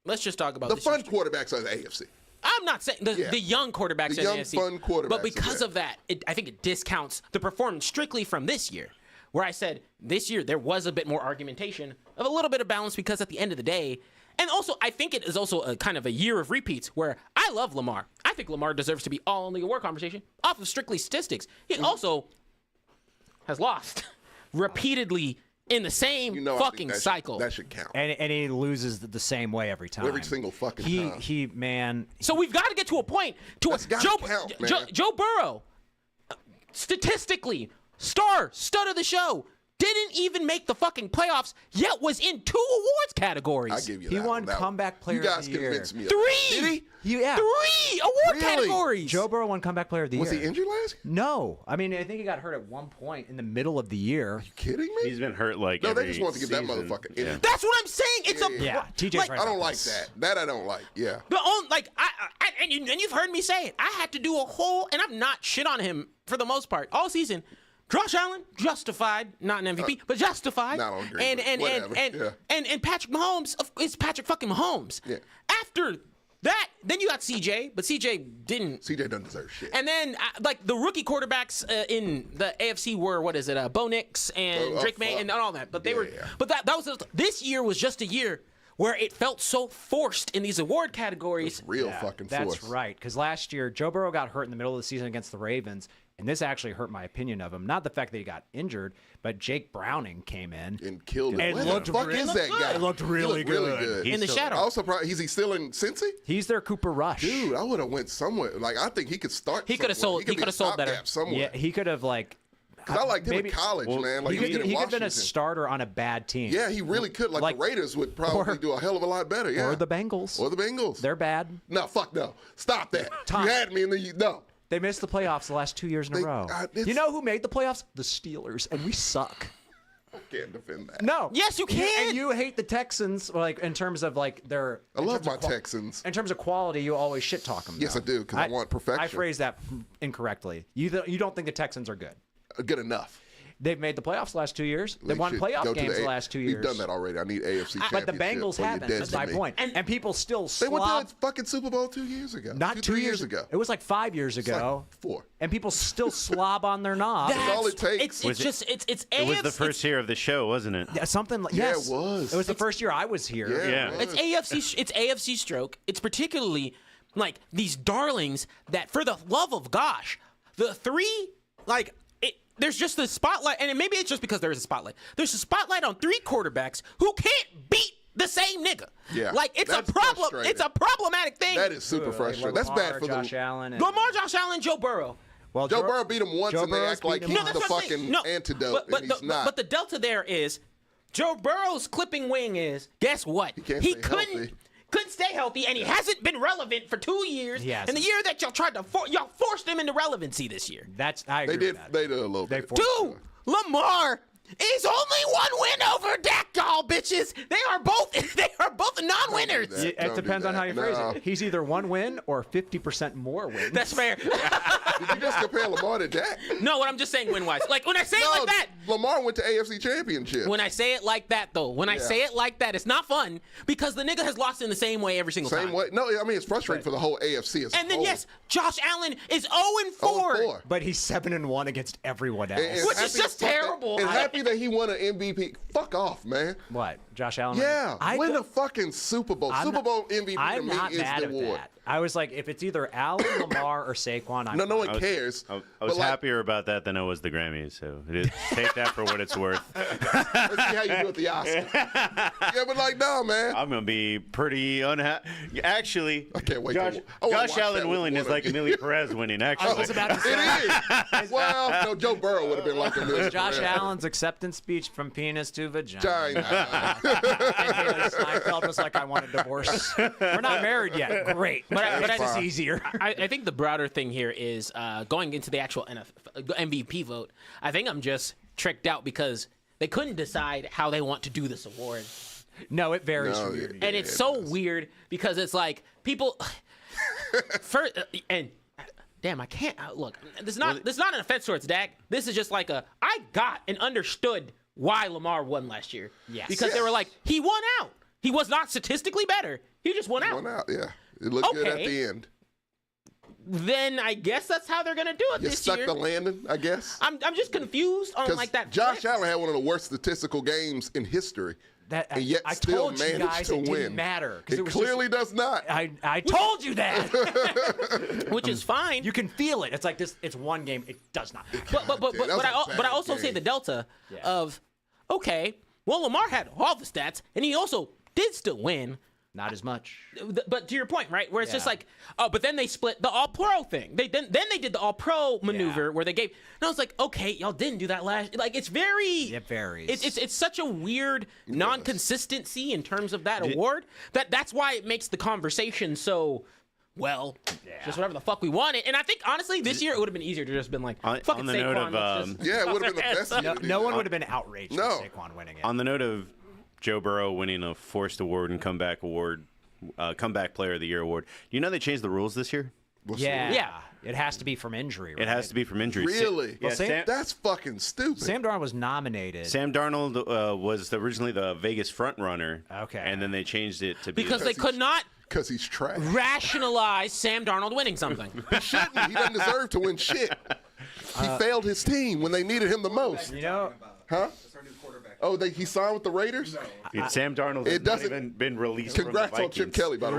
let's just talk about The this fun year's team. quarterbacks are the AFC. I'm not saying the young quarterbacks The in young, the AFC, fun quarterbacks but are because there. of that, I think it discounts the performance strictly from this year, where I said this year there was a bit more argumentation of a little bit of balance because at the end of the day, and also I think it is also a kind of a year of repeats where I love Lamar. I think Lamar deserves to be all in the award conversation off of strictly statistics. He also has lost repeatedly in the same I think fucking that cycle. That should count. And he loses the same way every time. Every single fucking time. He man. So we've got to get to a point to That's gotta count, man. Joe Burrow, statistically, stud of the show, didn't even make the fucking playoffs, yet was in 2 awards categories. I give you He that won one. comeback player You guys of the year. convinced me. 3! Did he? Yeah. 3 award Really? categories. Joe Burrow won comeback player of the Was year. he injured last year? No, I mean I think he got hurt at one point in the middle of the year. Kidding me? He's been hurt like No, every they just want to get that season. motherfucker Yeah. in. That's what I'm saying. It's a Yeah, TJ's like, right. I don't about like this. that. That I don't like. Yeah. the own like and you've heard me say it. I had to do a whole, and I'm not shit on him for the most part all season. Josh Allen, justified, not an MVP, but justified. Not on green, and but and, whatever, and, yeah. and Patrick Mahomes is Patrick fucking Mahomes. Yeah. After that, then you got CJ, but CJ didn't. CJ doesn't deserve shit. And then like the rookie quarterbacks in the AFC were Bo Nix and Drake May fuck. and all that. But they were. Yeah. But that was this year was just a year where it felt so forced in these award categories. Real fucking force. That's right. Because last year, Joe Burrow got hurt in the middle of the season against the Ravens, and this actually hurt my opinion of him. Not the fact that he got injured, but Jake Browning came in. And killed it. And Where looked the fuck really is that guy? It looked really He looked really good. good. In the shadow. I was surprised. Is he still in Cincy? He's their Cooper Rush. Dude, I would have went somewhere. Like I think he could start. He coulda somewhere. sold- he could be coulda a sold better. stopgap somewhere. Yeah, he could have Because I liked him maybe- in college, man. Like he he, could was in have been a Washington. starter on a bad team. Yeah, he really could. Like the Raiders would probably or- do a hell of a lot better. Yeah. Or the Bengals. Or the Bengals. They're bad. No, fuck no. Stop that. Tom. You had me in the no. They missed the playoffs the last 2 years in a row. it's- You know who made the playoffs? The Steelers, and we suck. I can't defend that. No. Yes, you can. And you hate the Texans, like in terms of like their. I in love terms my of Texans. In terms of quality, you always shit talk them. Yes, I do, 'cause I want perfection. I phrased that incorrectly. You don't think the Texans are good? Good enough. They've made the playoffs the last 2 years. They've They won should playoff go to games the last 2 years. We've done that already. I need AFC championship. But the Bengals or you're haven't. dead That's to my me. point. And people still They went slob. to the fucking Super Bowl 2 years ago. Not 2 years ago. It was like 5 years It's ago. like 4. And people still slob on their knob. That's all it takes. It's just it's It was the AFC first year of the show, wasn't it? Yeah, something like Yeah, it yes. was. It was the first year I was here. Yeah. Yeah. It's AFC. It's AFC stroke. It's particularly like these darlings that, for the love of gosh, the three like it. There's just the spotlight, and maybe it's just because there is a spotlight. There's a spotlight on 3 quarterbacks who can't beat the same nigga. Yeah, like it's that's a problem. frustrating. It's a problematic thing. That is super frustrating. That's bad for Josh the. Allen. And, Lamar, Josh Allen, Joe Burrow. well, Joe Burrow beat him once, Joe and they Burrow's act like beat he's him the that's what I'm fucking saying. No, antidote, and he's not. But the delta there is Joe Burrow's clipping wing is, guess what? can't He stay couldn't healthy. stay healthy, and he hasn't been relevant for 2 years. He hasn't. And the year that y'all tried to y'all forced him into relevancy this year. that's I agree They did. with that. They did a little They bit. forced Dude, Lamar is only 1 win over Dak, y'all bitches. They are both non-winners. Don't do It that. Don't do depends on that. how you phrase No. it. He's either 1 win or 50% more wins. That's fair. Did you just compare Lamar to Dak? No, what I'm just saying win-wise. Like when I say it like that, Lamar went to AFC Championship. when I say it like that though, when I say it like that, it's not fun because the nigga has lost in the same way every single time. Same way. No, I mean it's frustrating for the whole AFC as a And then whole. yes, Josh Allen is 0-4. 0-4. But he's 7-1 against everyone else. And Which is happy just as fuck that- terrible. And happy that he won an MVP. Fuck off, man. What? Josh Allen? Yeah, I win don't- the fucking Super Bowl. I'm Super not- Bowl MVP to I'm me not is mad the at award. that. I was like, if it's either Allen, Lamar, or Saquon, I'm No one I was- cares. I was But, like, happier about that than I was the Grammys, so it is, take that for what it's worth. Let's see how you do at the Oscars. Yeah, but like, no, man. I'm gonna be pretty unhappy. Actually, I can't wait. Josh, I wanna Josh watch that Allen with winning one is of like you. Amelia Perez winning. Actually, I was about to It say. is. Well, no, Joe Burrow would have been like a Josh Allen's acceptance speech from penis to vagina. China. And Haley Steinfeld was like, I want a divorce. We're not married yet. Great. But I- this is easier. I think the broader thing here is going into the actual MVP vote. I think I'm just tricked out because they couldn't decide how they want to do this award. No, it varies No, from year yeah. to year. And it's so weird because it's like people first and damn, I can't look. This is not an offense towards Dak. This is just like I got and understood why Lamar won last year. Yes. Because they were like, he won out. He was not statistically better. He just won out. Won out, yeah. It looked good at Okay. the end. Then I guess that's how they're gonna do it You this stuck year. the landing, I guess. I'm just confused on like that. Josh Allen had one of the worst statistical games in history. And yet I still told you managed guys to it win. didn't matter. 'Cause It was clearly does not. I told you that. which is fine. You can feel it. It's like this. It's one game. It does not matter. But that was a but I bad also say game. the delta of okay, well Lamar had all the stats and he also did still win. Not as much. But to your point, right, where it's just Yeah. like, oh, but then they split the All-Pro thing. They then they did the All-Pro maneuver where they gave. And I was like, okay, y'all didn't do that last. Like it's very. It varies. It's such a weird non-consistency in terms of that award that's why it makes the conversation so. Well, just whatever the fuck we wanted. And I think, honestly, this year it would have been easier to just been like, fucking on the Saquon. note of, let's just Yeah, it fuck would have been their the ass best up. year to do No that. one would have been outraged No. with Saquon winning it. On the note of Joe Burrow winning a forced award and comeback player of the year award, do you know they changed the rules this year? Yeah. It has to be from injury. Right? It has to be from injury. Really? Yeah, Sam- That's fucking stupid. Sam Darnold was nominated. Sam Darnold was originally the Vegas front runner. Okay. And then they changed it to be Because they could not Because he's trash. rationalize Sam Darnold winning something. He shouldn't. He doesn't deserve to win shit. He failed his team when they needed him the most. You know, Huh? That's our new quarterback. Oh, he signed with the Raiders? Sam Darnold has It not doesn't- even been released Congrats from the on Chip Vikings. Kelly, by the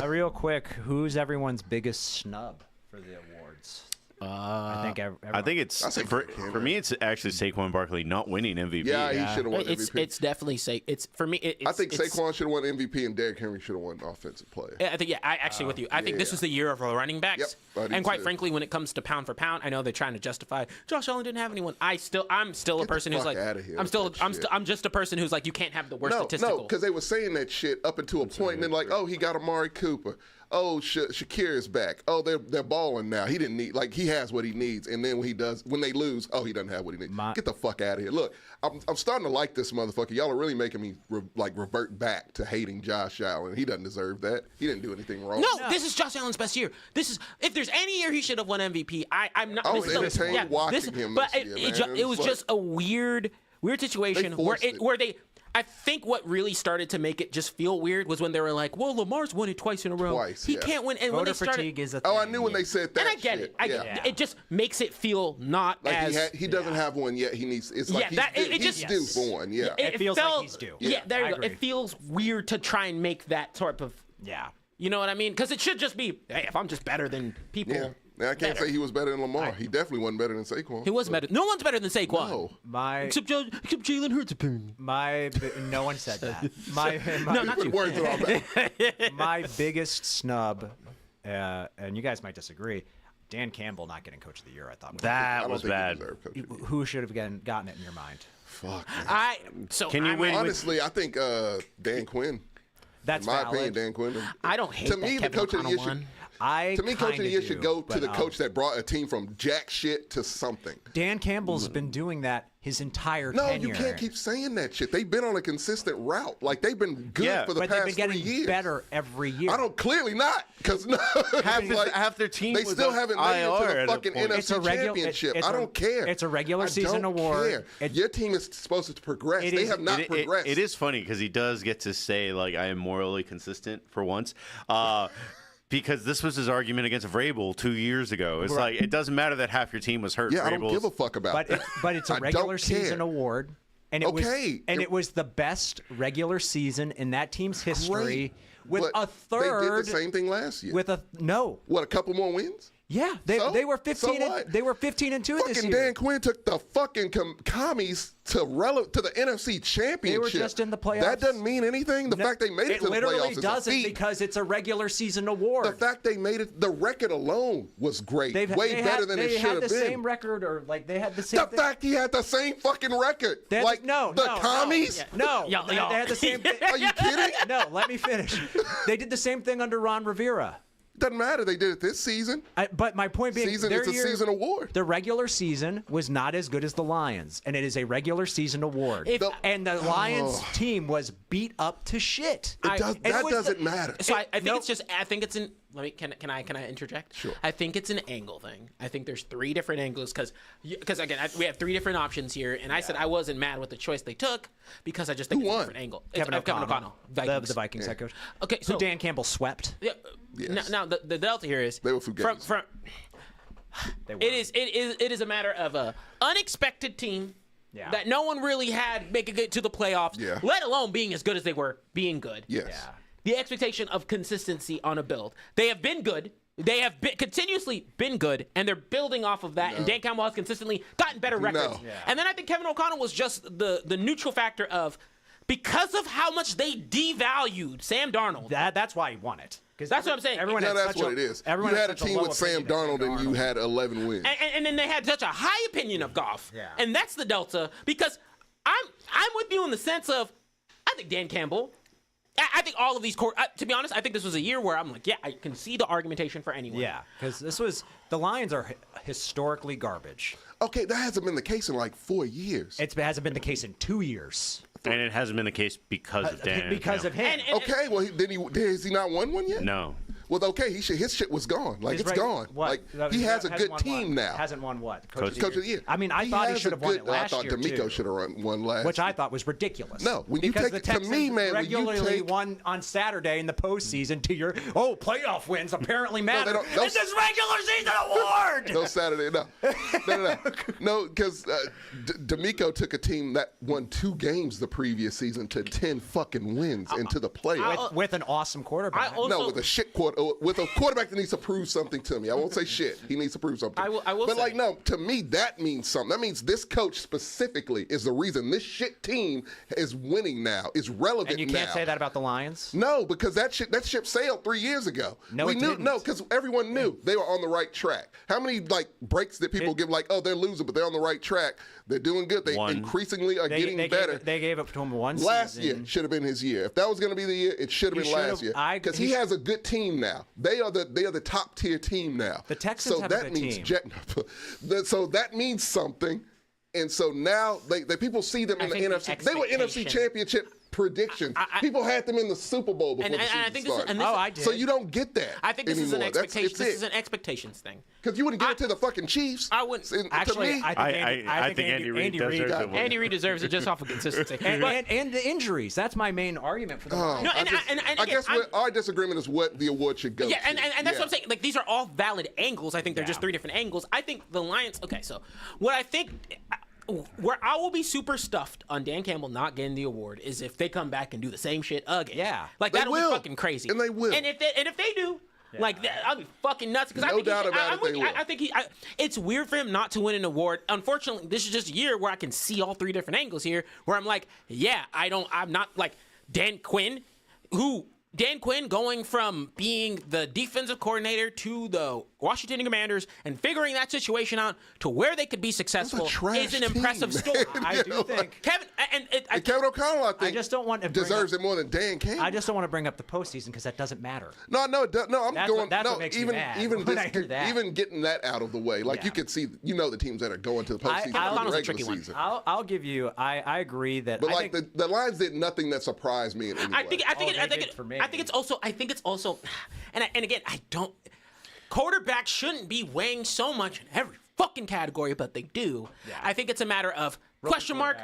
way. real quick, who's everyone's biggest snub for the awards? I think I think it's I say for Cameron. me. It's actually Saquon Barkley not winning MVP. Yeah, he should have won It's MVP. it's definitely it's for me. I think it's, Saquon should have won MVP and Derrick Henry should have won Offensive Player. I think I actually with you. I think this yeah. was the year of our running backs. Yep, I do and quite too. frankly, when it comes to pound for pound, I know they're trying to justify Josh Allen didn't have anyone. I'm still a the person who's fuck like outta here I'm with still that shit. I'm just a person who's like you can't have the worst No, statistical. because they were saying that shit up until a point, and then like, oh, he got Amari Cooper. Oh, Shakir is back. Oh, they're balling now. He didn't need he has what he needs, and then when they lose, oh, he doesn't have what he needs. Get the fuck out of here. Look, I'm starting to like this motherfucker. Y'all are really making me revert back to hating Josh Allen. He doesn't deserve that. He didn't do anything wrong. No, this is Josh Allen's best year. This is if there's any year he should have won MVP. I'm not. I was this is the- entertained watching him but this year, man. it was It's just a weird situation forced it. where they. I think what really started to make it just feel weird was when they were like, "Well, Lamar's won it twice in a row. Twice, he yeah. can't win." And when voter they started, fatigue is a thing. Oh, I knew when they said that. and I get shit. it. I yeah. get it. It just makes it feel not Like as. he doesn't have one yet. He needs. It's like Yeah, he's due for one. Yeah. It feels like he's due. Yeah, there I you go. agree. It feels weird to try and make that sort of. Yeah. You know what I mean? Because it should just be, hey, if I'm just better than people. Yeah. Now, I can't better. say he was better than Lamar. He definitely wasn't better than Saquon. He was better. No one's better than Saquon. No. Except Jalen Hurts, apparently. No one said that. My No, not Put you. words in our mouth. my biggest snub, and you guys might disagree. Dan Campbell not getting Coach of the Year. I thought I That don't was think he bad. deserved Coach of the Year. Who should have gotten it in your mind? Fuck. Man. Can you win with- Honestly, I think Dan Quinn. That's In my valid. opinion, Dan Quinn. I don't hate To that me, the Kevin Coach of the O'Connell Year won. should. To me, Coach of the Year should go to the coach that. that brought a team from jack shit to something. Dan Campbell's been doing that his entire No, tenure. you can't keep saying that shit. They've been on a consistent route. Like they've been good Yeah, for the but past they've been 3 getting years. better every year. I don't clearly not because no, half their team they was still on haven't made it IR to at the a fucking point. It's a NFC Championship. it's I a- don't care. it's a regular I season don't award. care. Your team is supposed to progress. It They is- have not progressed. It is funny because he does get to say like I am morally consistent for once. Because this was his argument against Vrabel 2 years ago. It's like it doesn't matter that half your team was hurt. Yeah, I don't Vrabel's- give a fuck about but that. it's a I regular don't season care. award, and it was Okay. it was the best regular season in that team's history Great. with But a third. They did the same thing last year. With a no. What, a couple more wins? Yeah, they were 15. So what? They were 15 and 2 this Fucking year. Dan Quinn took the fucking commies to the NFC Championship. just in the playoffs. That doesn't mean anything. The fact they made it to the literally playoffs is a doesn't feat. because it's a regular season award. The fact they made it, the record alone was great. Way better than it should have They had the been. same record, or like they had the same. The fact he had the same fucking record. They had like no, the no, commies. No, Y'all- they y'all- had the same thing. Are you kidding? No, let me finish. They did the same thing under Ron Rivera. Doesn't matter. They did it this season. But my point being, Season, their it's a year- season award. The regular season was not as good as the Lions, and it is a regular season award. If- and the Lions team was beat up to shit. That And it was doesn't matter. So I think Nope. it's just I think it's an Can I interject? Sure. I think it's an angle thing. I think there's 3 different angles because again we have 3 different options here, and I said I wasn't mad with the choice they took because I just think Who it's a won? different angle. Kevin O'Connell, Vikings. the Vikings head coach. Okay, so Who Dan Campbell swept. Yeah, Yes. Now the delta here is They were fugazi. from They were. it is a matter of a unexpected team Yeah. that no one really had make it to the playoffs, Yeah. let alone being as good as they were being good. Yes. Yeah. The expectation of consistency on a build. They have been good. They have continuously been good, and they're building off of that. And Dan Campbell has consistently gotten better records. No. Yeah. And then I think Kevin O'Connell was just the neutral factor of because of how much they devalued Sam Darnold. That's why he won it. Because That's what I'm saying. Everyone No, had that's such what it is. Everyone You had a such team low with Sam opinion of Darnold, and you had 11 wins. And then they had such a high opinion of Goff. Yeah. And that's the delta because I'm with you in the sense of I think Dan Campbell. I think all of these to be honest, I think this was a year where I'm like, yeah, I can see the argumentation for anyone. Yeah, because the Lions are historically garbage. Okay, that hasn't been the case in like 4 years. It hasn't been the case in 2 years. And it hasn't been the case because of Dan. Because of him. Okay, well, has he not won one yet? No. Well, okay, his shit was gone. Like, He's it's right. gone. What? Like, he has a Hasn't good won team what? now. Hasn't won what? Coach of the year. I mean, I thought he should have won it last I thought year, D'Amico too. should have won last Which year. I thought was ridiculous. No, when you because take- the to Texans me, man, when you regularly take- won on Saturday in the postseason to your playoff wins apparently matter. don't- It's this regular season award. No Saturday, no, because D'Amico took a team that won 2 games the previous season to 10 fucking wins into the playoffs. with an awesome quarterback. No, with a shit with a quarterback that needs to prove something to me. I won't say shit. He needs to prove something. I will But say- like, no, to me that means something. That means this coach specifically is the reason this shit team is winning now. Is relevant and you can't now. say that about the Lions. No, because that ship sailed 3 years ago. No, we it knew didn't. no, because everyone knew they were on the right track. How many like breaks did people give? Like, oh, they're losing, but they're on the right track. They're doing good. They One. increasingly are getting they better. They gave it to him one Last season. year should have been his year. If that was going to be the year, it should have He been last should've- year. Because he has a good team now. They are the top tier team now. The Texans so have a that good means team. so that means something. And so now they people see them in the think the NFC. They were NFC expectation- Championship predictions. People had them in the Super Bowl before the season I think this is, started. and this, I did. So you don't get that. I think this is an anymore. expectation. This is That's an expectations thing. because you wouldn't give it to the fucking Chiefs. I wouldn't- And Actually, to me, I think Andy Reid deserves it. Andy Reid deserves it just off of consistency. and the injuries. That's my main argument for the Lions. No, I and guess again, our disagreement is what the award should go Yeah, to. and that's what I'm saying. Like, these are all valid angles. I think they're just Yeah. 3 different angles. I think the Lions. Okay, so what I think. Where I will be super stuffed on Dan Campbell not getting the award is if they come back and do the same shit again. Yeah. like They that'll will. be fucking crazy. And they will. And if they do, like I'll be fucking nuts because I No think doubt about it, they will. I think it's weird for him not to win an award. Unfortunately, this is just a year where I can see all 3 different angles here. Where I'm like, yeah, I'm not like Dan Quinn, going from being the defensive coordinator to the Washington Commanders and figuring that situation out to where they could be successful trash is an team, impressive man. story. I do think. Kevin, And Kevin O'Connell, I think, just don't want to bring deserves up- it more than Dan Campbell. I just don't want to bring up the postseason because that doesn't matter. No, I'm That's going. what- that's no, what makes me even mad even when this, I hear that. even getting that out of the way, like Yeah. you could see, the teams that are going to the postseason I'll- in the O'Connell's a regular tricky one. season. I'll give you. I agree that. But I like think, the Lions did nothing that surprised me in any way. I think it's also, and again, I don't. Quarterbacks shouldn't be weighing so much in every fucking category, but they do. Yeah. I think it's a matter of question mark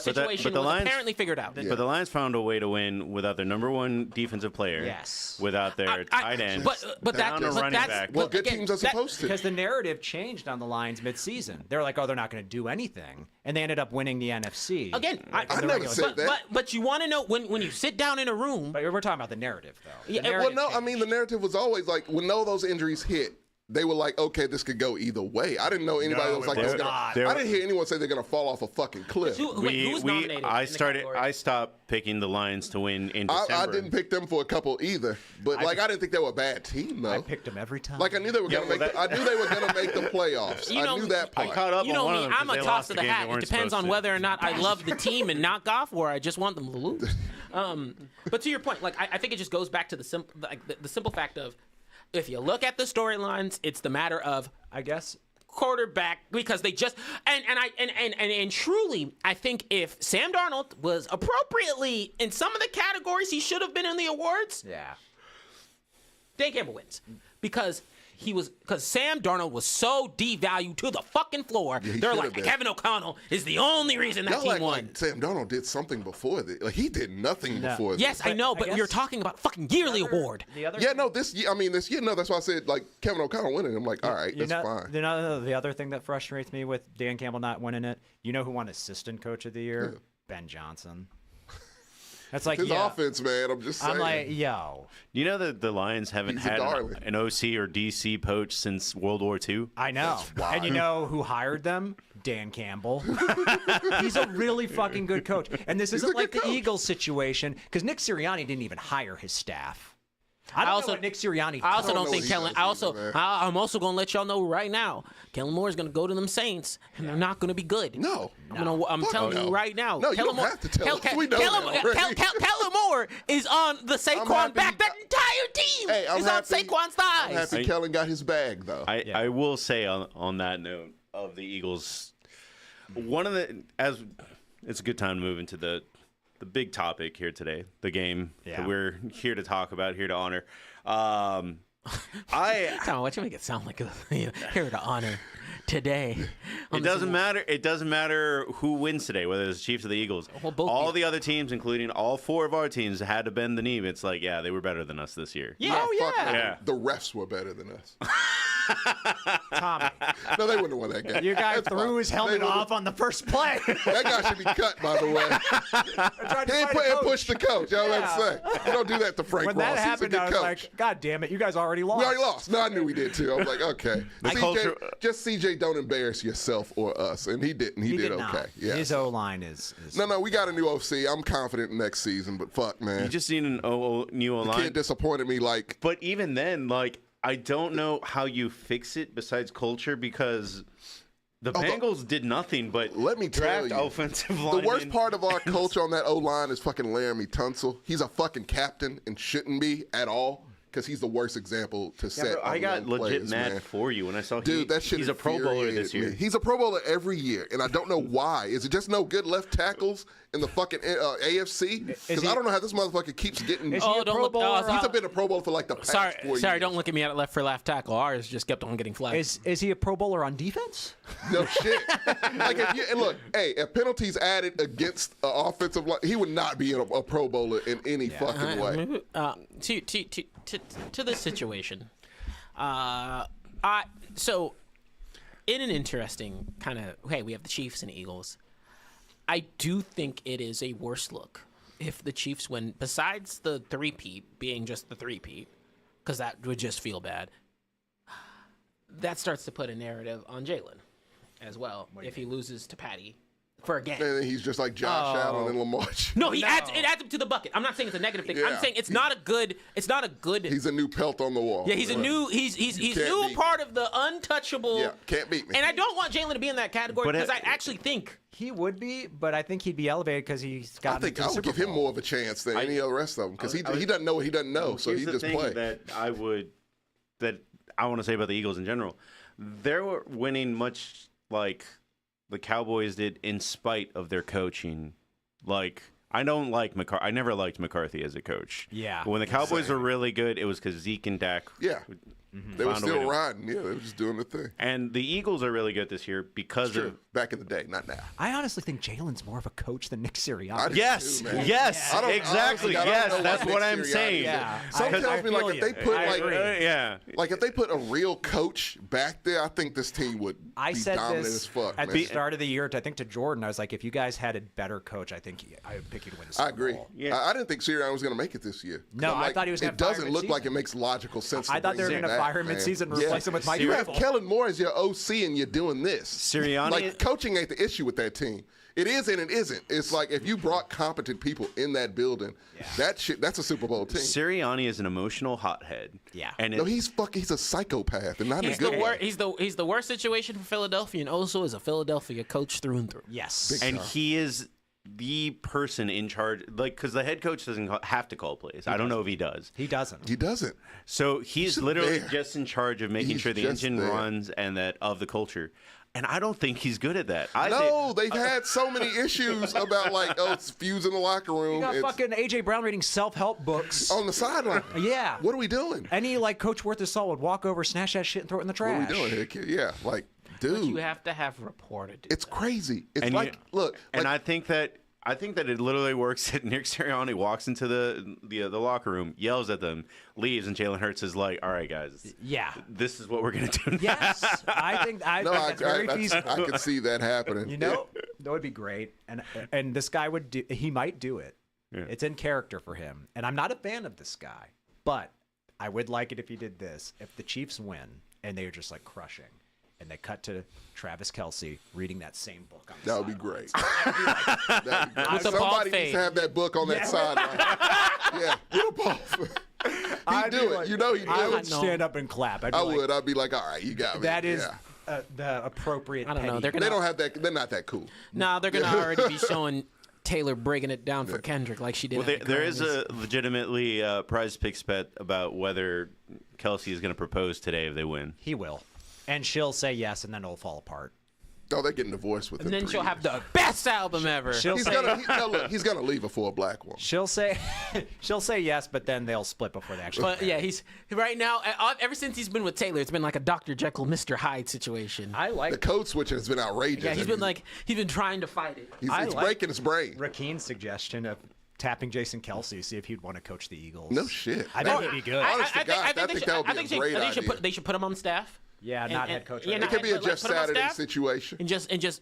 situation the was Lions- apparently figured out. But the Lions found a way to win without their number 1 defensive player. Yes. Without their tight end. But down a running that's back. Well, but good again, teams are supposed to. because the narrative changed on the Lions mid-season. They're like, oh, they're not going to do anything, and they ended up winning the NFC. Again, I never said that. But you want to know when you sit down in a room. But we're talking about the narrative, though. The Yeah, well, narrative Well, no, I changed. mean the narrative was always like when all those injuries hit, they were like, okay, this could go either way. I didn't know anybody No, was like, it this was gonna, not. I didn't hear anyone say they're gonna fall off a fucking cliff. Who was nominated? I in the category? I stopped picking the Lions to win in December. I didn't pick them for a couple either, but I didn't think they were a bad team though. I picked them every time. Like I knew they were gonna I knew they were gonna make the playoffs. You I know, knew that I part. caught up You on know one me, of them 'cause I'm a they toss lost of the the game they hat. It weren't depends on supposed to. whether or not I love the team and not Goff, or I just want them to lose. But to your point, like I think it just goes back to the simple fact of if you look at the storylines, it's the matter of I guess. quarterback because they just and truly I think if Sam Darnold was appropriately in some of the categories he should have been in the awards. Yeah. Dan Campbell wins because Sam Darnold was so devalued to the fucking floor. Yeah, he They're should like, have been. Kevin O'Connell is the only reason that Y'all team act won. like Sam Darnold did something before this. Like he did nothing before this. Yes, I know, but guess you're talking about a fucking yearly award. The other Yeah, no, this year. I mean, this year. No, that's why I said like Kevin O'Connell winning. I'm like, all right, that's fine. The other thing that frustrates me with Dan Campbell not winning it, you know who won Assistant Coach of the Year? Yeah. Ben Johnson. That's like His offense, man. I'm just saying. I'm like, yo, You know that the Lions haven't He's a had darling. an OC or DC poach since World War II. I know. And you know who hired them? Dan Campbell. He's a really fucking good coach. And this isn't a like good the coach. Eagles situation because Nick Sirianni didn't even hire his staff. I don't know what Nick Sirianni. I also don't don't know think what he Kellen. does either, man. I'm also gonna let y'all know right now. Kellen Moore is gonna go to them Saints, and they're not gonna be good. No. I'm Fuck telling no. you right now. No, you Kellen don't Moore, have to tell us. We know that already. Kellen Moore is on the Saquon happy- back. That entire team Hey, I'm is happy- on Saquon's I'm thighs. happy Kellen got his bag though. I will say on that note of the Eagles, it's a good time to move into the big topic here today, the game that we're here to talk about, here to honor. Come on, why don't you make it sound like here to honor today? It doesn't matter. It doesn't matter who wins today, whether it's the Chiefs or the Eagles. Well, both all be- the other teams, including all 4 of our teams, had to bend the knee. It's like, yeah, they were better than us this year. Yeah, Fuck yeah. no. Yeah. The refs were better than us. Tommy, No, they wouldn't have won that game. your guy That's threw fine. his helmet They would've- off on the first play. That guy should be cut, by the way. He ain't push the coach. I was about to say. You don't do that to Frank When Ross. that He's a happened, good I was coach. like, God damn it, you guys already lost. We already lost. No, I knew we did too. I was like, okay. Just CJ, don't embarrass yourself or us. And he didn't. He did okay. Not. Yeah. His O-line is No, we got a new OC. I'm confident next season, but fuck, man. You just need an new The line. kid disappointed me like But even then, like, I don't know how you fix it besides culture because the Bengals did nothing but let me tell draft you, offensive the linemen. worst part of our culture on that O-line is fucking Laramie Tunsil. He's a fucking captain and shouldn't be at all because he's the worst example to Yeah, set. bro, I on got young legit players, mad man. for you when I saw Dude, that shit he's a Pro Bowler this infuriated year. me. He's a Pro Bowler every year, and I don't know why. Is it just no good left tackles in the fucking AFC? Because I don't know how this motherfucker keeps getting. Is he a don't Pro look. Bowler? He's been a Pro Bowler for like the past 4 years. Sorry, don't look at me at left for left tackle. Ours just kept on getting flagged. Is he a Pro Bowler on defense? No shit. Like if you and look, hey, if penalties added against an offensive line, he would not be a Pro Bowler in any fucking way. To this situation, so in an interesting kind of we have the Chiefs and Eagles. I do think it is a worse look if the Chiefs win. Besides the three-peat being just the three-peat, because that would just feel bad. That starts to put a narrative on Jalen as well if he loses to Patty for a game. And then he's just like Josh Allen and Lamar. No, it adds him to the bucket. I'm not saying it's a negative thing. I'm Yeah. saying it's not a good. He's a new pelt on the wall. Yeah, he's a new. He's can't new beat part of the untouchable. Yeah, can't beat me. And I don't want Jalen to be in that category But because I actually think He would be, but I think he'd be elevated because he's got. I think I would give him more of a chance than any of the rest of them because he doesn't know what he doesn't know, so Here's he the just thing play. that I want to say about the Eagles in general. They're winning much like the Cowboys did in spite of their coaching. Like, I don't like McCarthy. I never liked McCarthy as a coach. Yeah. But when the Cowboys were really good, it was because Zeke and Dak. Yeah. They were found a way still to- riding. Yeah, they were just doing the thing. And the Eagles are really good this year because True. of. Back in the day, not now. I honestly think Jalen's more of a coach than Nick I Sirianni. do Yes, too, man. yes, I don't- exactly. honestly, I don't Yes, know that's Nick what I'm Sirianni saying. is. Yeah. Something tells me like if they put I like agree. Yeah. like if they put a real coach back there, I think this team would I be said dominant this as fuck. at man. the start of the year. I think to Jordan, I was like, if you guys had a better coach, I think I would pick you to win the Super I agree. Bowl. Yeah. I didn't think Sirianni was going to make it this year. 'Cause No, I'm I like, thought he was gonna It fire doesn't look like mid-season. it makes logical sense. I thought they were going to fire him mid-season and replace him with Mike You have Vrabel. Kellen Moore as your OC, and you're doing this. Sirianni- like coaching ain't the issue with that team. It is and it isn't. It's like if you brought competent people in that building, that's a Super Bowl team. Sirianni is an emotional hothead. Yeah. And No, he's a psychopath, and not in a he's good the way. he's the worst situation for Philadelphia, and also is a Philadelphia coach through and through. Yes. and he is the person in charge, like, because the head coach doesn't have to call plays. I don't know if he does. He doesn't. He doesn't. So he's just literally there. just in charge of making He's sure the just engine there. runs and that of the culture. And I don't think he's good at that. They've had so many issues about it's fused in the locker room. You got It's fucking AJ Brown reading self-help books. on the sideline. Yeah. What are we doing? Any Coach worth his salt would walk over, snatch that shit, and throw it in the What are trash. we doing here, kid? Yeah, dude. You have to have rapport to do It's crazy. It's And look. And I think that it literally works that Nick Sirianni walks into the locker room, yells at them, leaves, and Jalen Hurts is like, "All right, guys, Yeah. this is what we're gonna do now." Yes, I think that's very feasible. I could see that happening. You know, that would be great. And this guy he might do it. Yeah. It's in character for him. And I'm not a fan of this guy, but I would like it if he did this. If the Chiefs win and they're just crushing, and they cut to Travis Kelce reading that same book on the That would be sidelines. great. That'd be great. With the ball Somebody needs fade. to have that book on that sideline. Yeah, with a ball fade. He'd do it. You know he'd do I it. would stand up and clap. I would. I'd be like, all right, you got me. That is Yeah. the appropriate. I don't know. petty- They're They gonna. don't have that. They're not that cool. Nah, they're gonna already be showing Taylor breaking it down for Kendrick like she did. Well, at the there is Grammys. a legitimately prize picks bet about whether Kelsey is going to propose today if they win. He will, and she'll say yes, and then it'll fall apart. Oh, they're getting divorced within And then 3 she'll years. have the best album ever. She'll He's say gonna. He's gonna leave her for a black woman. she'll say she'll say yes, but then they'll split before they actually. But yeah, he's right now. Ever since he's been with Taylor, it's been like a Dr. Jekyll, Mr. Hyde situation. I The like code switching has been outrageous. Yeah, he's been trying to fight it. It's breaking his brain. Rakeen's suggestion of tapping Jason Kelsey, see if he'd want to coach the Eagles. No shit. I think it'd be good. Honest to God, I think that would be a great they should idea. they should put him on staff. Yeah, not head coach. Yeah, right? It could be a like, Jeff put him on Saturday staff situation. and just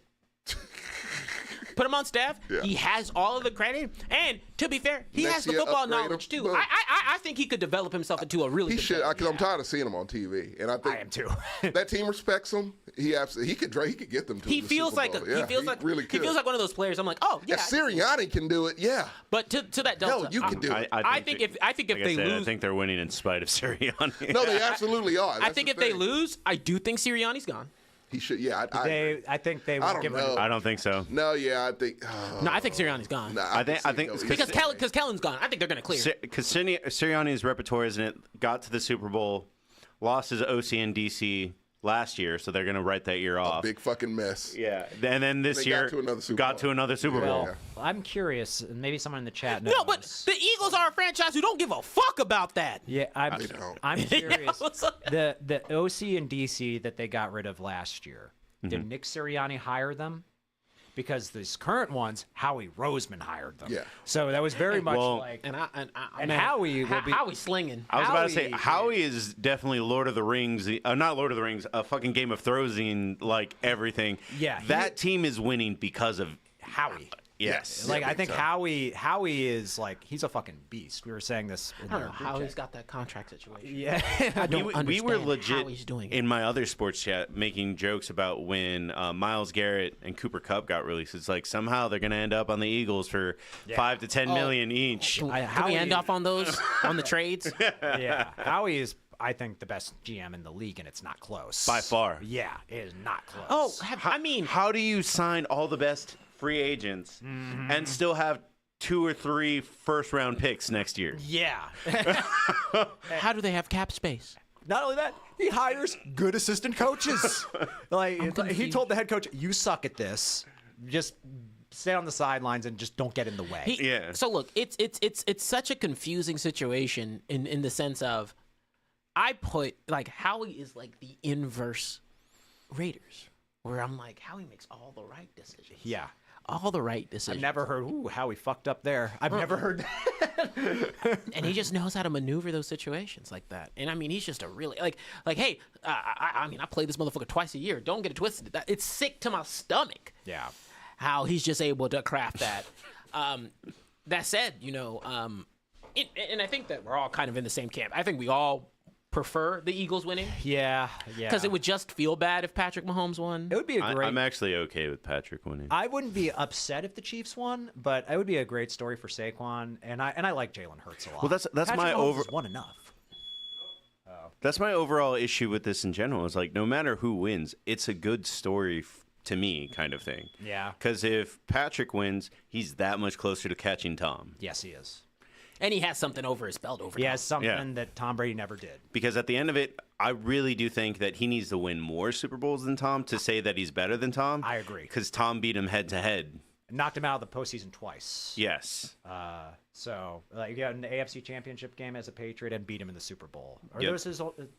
put him on staff. Yeah. He has all of the credit, and to be fair, he Next has the year, football upgrade him. knowledge too. Boom. I think he could develop himself into a really He good should, player. because I'm tired of seeing him on TV, and I think I am too. that team respects him. He absolutely he could get them to He the feels Super like Bowl. he Yeah, feels like really he could. feels like one of those players. I'm like, oh yeah. If Sirianni can do it, yeah. But to that Delta, Hell, you can do it. I think if like they I said, I lose, think they're winning in spite of Sirianni. No, they absolutely are. I That's think the if they thing. lose, I do think Sirianni's gone. he should. Yeah, I I think they I will don't give know. him. I don't think so. No, yeah, I think. No, I think Sirianni's gone. Nah, I think- can I see think- Kelsey. Because Kellen's gone. I think they're gonna clear. Because Sirianni's repertoire, isn't it? Got to the Super Bowl, lost his OC and DC last year, so they're going to write that year off. Big fucking mess. Yeah, and then this They year got to another Super got Bowl. to another Super Bowl. Well, I'm curious, and maybe someone in the chat knows. No, but the Eagles are a franchise who don't give a fuck about that. yeah, I'm curious. What's up? The OC and DC that they got rid of last year, did Nick Sirianni hire them? Because these current ones, Howie Roseman hired them. Yeah. So that was very much Well, like. And And Howie will be- Howie's slinging. I was about to say Howie- Howie is definitely Lord of the Rings, not Lord of the Rings, a fucking Game of Thrones, like everything. Yeah, that team is winning because of Howie. yes. Like Yeah, I big think time. Howie is like he's a fucking beast. We were saying this. In I don't the know group how he's chat. got that contract situation. Yeah. I don't we understand were how legit he's doing it. in my other sports chat making jokes about when Myles Garrett and Cooper Kupp got released. It's like somehow they're going to end up on the Eagles for $5 to $10 million each. Can, can we Howie- end off on those on the trades? Yeah. Howie is, I think, the best GM in the league, and it's not close. By far. Yeah, it is not close. Oh, I mean, How do you sign all the best free agents and still have 2 or 3 first-round picks next year? yeah. how do they have cap space? Not only that, he hires good assistant coaches. Like he confused. told the head coach, "You suck at this. Just stay on the sidelines and just don't get in the way." Yeah. So look, it's such a confusing situation in the sense of I put like Howie is like the inverse Raiders, where I'm like Howie makes all the right decisions. Yeah. All the right decisions. I've never heard, ooh, how he fucked up there. I've never heard that. And he just knows how to maneuver those situations like that. And I mean, he's just a really like hey, I mean, I play this motherfucker twice a year. Don't get it twisted. It's sick to my stomach. Yeah. How he's just able to craft that. That said, and I think that we're all kind of in the same camp. I think we all prefer the Eagles winning Yeah. Yeah. because it would just feel bad if Patrick Mahomes won. It would be a great. I'm actually okay with Patrick winning. I wouldn't be upset if the Chiefs won, but it would be a great story for Saquon, and I like Jalen Hurts a lot. Well, that's Patrick my Mahomes over- has won enough. That's my overall issue with this in general. Is like no matter who wins, it's a good story to me, kind of thing. Yeah. Because if Patrick wins, he's that much closer to catching Tom. Yes, he is. And he has something over his belt over He Tom. has something that Tom Brady never did. Because at the end of it, I really do think that he needs to win more Super Bowls than Tom to say that he's better than Tom. I agree. Because Tom beat him head to head. Knocked him out of the postseason twice. Yes. So, like, you got an AFC Championship game as a Patriot and beat him in the Super Bowl. Are Yep.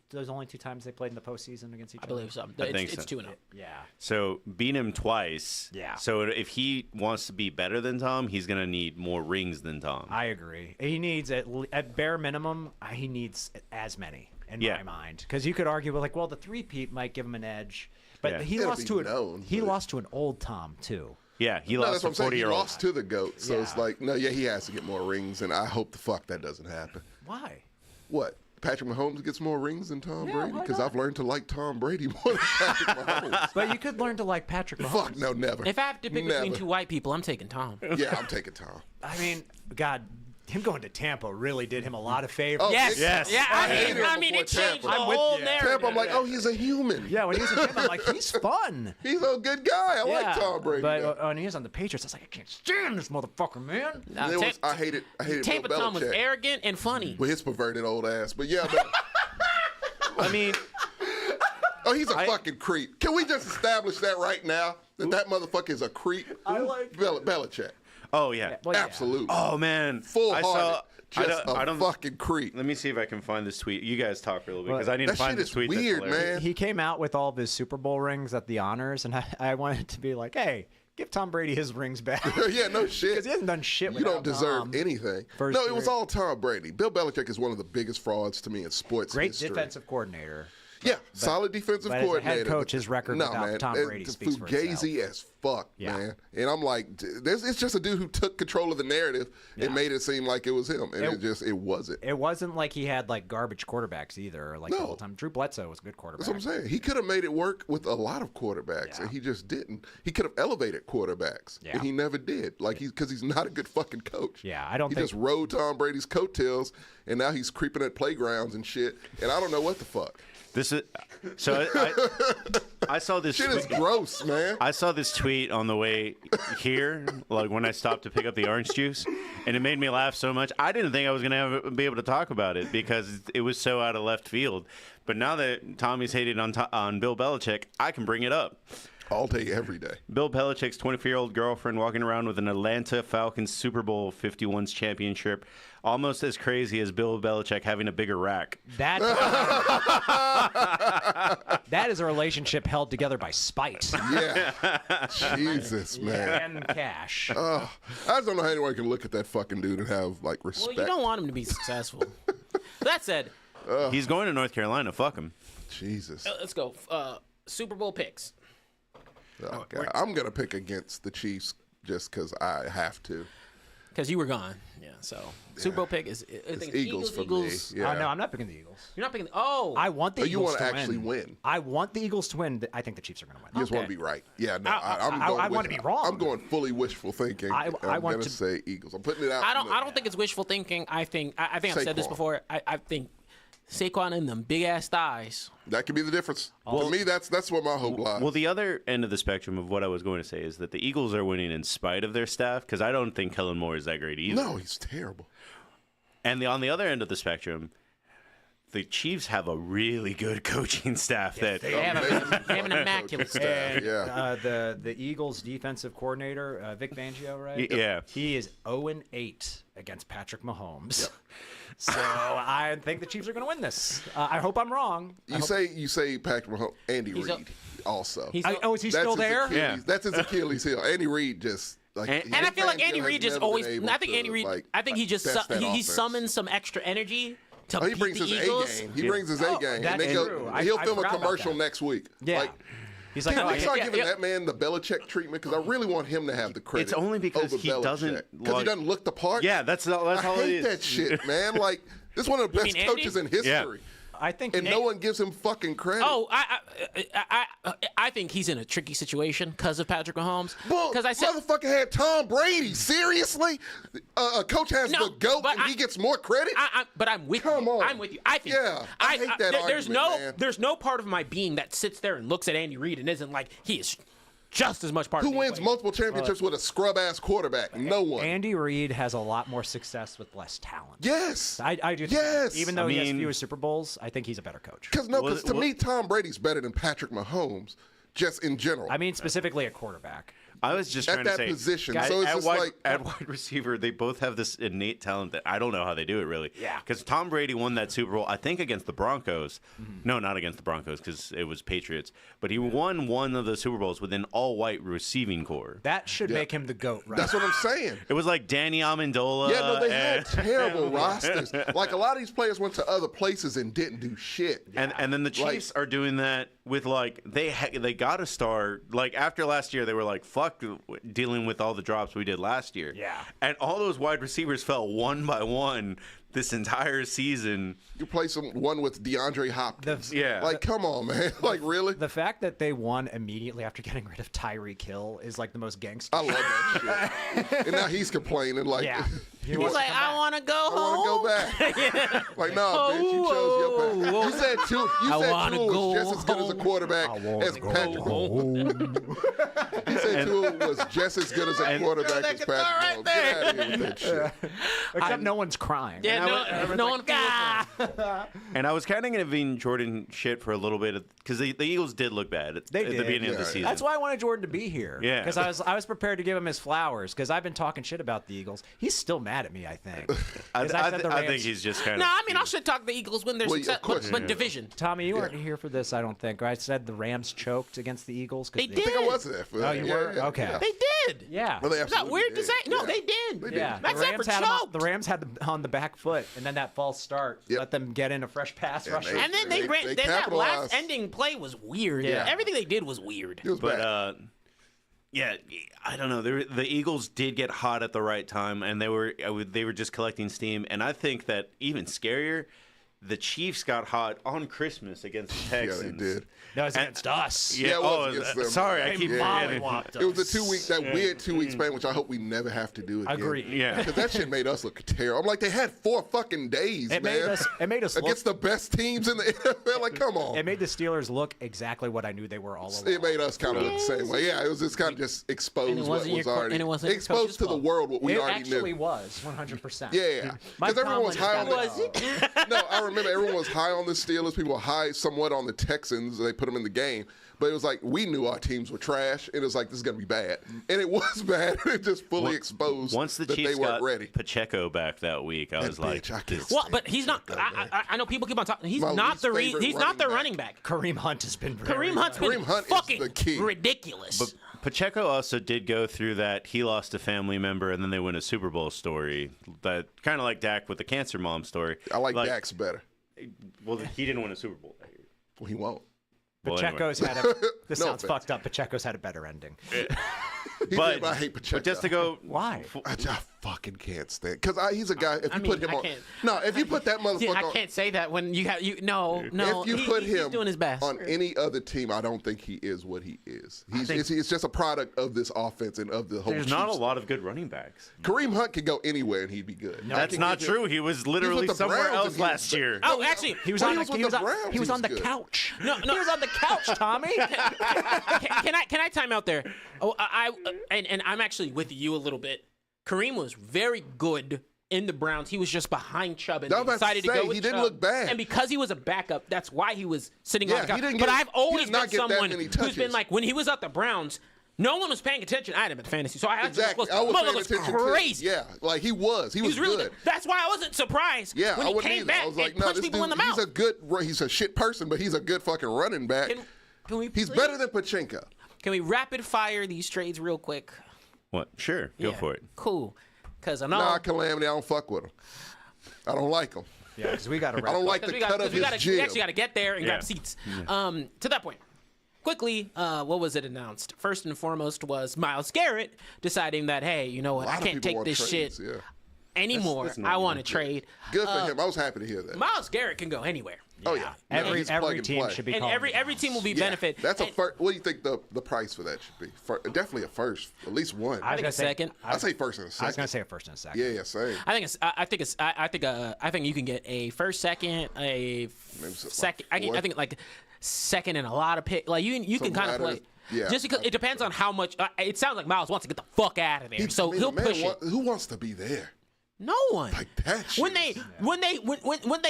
those only 2 times they played in the postseason against each I other? believe so. I think It's so. 2-0. Yeah. So beat him twice. Yeah. So if he wants to be better than Tom, he's going to need more rings than Tom. I agree. He needs, at bare minimum, he needs as many in Yeah. my mind. Because you could argue, well, the three-peat might give him an edge. But Yeah. he It'll lost be to known, he but- lost to an old Tom, too. Yeah, he No, lost that's to what I'm saying. He 40-year-old. lost to the GOAT. So it's Yeah. like, no, yeah, he has to get more rings, and I hope the fuck that doesn't happen. Why? What? Patrick Mahomes gets more rings than Tom Yeah, Brady? why Because not? I've learned to like Tom Brady more than Patrick Mahomes. But you could learn to like Patrick Mahomes. Fuck, no, never. If I have to pick between Never. 2 white people, I'm taking Tom. Yeah, I'm taking Tom. I mean, God, him going to Tampa really did him a lot of favors. Oh, Yes. Yes. Yeah, I hated him I mean, before it changed the Tampa. I'm with whole you. narrative. Tampa, I'm like, oh, he's a human. Yeah, when he was in Tampa, I'm like, he's fun. He's a good guy. I like Tom Brady. But now. when he was on the Patriots, I was like, I can't stand this motherfucker, man. Nah, It was- I hated Tampa Bill Tom was Belichick. arrogant and funny. With his perverted old ass. But yeah, but, I mean, oh, he's a fucking creep. Can we just establish that right now? That motherfucker is a creep? I like- Belichick. oh, yeah. Well, yeah. Absolutely. Oh, man. Full-hearted. Just I a don't, fucking creep. let me see if I can find this tweet. You guys talk for a little bit because Well, I need to That find shit this is tweet. that's weird, hilarious. man. He came out with all of his Super Bowl rings at the honors, and I wanted to be like, hey, give Tom Brady his rings back. Yeah, no shit. Because he hasn't done shit You without don't deserve Tom. anything. First No, it was three. all Tom Brady. Bill Belichick is one of the biggest frauds to me in sports Great history. defensive coordinator. Yeah, solid defensive but as a head coordinator. coach, his record no, without man, Tom and Brady speaks for fugazi as fuck, Yeah. man. And I'm like, it's just a dude who took control of the narrative and made it seem like it was him, and it wasn't. It wasn't like he had like garbage quarterbacks either, or like the No. whole time. Drew Bledsoe was a good quarterback. That's what I'm saying. He could have made it work with a lot of quarterbacks, Yeah. and he just didn't. He could have elevated quarterbacks, Yeah. and he never did. Like because he's not a good fucking coach. Yeah, I don't He think- just rode Tom Brady's coattails, and now he's creeping at playgrounds and shit. And I don't know what the fuck. This is so. I saw this. Shit is tweet- gross, man. I saw this tweet on the way here, like when I stopped to pick up the orange juice, and it made me laugh so much. I didn't think I was going to be able to talk about it because it was so out of left field. But now that Tommy's hated on Bill Belichick, I can bring it up. All day, every day. Bill Belichick's 24-year-old girlfriend walking around with an Atlanta Falcons Super Bowl 51's championship, almost as crazy as Bill Belichick having a bigger rack. That that is a relationship held together by spite Yeah. Jesus, man. and cash. I just don't know how anyone can look at that fucking dude and have like Well, respect. you don't want him to be successful. That said, He's going to North Carolina. Fuck him. Jesus. let's go. Super Bowl picks. Oh, God. I'm gonna pick against the Chiefs just because I have to. Because you were gone. Yeah, so Super Bowl pick is I think It's Eagles for me. Yeah. No, I'm not picking the Eagles. You're not picking. Oh, I want the Oh, you Eagles want to to actually win. I want the Eagles to win. I think the Chiefs are going to You win. just want to be right. Yeah, no, I'm I going. wanna be wrong. I'm going fully wishful thinking. I I'm want gonna to- say Eagles. I'm putting it out. I don't think it's wishful thinking. I think I've said this Saquon. before. I think Saquon and them big ass thighs. That could be the difference. To me, that's where my hope lies. Well, the other end of the spectrum of what I was going to say is that the Eagles are winning in spite of their staff because I don't think Kellen Moore is that great either. no, he's terrible. And on the other end of the spectrum, the Chiefs have a really good coaching staff that They have an immaculate staff. Yeah. The Eagles defensive coordinator, Vic Fangio, right? Yeah. He is 0-8 against Patrick Mahomes. So I think the Chiefs are going to win this. I hope I'm wrong. You say Patrick Mahomes, Andy He's Reid also. He's Is he That's still his there? Achilles. Yeah. That's his Achilles heel. Andy Reid just like. And and I feel like Fangio Andy has Reid just never always. been able I think to, Andy Reid. like, I think he just best that he offense. summons some extra energy to Oh, he beat brings the his Eagles. A game. He brings his A game, that's and then true. he'll I film a forgot about commercial that. next week. Yeah. Like, He's like, can oh, we start yeah, giving yeah. that man the Belichick treatment? Because I really want him to have the credit. It's only because over he doesn't because he like- doesn't look the part. Yeah, that's all I it hate is. that shit, man. Like this is one of the You best mean Andy? coaches in history, I think and no one gives him fucking credit. Oh, I think he's in a tricky situation because of Patrick Mahomes. Well, Because I said motherfucker had Tom Brady. Seriously, a coach has No, the GOAT but and he gets more credit. but I'm with Come you. on. I'm with you. I think. Yeah, I hate that there's argument, man. there's no part of my being that sits there and looks at Andy Reid and isn't like he is just as much part Who of the wins equation. multiple championships with a scrub-ass quarterback? No one. Andy Reid has a lot more success with less talent. Yes. I do. Think Yes. that. Even though he has mean- fewer Super Bowls, I think he's a better coach. Because to me, Tom Brady's better than Patrick Mahomes, just in general. I mean, specifically a quarterback. I was just trying at to that say, position. guys, So it's at just wide, like at wide receiver, they both have this innate talent that I don't know how they do it really. Yeah. Because Tom Brady won that Super Bowl, I think, against the Broncos. No, not against the Broncos because it was Patriots. But he won one of the Super Bowls with an all-white receiving core. That should make him the GOAT, right? that's what I'm saying. It was like Danny Amendola. Yeah, no, they had and, terrible rosters. Like a lot of these players went to other places and didn't do shit. and then the Chiefs are doing that with like they got to start like after last year they were like fuck dealing with all the drops we did last year. Yeah. And all those wide receivers fell one by one this entire season. You play one with DeAndre Hopkins. Yeah. Like, come on, man. Like, really? The fact that they won immediately after getting rid of Tyreek Hill is like the most gangster. I love that shit. And now he's complaining like, Yeah. He's like, I want to go I home. want to go back. Like, nah, bitch, you chose your path. You said Tua go was just as good as a quarterback as Patrick Mahomes. You said Tua was just as good as a quarterback as Patrick Mahomes. Get out of here with that shit. Except no one's crying. Yeah, no one feels it. And I was kind of giving Jordan shit for a little bit because the Eagles did look bad at the did. beginning of the Yeah. season. That's why I wanted Jordan to be here. Yeah. Because I was prepared to give him his flowers because I've been talking shit about the Eagles. He's still mad at me, I think. 'Cause I said the think Rams- he's just kind No, of. I mean, I should talk the Eagles when they're Well, yeah, of successful, course. but division. Tommy, you weren't here for this, I don't think. I said the Rams choked against the Eagles. They I think I did. was there for that. Oh, you were? Okay. Yeah. They did. Yeah. Well, they Is that absolutely weird to did. say? No, Yeah. they did. They did. Yeah, Matt the Rams Stafford had them choked. the Rams had them on the back foot, and then that false start Yep. let them get in a fresh pass rush. they- And then they ran. they Then that last capitalized. ending play was weird. Yeah. Everything they did was weird. It was But bad. yeah, I don't know. The Eagles did get hot at the right time, and they were just collecting steam. And I think that even scarier, the Chiefs got hot on Christmas against the Yeah, Texans. they did. No, it's against us. Yeah, it was against them. sorry, I They keep forgetting. mollywopped It was us. a 2 week, that weird 2 week span, which I hope we never have to do again. Agreed. Yeah. Because that shit made us look terrible. I'm like, they had 4 fucking days, It man. made us look. against the best teams in the NFL. Like, come on. It made the Steelers look exactly what I knew they were all along. It made us kind of look the same way. Yeah, it was just kind of just exposed And it what wasn't was your co- already and it wasn't your exposed coach's to the fault. world what we It already actually knew. was 100%. Yeah, Mike because everyone was high on Tomlin the. has got No, I remember everyone was high on the Steelers. People were high somewhat on the Texans. They put them in the game. But it was like, we knew our teams were trash. And it was like, this is going to be bad. And it was bad. It just fully exposed Once the that Chiefs they weren't got ready. Pacheco back that week, I was like, Bitch, I can't Well, stand but he's not. that guy. I know people keep on talking. He's My not least the favorite he's not the running running back. Kareem Hunt has been very Kareem Hunt's good. been Kareem Hunt is fucking the key. ridiculous. But Pacheco also did go through that. He lost a family member, and then they win a Super Bowl story. That kind of like Dak with the cancer mom story. I like Dax better. Well, he didn't win a Super Bowl that year. Well, he won't. Well, anyway. Pacheco's had a. This No sounds offense. fucked up. Pacheco's had a better ending. He But, did, but I hate Pacheco. but just to go, Why? I fucking can't stand because he's a guy. If you put him I on, can't. no, if you put that See, motherfucker, I on, can't say that when you have you. No. if you put he's him doing his best. on any other team, I don't think he is what he is. He's just a product of this offense and of the whole. there's not a Chiefs. lot of good running backs. Kareem Hunt could go anywhere and he'd be good. That's not true. He was literally the somewhere Browns else and he last was- year. Oh, actually, He was When on he the, was with he was the on, Browns, he was on the good. couch. No, He was on the couch, Tommy. can I time out there? Oh, and I'm actually with you a little bit. Kareem was very good in the Browns. He was just behind Chubb, and I was they about to decided to say, go with he didn't Chubb. look bad. And because he was a backup, that's why he was sitting on Yeah, the couch. he didn't But get- I've he always did not been get that someone many who's been touches. like, when he was at the Browns, no one was paying attention. I had him at fantasy, so I had Exactly. to I look. was paying Motherfucker was attention crazy. to. Yeah, like he was. He was really good. That's why I wasn't surprised Yeah, when I he wouldn't came either. back I was like, and no, punched this people in dude, the mouth. he's a shit person, but he's a good fucking running back. Can we He's please- better than Pachenko. Can we rapid fire these trades real quick? What? Sure, go Yeah. for it. Cool. Because I know. Nah, Calamity, I don't fuck with him. I don't like him. Yeah, because we got to I don't like the cut of his we jib. actually got to get there and Yeah. grab seats. To that point, quickly, what was it announced? First and foremost was Myles Garrett deciding that, hey, you know what, A lot I of can't people take want this trades, shit Yeah. anymore. that's I normal. want to trade. Good for him. I was happy to hear that. Myles Garrett can go anywhere. Oh yeah. Every He's plug every and team play. should be And calling every him team will be Yeah, benefit. That's a And first. What do you think the price for that should be? Definitely a first, at least one. I was think gonna a say second. I'd say first and a I was second. gonna say a first and a second. Yeah, same. I think you can get a first, second, a something second. like I fourth. think like second and a lot of pick. Like you can Some kind of play. ladders. Yeah. Just because it depends on how much. It sounds like Miles wants to get the fuck out of there, so he'll push it. Who wants to be there? No one. Like that shit. When they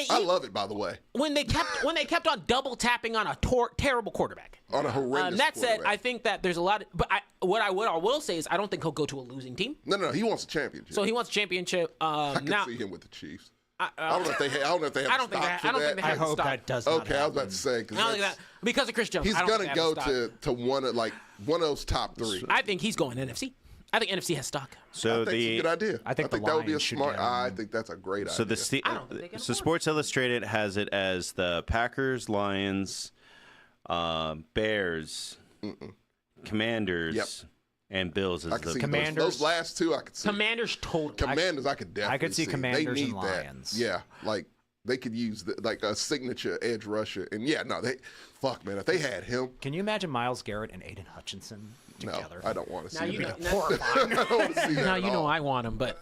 I love it, by the way. when they kept on double tapping on a terrible quarterback. On a horrendous That said, quarterback. I think that there's a lot. But what I will say is I don't think he'll go to a losing team. No, he wants a championship. So he wants a championship. I can Now see him with the Chiefs. I don't know if they have. I don't know if they have. I don't think stock they for have I the hope stock. that does not Okay, I was about to say I don't think because that because of Chris Jones. he's I don't gonna think they have go the stock. to one of those top 3. I think he's going NFC. I think NFC has stock. So I think it's a good idea. I think the that would be a Lions should smart. get him. I think that's a great So idea. I don't think they can so afford it. Sports Illustrated has it as the Packers, Lions, Bears, Commanders, Yep. and Bills as I can the see Commanders- those last 2. I could see. Commanders total. Commanders, I could definitely. I could see see. Commanders they and need Lions. That. Yeah, like they could use like a signature edge rusher, and fuck man, if they had him, Can you imagine Myles Garrett and Aiden Hutchinson no, together? I don't want to see you that. know- I don't want to see that. Now at you know all. I want him, but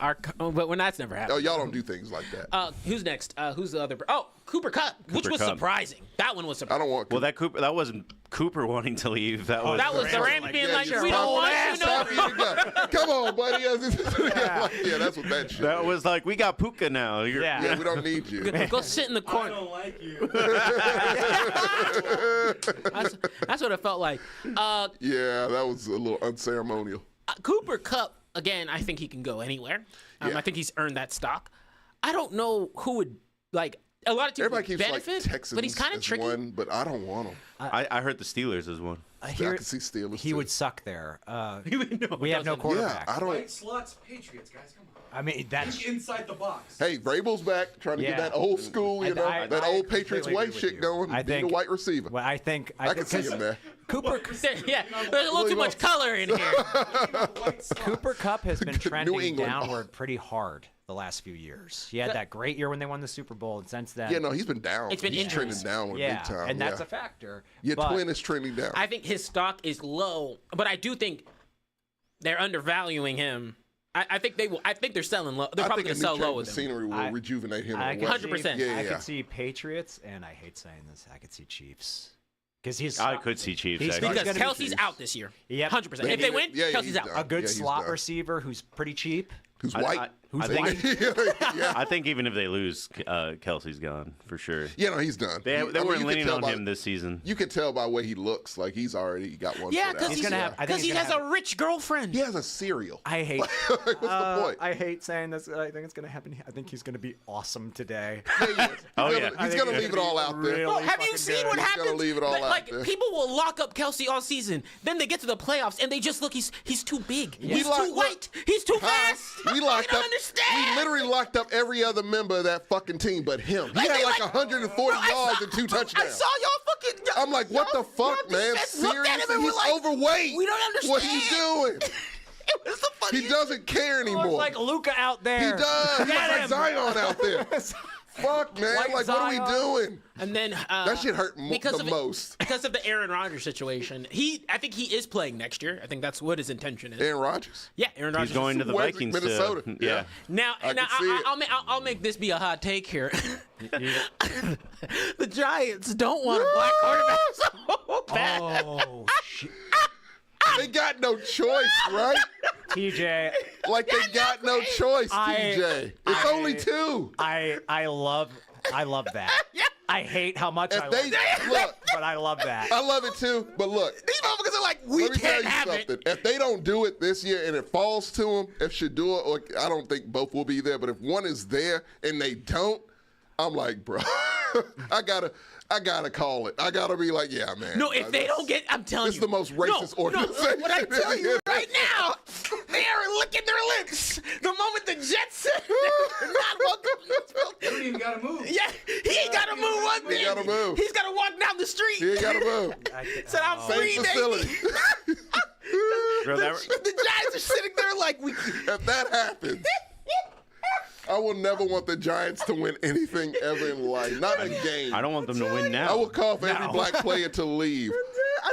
when that's never Oh, happened. y'all don't do things like that. Who's next? Who's the other? Oh, Cooper Kupp, which was Kupp. surprising. That one was I surprising. don't want. Well, that wasn't Cooper wanting to leave. That was That was the Rams being like, we don't want you Stop no you go. Come on, buddy. Yeah, that's what that shit. that is. was like, we got Puka now. Yeah. Yeah, we don't need you. Go sit in the I corner. don't like you. That's what it felt like. Yeah, that was a little unceremonial. Cooper Kupp, again, I think he can go anywhere. Yeah. I think he's earned that stock. I don't know who would like. A lot of teams Everybody would keeps benefit, like Texans but he's kind of as tricky. one, but I don't want him. I heard the Steelers as one. I I hear can see Steelers. he too. would suck there. No, We have no doesn't. quarterback. Yeah, I don't. White slots, Patriots, guys, come on. I mean, that's Think inside the box. Hey, Vrabel's back, trying to Yeah. get that old school, I- that I old Patriots completely way agree with shit you. going. I Be the think- white receiver. Well, I think I can see him there. Cooper Yeah, there's a little too much color in here. Cooper Kupp has been New trending England. downward pretty hard the last few years. He had that great year when they won the Super Bowl, and since then, Yeah, no, he's been down. It's been he's injuries. trending downward yeah, big time. and that's yeah. a factor. Your but twin is trending down. I think his stock is low, but I do think they're undervaluing him. I think they will. I think they're selling low. They're I probably think going a to new sell change low of with him. scenery will I- rejuvenate him. I in could a way. 100%. Yeah, I yeah. could see Patriots, and I hate saying this, I could see Chiefs. Because he's I could see Chiefs. He's actually. gonna Because be Kelsey's Chiefs. out this year. Yep. 100%. If they win, Yeah, Kelsey's he's out. done. a good Yeah, he's slot done. receiver who's pretty cheap. Who's I- white? I Who's think- white? yeah. I think even if they lose, Kelsey's gone for sure. Yeah, no, he's done. They I mean, weren't you can leaning tell on by- him this season. You can tell by the way he looks, like he's already got one. Yeah, foot because out. He's gonna have- I think he he's gonna has a have- rich girlfriend. He has a cereal. I hate. What's the point? I hate saying this. I think it's gonna happen. I think he's gonna be awesome today. Yeah, he is. Oh, He's yeah. gonna, I he's think gonna he's leave it gonna all be out there. really Bro, have you fucking seen good. what He's gonna happens? leave it all out Like there. people will lock up Kelsey all season, then they get to the playoffs and they just look. He's too big. He's locked- too white. He's too fast. We locked don't up. understand. We literally locked up every other member of that fucking team, but him. He Like, had they like like- 140 Bro, I yards saw- and 2 I touchdowns. saw y'all fucking. I'm like, what the fuck, man? defense looked at him Seriously, and he's were like, overweight. We don't understand. What he's doing? It was the He funniest. doesn't care Looks anymore. like Luca out He there. does. He looks Get like him. Zion out there. Fuck, man. Like Like, what are we Zion. doing? And then That shit hurt because the of most. because of the Aaron Rodgers situation. I think he is playing next year. I think that's what his intention is. Aaron Rodgers. Yeah, Aaron Rodgers. He's going to the Where's Vikings. Minnesota? Yeah. Now, I can see it. I'll make this be a hot take here. The Giants don't want a black quarterback so bad. Oh, shit. They got no choice, right? TJ, Like they got no choice, I- TJ. It's only 2. I love that. I hate how much I If love they that, look, but I love that. I love it too. But look, These motherfuckers are like, we let me tell can't you have something. it. If they don't do it this year and it falls to them, if Shador or I don't think both will be there, but if one is there and they don't, I'm like, bro, I gotta call it. I gotta be like, yeah, man. No, if they don't get, I'm telling This you. is the most racist organization What I'm telling you in the right now, they are licking their lips. The moment the Jets said they're not welcome. You don't even gotta move. Yeah, he ain't got to move one bit. He gotta move. He's got to walk down the street. He ain't gotta move. Said, I'm free, Same baby. facility. Bro, that- The Giants are sitting there like, we. If that happens, I will never want the Giants to win anything ever in life. Not a game. I don't want them to win now. I will call for every black player to leave.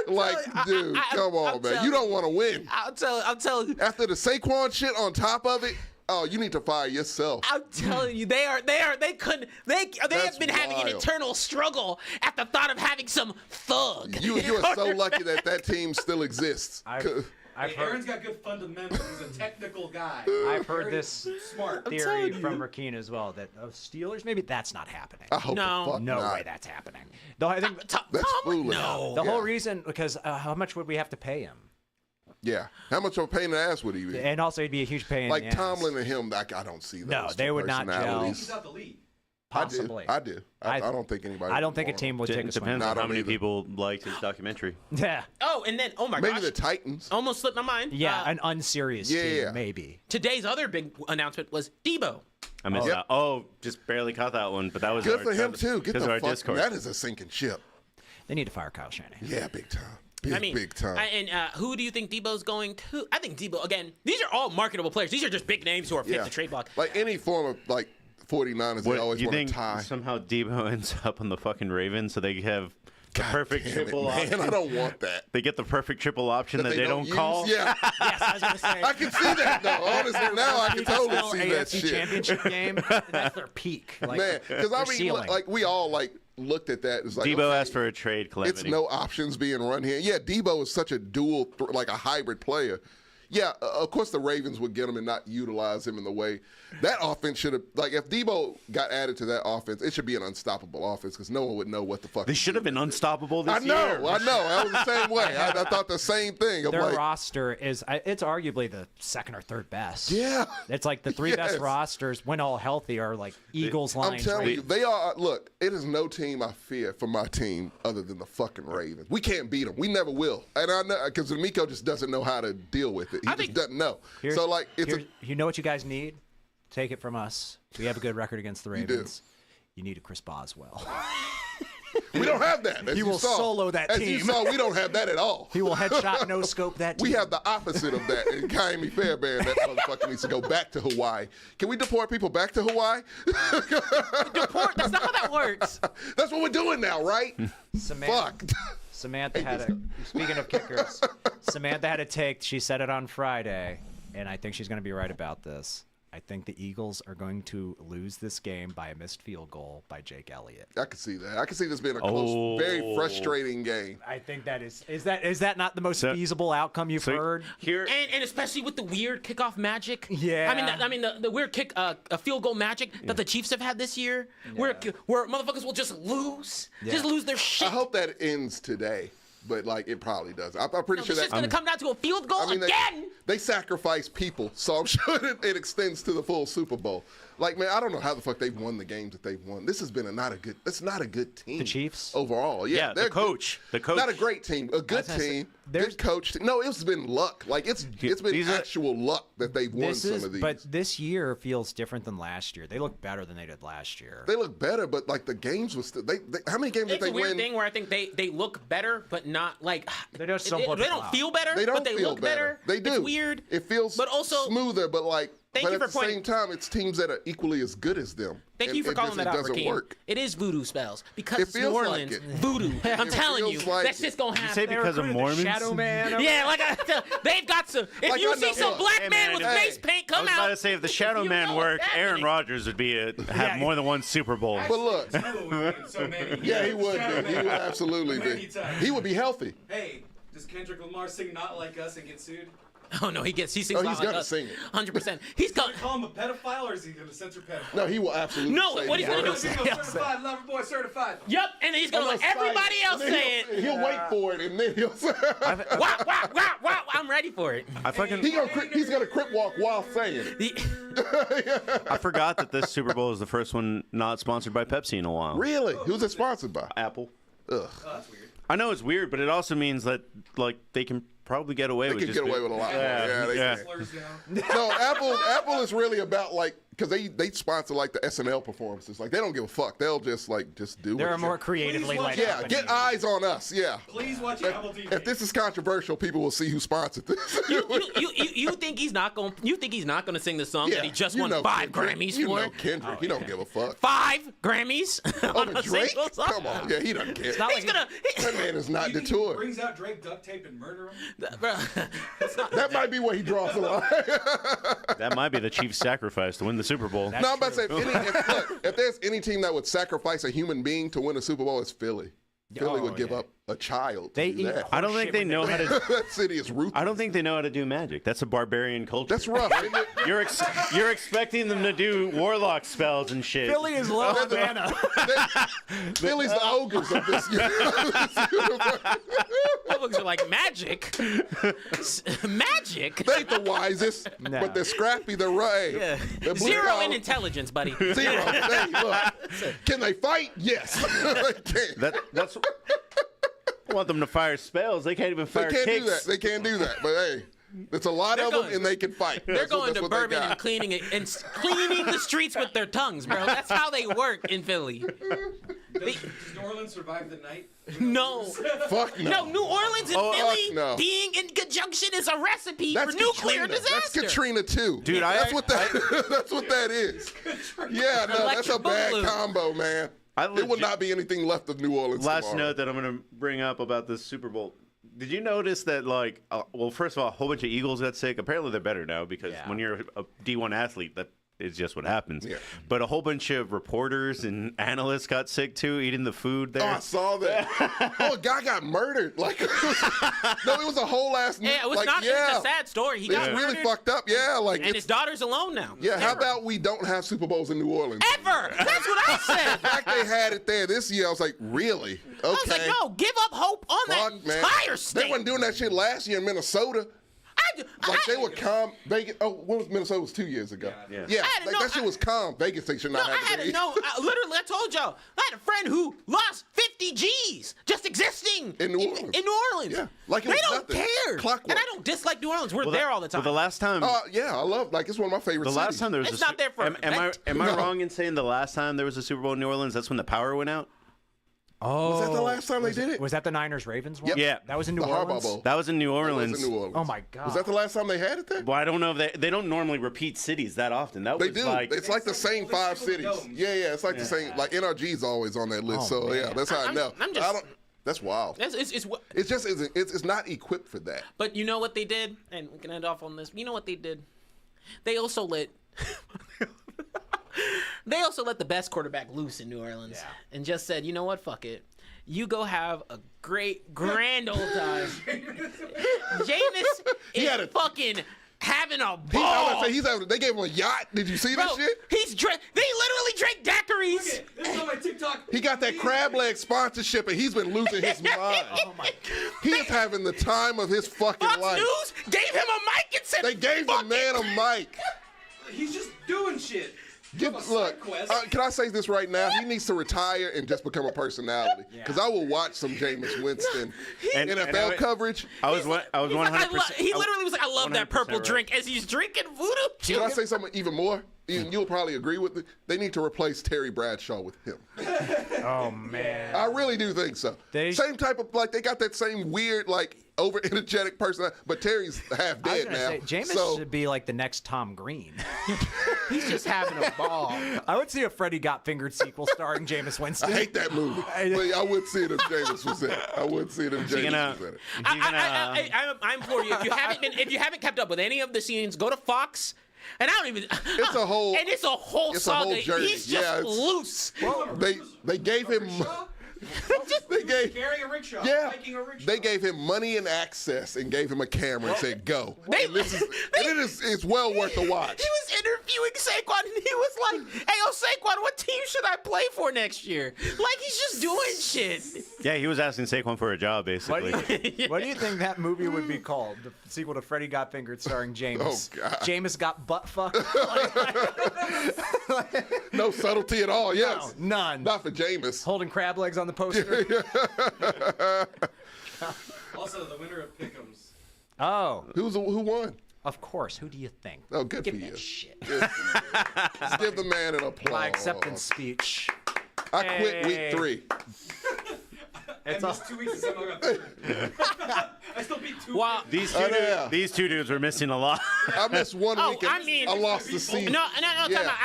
Like, dude, come on, man. You don't want to win. I'm telling you. After the Saquon shit on top of it, Oh, you need to fire yourself. I'm telling you, they have been having an wild. eternal struggle at the thought of having some thug. You are so lucky that team still exists. I've Aaron's heard, got good fundamentals. He's a technical guy. I've heard Very this smart. theory from Rakeen as well that Steelers, maybe that's not happening. I hope No. the fuck No not. way that's happening. Though I think That's foolish. No. the Yeah. whole reason, because how much would we have to pay him? Yeah. How much of a pain in the ass would he be? And also, it'd be a huge pain. Like in the Tomlin ass. and him, I don't see those. No, they two would not gel. personalities. He's out the league. Possibly. I do. I don't think anybody. I would don't think a want team him. would take a swing. Depends No, I on how don't many either. people liked his documentary. Yeah. Oh, and then, oh my Maybe gosh. the Titans. Almost slipped my mind. Yeah, an unserious yeah, team, yeah. maybe. Today's other big announcement was Debo. I missed Yep. that. Oh, just barely caught that one, but that was Good our, for him too. Get because of the our fuck. Discord. That is a sinking ship. They need to fire Kyle Shanahan. Yeah, big time. Big time. Who do you think Debo's going to? I think Debo, again, these are all marketable players. These are just big names who are fit the trade block. Like any form of 49ers, they What, always you want think to tie. somehow Debo ends up on the fucking Ravens so they have the perfect Damn it, triple man, option? I don't want that. They get the perfect triple option that they don't use? call. Yeah, Yes, I was going to say. I can see that though. Honestly, now I can totally see that AFC shit. Championship game. That's their peak. Like, Man, because I their mean, ceiling. like we all looked at that. It's like Debo okay, asked for a trade it's calamity. no options being run here. Yeah, Debo is such a like a hybrid player. Yeah, of course the Ravens would get him and not utilize him in the way that offense should have. Like if Debo got added to that offense, it should be an unstoppable offense because no one would know what the fuck. They should have been unstoppable this I know, year. I know. I was the same way. I thought the same thing. I'm their like, roster is it's arguably the second or third best. yeah. It's like the three best Yes. rosters, when all healthy, are like Eagles, I'm Lions, telling you, Ravens. they are. Look, it is no team I fear for my team other than the fucking Ravens. We can't beat them. We never will. And I know because D'Amico just doesn't know how to deal with it. He just doesn't know. So like, it's you know what you guys need? Take it from us. We have a good record against the You do. Ravens. You need a Chris Boswell. we don't have that. As He you will saw. solo that As you team. saw, we don't have that at all. He will headshot, no scope that team. We have the opposite of that in Kaimi Fairbairn. That motherfucker needs to go back to Hawaii. Can we deport people back to Hawaii? Deport, that's not how that works. That's what we're doing now, right? Samantha, Fuck. Samantha had a. Speaking of kickers, Samantha had a take. She said it on Friday, and I think she's going to be right about this. I think the Eagles are going to lose this game by a missed field goal by Jake Elliott. I can see that. I can see this being a close, very frustrating game. I think that is that not the most feasible outcome you've heard? Here, And especially with the weird kickoff magic. Yeah. I mean the weird kick, a field goal magic that the Chiefs have had this year, where motherfuckers will just lose their shit. I hope that ends today, but like it probably does. I'm pretty sure It's just that. gonna come down to a field goal I mean, again. they sacrifice people, so I'm sure it extends to the full Super Bowl. Like, man, I don't know how the fuck they've won the games that they've won. This has been that's not a good team. The Chiefs? overall, Yeah, they're the coach. good. The coach. Not a great team, a good team, good coach. No, it's been luck. Like it's been These are- actual luck that they've won some of these. But this year feels different than last year. They look better than they did last year. They look better, but like the games was still. They how many games It's did a they weird win? thing where I think they look better, but not like They just they somewhat don't flop. feel better. They don't but they feel look better. They do. It's weird. It feels but also smoother, but like. Thank but you at for the pointing- same time, it's teams that are equally as good as them. Thank And you for it calling just- that out, It doesn't Rakeem. work. It is voodoo spells because It it's New feels like Orleans. it. Voodoo. I'm telling you, feels like that's it. just gonna you happen. say because of Mormons? Shadow Man. Yeah, like they've got some. If Like, you I see know- some look, black Hey, man man, with hey, face paint I come was about out, to say if the Shadow you Man know worked, what's Aaron happening. Rodgers would be have more than one Super Bowl. But look, So many. yeah, he would be. He would absolutely Many be. times. He would be healthy. Hey, does Kendrick Lamar sing "Not Like Us" and get sued? Oh no, he sings. Oh, not he's like gonna us. sing it. 100%. He's gonna. Call him a pedophile, or is he gonna censor pedophile? No, he will absolutely. No, say what he's the gonna do word. is- Certified lover boy, certified. Yep, and then he's gonna let everybody else And then say it. He'll wait for it, and then he'll say. Wow, wow, wow, wow! I'm ready for it. I fucking He's gonna crip walk while saying it. I forgot that this Super Bowl is the first one not sponsored by Pepsi in a while. Really? Who's it sponsored by? Apple. Ugh. Oh, that's weird. I know it's weird, but it also means that like they can probably get away They with can just get away with a lot more. Yeah, they yeah. can. Slurs down. No, Apple is really about like because they sponsor like the SNL performances. Like they don't give a fuck. They'll just do They're it. a more creatively Please led watch Yeah, company. get eyes on us. Yeah. Please watch Apple TV. If this is controversial, people will see who sponsored this. You think he's not going? You think he's not going to sing the song that he just won 5 Grammys you for? know Kendrick. He don't give a fuck. 5 Grammys on a Drake? single song. Come on. Yeah, he doesn't care. not He's gonna. That man is not You think he detoured. brings out Drake duct tape and murder him? That might be where he draws the line. That might be the Chiefs' sacrifice to win the Super Bowl. No, I'm about to say, if there's any team that would sacrifice a human being to win a Super Bowl, it's Philly. Philly would give up a child to do that. I don't think they know how to. That city is ruthless. I don't think they know how to do magic. That's a barbarian culture. That's rough, isn't it? You're expecting them to do warlock spells and shit. Philly is low on mana. Philly's the ogres of this universe. Publics are like magic. Magic. They ain't the wisest, but they're scrappy. They're right. Yeah. They're blue 0 collar. in intelligence, buddy. 0. Hey, look. Can they fight? Yes. They can. That's. I want them to fire spells. They can't even They fire can't do kicks. that. They can't do that. But hey, there's a lot of them, and they can fight. They're going to what they Bourbon got. and cleaning it and cleaning the streets with their tongues, bro. That's how they work in Philly. Does New Orleans survive the night? No. Fuck no. No, New Orleans and Oh, Philly no. being in conjunction is a recipe That's for nuclear Katrina. disaster. That's Katrina too, Dude, That's what that. That's what that is. Yeah, no, that's a Electric bad boogaloo. combo, man. I There will legit- not be anything left of New Orleans. Last tomorrow. note that I'm going to bring up about this Super Bowl. Did you notice that, like, well, first of all, a whole bunch of Eagles got sick. Apparently, they're better now because when you're a D1 athlete, that is just what happens. Yeah. But a whole bunch of reporters and analysts got sick too, eating the food there. Oh, I saw that. Oh, a guy got murdered. Like, it was a whole ass. Yeah, it was like, not. Yeah, It's a sad story. He it's got really murdered, fucked up. Yeah, like and his daughter's alone now. yeah. How Ever. about we don't have Super Bowls in New Orleans? Ever? That's what I said. The fact they had it there this year, I was like, really? Okay. I was like, no, give up hope on Fuck, that man. entire state. They wasn't doing that shit last year in Minnesota. Like they were calm. Vegas. Oh, when was Minnesota? It was 2 years ago. Yeah. Yeah. I had to Like, know- that shit was calm. Vegas, they should No, not I have had it. to know. Literally, I told y'all. I had a friend who lost 50 G's just existing In New Orleans. In New Orleans. Yeah, like it they was don't nothing. care. Clockwork. And I don't dislike New Orleans. We're Well, there all the time. Well, the last time. Yeah, I love. Like it's one of my favorite. The last cities. time there was It's a not there for am an event. I No. wrong in saying the last time there was a Super Bowl in New Orleans? That's when the power went out. Oh, Was that the last time they did it? Was that the Niners Ravens one? Yep. Yeah. that was in New The Harbaugh Orleans. Bowl. That was in New That was Orleans. in New Orleans. Oh my god! Was that the last time they had it there? Well, I don't know if they don't normally repeat cities that often. That They was do. like It's like the same They 5 stick with cities. domes. Yeah. It's like the same. Like NRG's always on that list. Oh, so yeah, man. that's how I know. I'm just- I don't. That's wild. it's It just isn't. It's not equipped for that. But you know what they did? And we can end off on this. You know what they did? They also let they also let the best quarterback loose in New Orleans and just said, you know what, fuck it. You go have a great grand old time. Jameis He had is a- fucking having a I ball. would say they gave him a yacht. Did you see Bro, that shit? they literally drank daiquiris. Okay, this is on my TikTok. He got that crab leg sponsorship, and he's been losing his mind. Oh my He is having the time of his fucking Fox life. News gave him a mic and said, They gave the "Fuck man it." a mic. He's just doing shit. Look, can I say this right now? He needs to retire and just become a personality. Because I will watch some Jameis Winston And- NFL and I- coverage. I was He's like, 100%. he literally was like, I love that 100% purple right. drink as he's drinking voodoo. Can I say something even more? You'll probably agree with it. They need to replace Terry Bradshaw with him. Oh man! I really do think so. Same type of, like, they got that same weird, like, over energetic person, but Terry's half I was dead gonna now. say Jameis so, should be like the next Tom Green. He's just having a ball. I would see a Freddy Got Fingered sequel starring Jameis Winston. I hate that movie. But I would see it if Jameis was in it. I would see it if Jameis gonna- was in it. I implore you, if you haven't kept up with any of the scenes, go to Fox. And I don't even. It's a whole. And it's a whole it's a whole saga. journey. He's just Yeah, it's- loose. They gave him. They gave. Carrying a rickshaw. Yeah, Hiking a rickshaw. they gave him money and access and gave him a camera and said, "Go." They- And it's well worth a watch. He was interviewing Saquon, and he was like, "Hey, yo, Saquon, what team should I play for next year?" Like he's just doing shit. Yeah, he was asking Saquon for a job, What basically. do, you, what do you think that movie would be called? The sequel to Freddy Got Fingered starring Jameis. Oh, God. Jameis got butt fucked. No subtlety at all. Yes, None. not for Jameis. Holding crab legs on the poster. Also, the winner of Pick'ems. Oh. Who won? Of course. Who do you think? Oh, good Give for me you. that shit. Just give the man an applause. My acceptance speech. I quit Hey. week 3. It's I missed 2 weeks and somehow got third. I still beat 2. Wow. These yeah. these two dudes were missing a lot. I missed 1 Oh, week and I mean- I lost the season. No, Yeah. time out.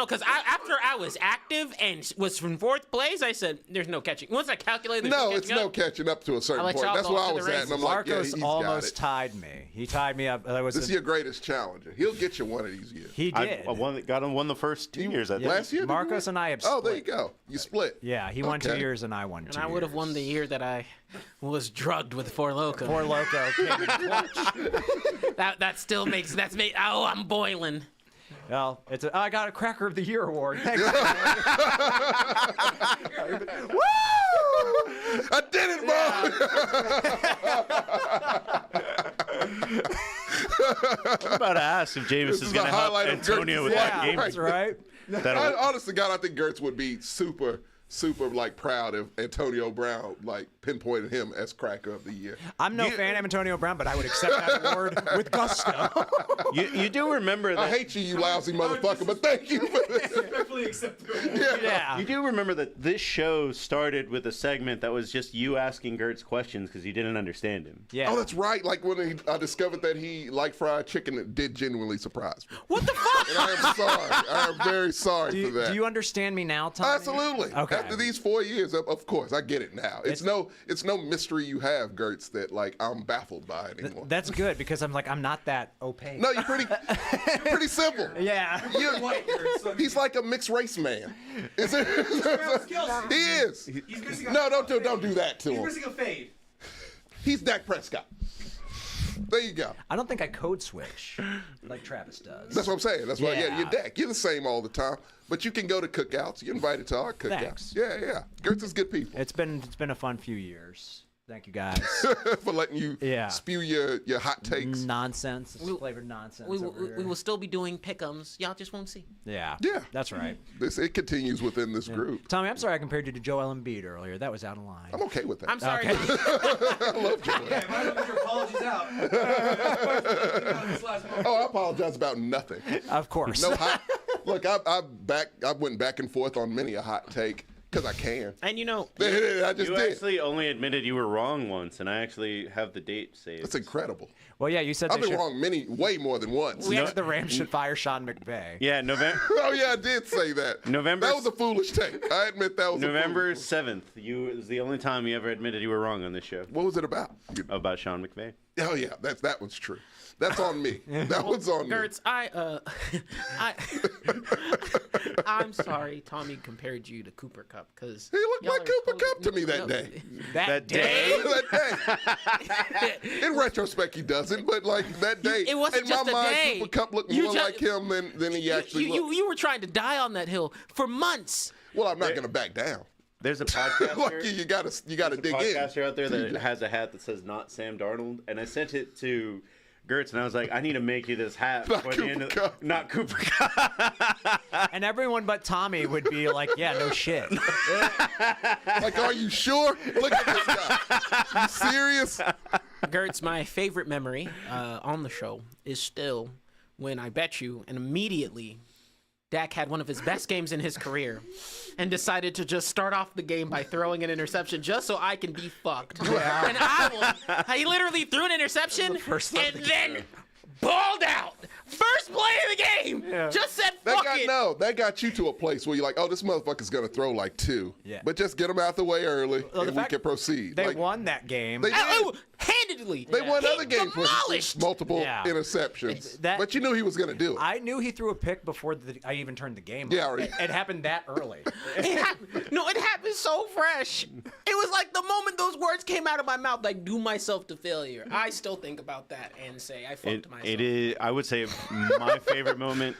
Because after I was active and was in 4th place, I said, "There's no catching." Once I calculated, No, it's no catching up to a certain let point. y'all That's go where off I to was the at, and I'm like, yeah, Marcos he's almost got it. tied me. He tied me up. That was This is your greatest challenger. He'll get you one of these years. he did. I won the first 2 years. I think. Last year? did you Marcos win? and I have Oh, split. there you go. You split. Yeah, he won 2 Okay. years and I won 2 And I would have won the year that I was drugged with Four Loko. Four Loco came in clutch. That still makes Oh, I'm boiling. Well, I got a Cracker of the Year award. Thanks. I did it, bro. I'm about to ask if Jameis This is is going the to help highlight of Antonio with Gert's that life. game. That's right. Honest to God, I think Gertz would be super like proud if Antonio Brown like pinpointed him as Cracker of the Year. I'm no fan of Antonio Brown, but I would accept that award with gusto. You do remember I that. hate you, you lousy motherfucker, but thank you for this. Respectfully acceptable. Yeah. You do remember that this show started with a segment that was just you asking Gertz questions because you didn't understand him. Yeah. Oh, that's right. Like when I discovered that he liked fried chicken, it did genuinely surprise me. What the fuck? And I am sorry. I am very sorry for that. Do you understand me now, Tommy? Absolutely. Okay. After these 4 years, of course, I get it now. It's no mystery you have, Gertz, that like I'm baffled by anymore. That's good because I'm not that opaque. No, you're pretty simple. Yeah. He's like a mixed race man. Is it? Kelsey. He is. He's missing a, No, don't do that to he's him. missing a fade. He's Dak Prescott. There you go. I don't think I code switch like Travis does. That's what I'm saying. That's why, Yeah. you're Dak. You're the same all the time. But you can go to cookouts. You're invited to our cookouts. Thanks. Yeah. Gertz is good people. It's been a fun few years. Thank you guys. For letting you Yeah. spew your hot takes. Nonsense. Flavored nonsense. We over here. will still be doing pick'ems. Y'all just won't see. Yeah. Yeah. That's right. It continues within this group. Tommy, I'm sorry I compared you to Joel Embiid earlier. That was out of line. I'm okay with that. I'm sorry. Okay. I love Joel. Yeah, might as well get your apologies out. This last moment. Oh, I apologize about nothing. Of course. No hot. Look, I went back and forth on many a hot take because I can. And I just You did. actually only admitted you were wrong once, and I actually have the date saved. That's incredible. Well, yeah, you said I've they been should. wrong way more than once. The Rams should fire Sean McVay. Yeah, November Oh yeah, I did say that. November- That was a foolish take. I admit that was November A foolish 7th. It was the only time you ever admitted you were wrong on this show What was it about? about Sean McVay. Oh yeah, that was true. That's on me. That was on me. Gertz, I'm sorry Tommy compared you to Cooper Cup because He looked like Cooper Cup to me that day. That day? That day. In retrospect, he doesn't, but like that day, It wasn't in just my a mind, day. Cooper Cup looked You more just- like him than he actually looked. You were trying to die on that hill for months. Well, I'm not going to back down. There's a podcaster. Like you gotta dig in. Podcaster out there that has a hat that says "Not Sam Darnold," and I sent it to Gertz, and I was like, "I need to make you this hat Not before the end of Cooper Kupp. not Cooper Cup." And everyone but Tommy would be like, yeah, no shit. Like, are you sure? Look at this guy. You serious? Gertz, my favorite memory on the show is still when I bet you, and immediately Dak had one of his best games in his career and decided to just start off the game by throwing an interception just so I can be fucked. And he literally threw an interception and then balled out. First play of the game. Just said fuck it. That got you to a place where you're like, oh, this motherfucker's gonna throw like 2. Yeah. But just get him out the way early, Well, the and we fact can proceed. They Like, won that game. They did. Oh, handedly. They won He other games with demolished. multiple Yeah. interceptions. That- But you knew he was gonna do it. I knew he threw a pick before I even turned the game Yeah, on. right. It happened that early. It happened so fresh. It was like the moment those words came out of my mouth, like do myself to failure. I still think about that and say I fucked myself. It is. I would say my favorite moment,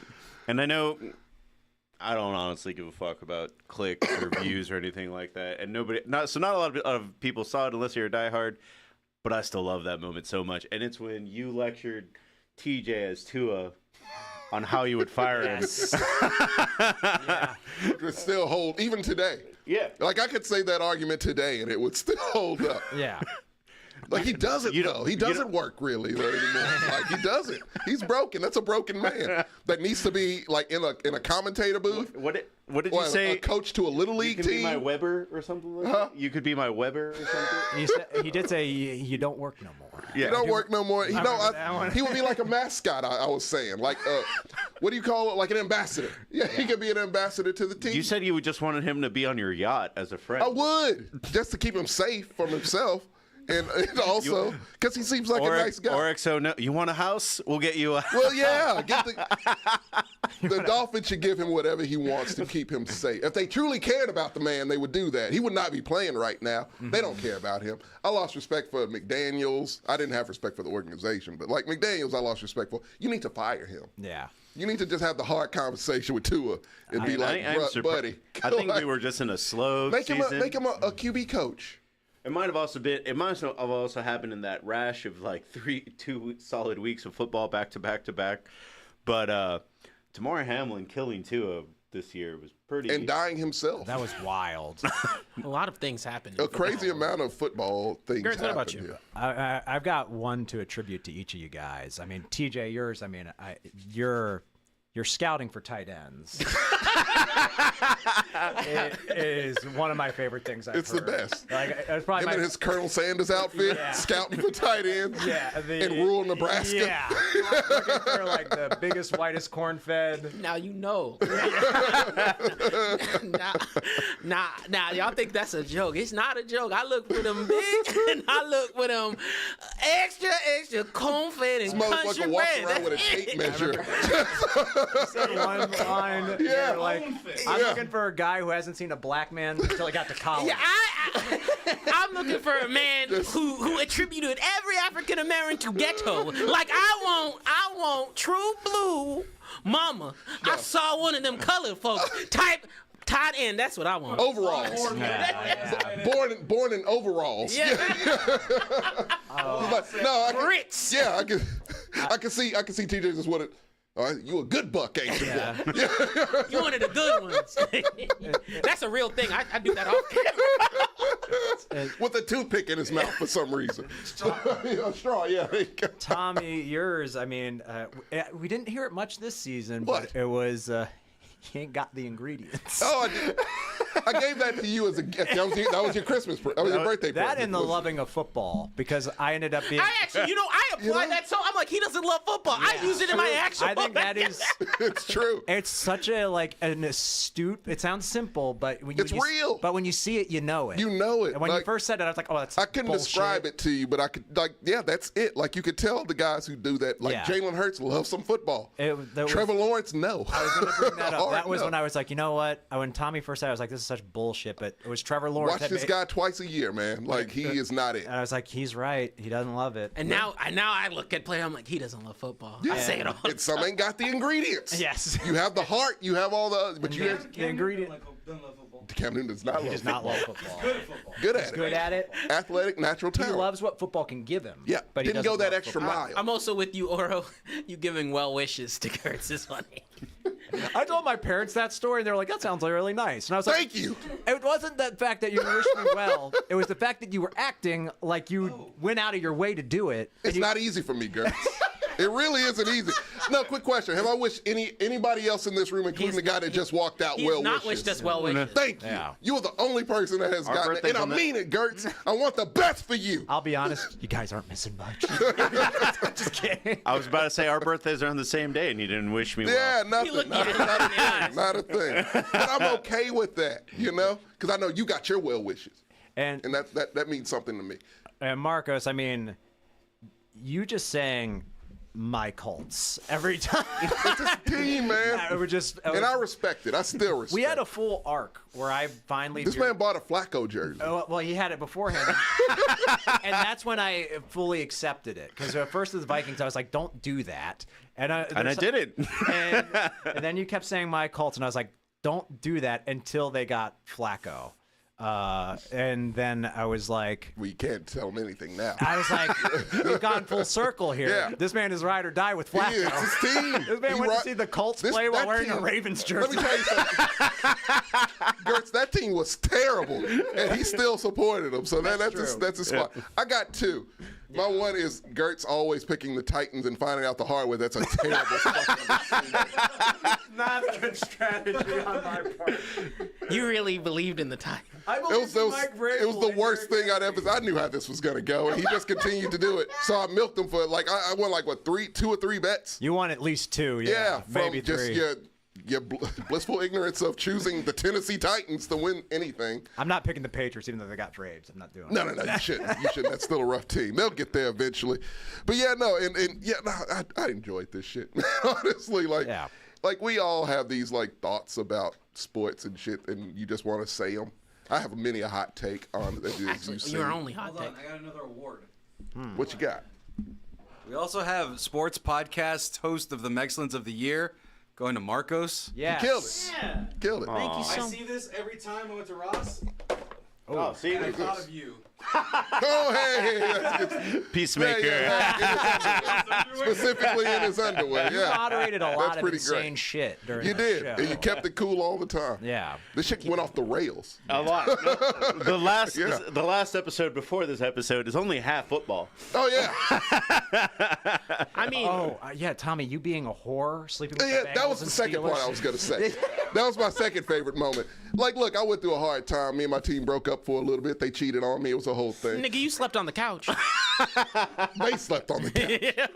and I know I don't honestly give a fuck about clicks or views or anything like that, and not a lot of people saw it unless you're a diehard. But I still love that moment so much, and it's when you lectured TJ as Tua on how you would fire him. It still hold even today. Yeah. Like I could say that argument today, and it would still hold up. Yeah. Like he doesn't though. He doesn't work really anymore. Like he doesn't. He's broken. That's a broken man that needs to be like in a commentator booth. What did you say? A coach to a little You league could team. be my Weber or something like that? You could be my Weber or something? He did say you don't work no more. Yeah. He don't work no more. He remember that one. he would be like a mascot. I was saying, like, what do you call it? Like an ambassador. Yeah, he could be an ambassador to the team. You said you just wanted him to be on your yacht as a friend. I would, just to keep him safe from himself, and also because he seems like a nice guy. Orexo, no, you want a house? We'll get you a Well, yeah, the Dolphins should give him whatever he wants to keep him safe. If they truly cared about the man, they would do that. He would not be playing right now. They don't care about him. I lost respect for McDaniels. I didn't have respect for the organization, but like McDaniels, I lost respect for. You need to fire him. Yeah. You need to just have the hard conversation with Tua and be like, buddy. I think we were just in a slow season. Make him a QB coach. It might have also happened in that rash of like 2 solid weeks of football back to back to back. But Damar Hamlin killing Tua this year was pretty. And dying himself. That was wild. A lot of things happened. A crazy amount of football things Garrett, what about happen you? here. I've got one to attribute to each of you guys. I mean, TJ, yours. I mean, you're scouting for tight ends. It is one of my favorite things I've It's heard. the best. Like, it's probably Him in his Colonel Sanders outfit, Yeah. scouting for tight ends yeah, in rural Nebraska. Yeah, looking for like the biggest, whitest corn-fed. Now you know. Now, y'all think that's a joke. It's not a joke. I look for them big, and I look for them extra corn-fed and This country motherfucker walks bread. around with a tape measure. Said one line. Yeah. Like, I'm looking for a guy who hasn't seen a black man until he got to college. Yeah, I'm looking for a man who attributed every African American to ghetto. Like I want true blue mama. I saw one of them colored folks type tight end. That's what I want. Overalls. Born in overalls. Yeah. But, no, I can, Grits. yeah, I can see TJ just wanted. All right, you a good buck, ain't you? Yeah. You one of the good ones. That's a real thing. I do that off camera. With a toothpick in his mouth for some reason. A straw, yeah. There you go. Tommy, yours. I mean, we didn't hear it much this season, What? but it was. He ain't got the ingredients. Oh, I did. I gave that to you as a gift. That was your Christmas. That was your birthday present. That and the loving of football, because I ended up being. I actually, I applied that so I'm like, he doesn't love football. I use it in my actual. I think that is. It's true. It's such a an astute. It sounds simple, but when It's real. But when you see it, you know it. You know it. And when you Like, first said it, I was like, oh, that's. I couldn't bullshit. describe it to you, but I could, that's it. Like, you could tell the guys who do that. Like, Yeah. Jalen Hurts loves some football. Trevor Lawrence, no. I was going to bring that up. Hard That was no. when I was like, you know what? When Tommy first said it, I was like, this is such bullshit. But it was Trevor Lawrence. Watch that this made- guy twice a year, man. Like, he is not it. And I was like, he's right. He doesn't love it. And now I look at play. I'm like, he doesn't love football. I say it all. It's some ain't got the ingredients. Yes. You have the heart. You have all the. But you the ingredient. Doesn't love football. Cam Newton does not He love does not football. love football. Good at football. Good at it. Good at it. Athletic, natural He talent. loves what football can give him. Yeah, but he didn't go doesn't that love extra football. mile. I'm also with you, Oro. You giving well wishes to Kurtz is funny. I told my parents that story, and they were like, that sounds really nice. And I was like, Thank you. It wasn't the fact that you wished me well. It was the fact that you were acting like you went out of your way to do it. It's not easy for me, girl. It really isn't easy. No, quick question. Have I wished anybody else in this room, including the guy that just walked out, He's well not wishes? wished us well wishes. Thank you. Yeah. You are the only person that has Our gotten it. birthday's And I on the- mean it, Gertz. I want the best for you. I'll be honest, you guys aren't missing much. Just kidding. I was about to say our birthdays are on the same day, and you didn't wish me Yeah, well. nothing. looked Not, at it not a in the eyes. thing. Not a thing. But I'm okay with that, because I know you got your well wishes. And And that means something to me. Marcos, I mean, you just saying my Colts every time. It's his team, man. It was just. And I respect it. I still respect We had a it. full arc where I finally. This man bought a Flacco jersey. Oh, well, he had it beforehand, and that's when I fully accepted it. Because at first, with the Vikings, I was like, "Don't do that," and I did it. and then you kept saying my Colts, and I was like, "Don't do that" until they got Flacco. And then I was like, We can't tell him anything now. we've gone full circle here. Yeah. This man is ride or die with He Flacco. is. It's his team. This man went to see the Colts play while wearing a Ravens jersey. Let me tell you something. Gertz, that team was terrible, and he still supported them. So that's his spot. I got two. My one is Gertz always picking the Titans and finding out the hard way. That's a terrible fucking mistake. Not a good strategy on my part. You really believed in the time. I It was the worst thing I'd ever. I knew how this was gonna go, and he just continued to do it. So I milked him for I won two or three bets. You won at least two, Yeah, maybe from just three. your blissful ignorance of choosing the Tennessee Titans to win anything. I'm not picking the Patriots, even though they got Braves. I'm not doing No, it. you shouldn't. You shouldn't. That's still a rough team. They'll get there eventually. But I enjoyed this shit. Honestly, like we all have these like thoughts about sports and shit, and you just want to say them. I have many a hot take on that. Actually, your only hot Hold take. on, I got another award. What you got? We also have sports podcast host of the Mexcellence of the Year going to Marcos. Yes. Killed it. Yeah. Killed it. Thank you I so see this every time I went to Ross. Oh, see, And I thought of you. Oh, hey, that's good. Peacemaker. Yeah. Specifically in his underwear. You Yeah. moderated a lot That's of pretty insane great. shit during You the did, show. and you kept it cool all the time. Yeah. This shit went off the rails. A lot. The last Yeah. the last episode before this episode is only half football. Oh yeah, I mean, Yeah, Tommy, you being a whore, sleeping with yeah. the Bengals That was the and second Steelers. part I was gonna say. That was my second favorite moment. Like, look, I went through a hard time. Me and my team broke up for a little bit. They cheated on me. It was a whole thing. nigga, you slept on the couch. They slept on the couch.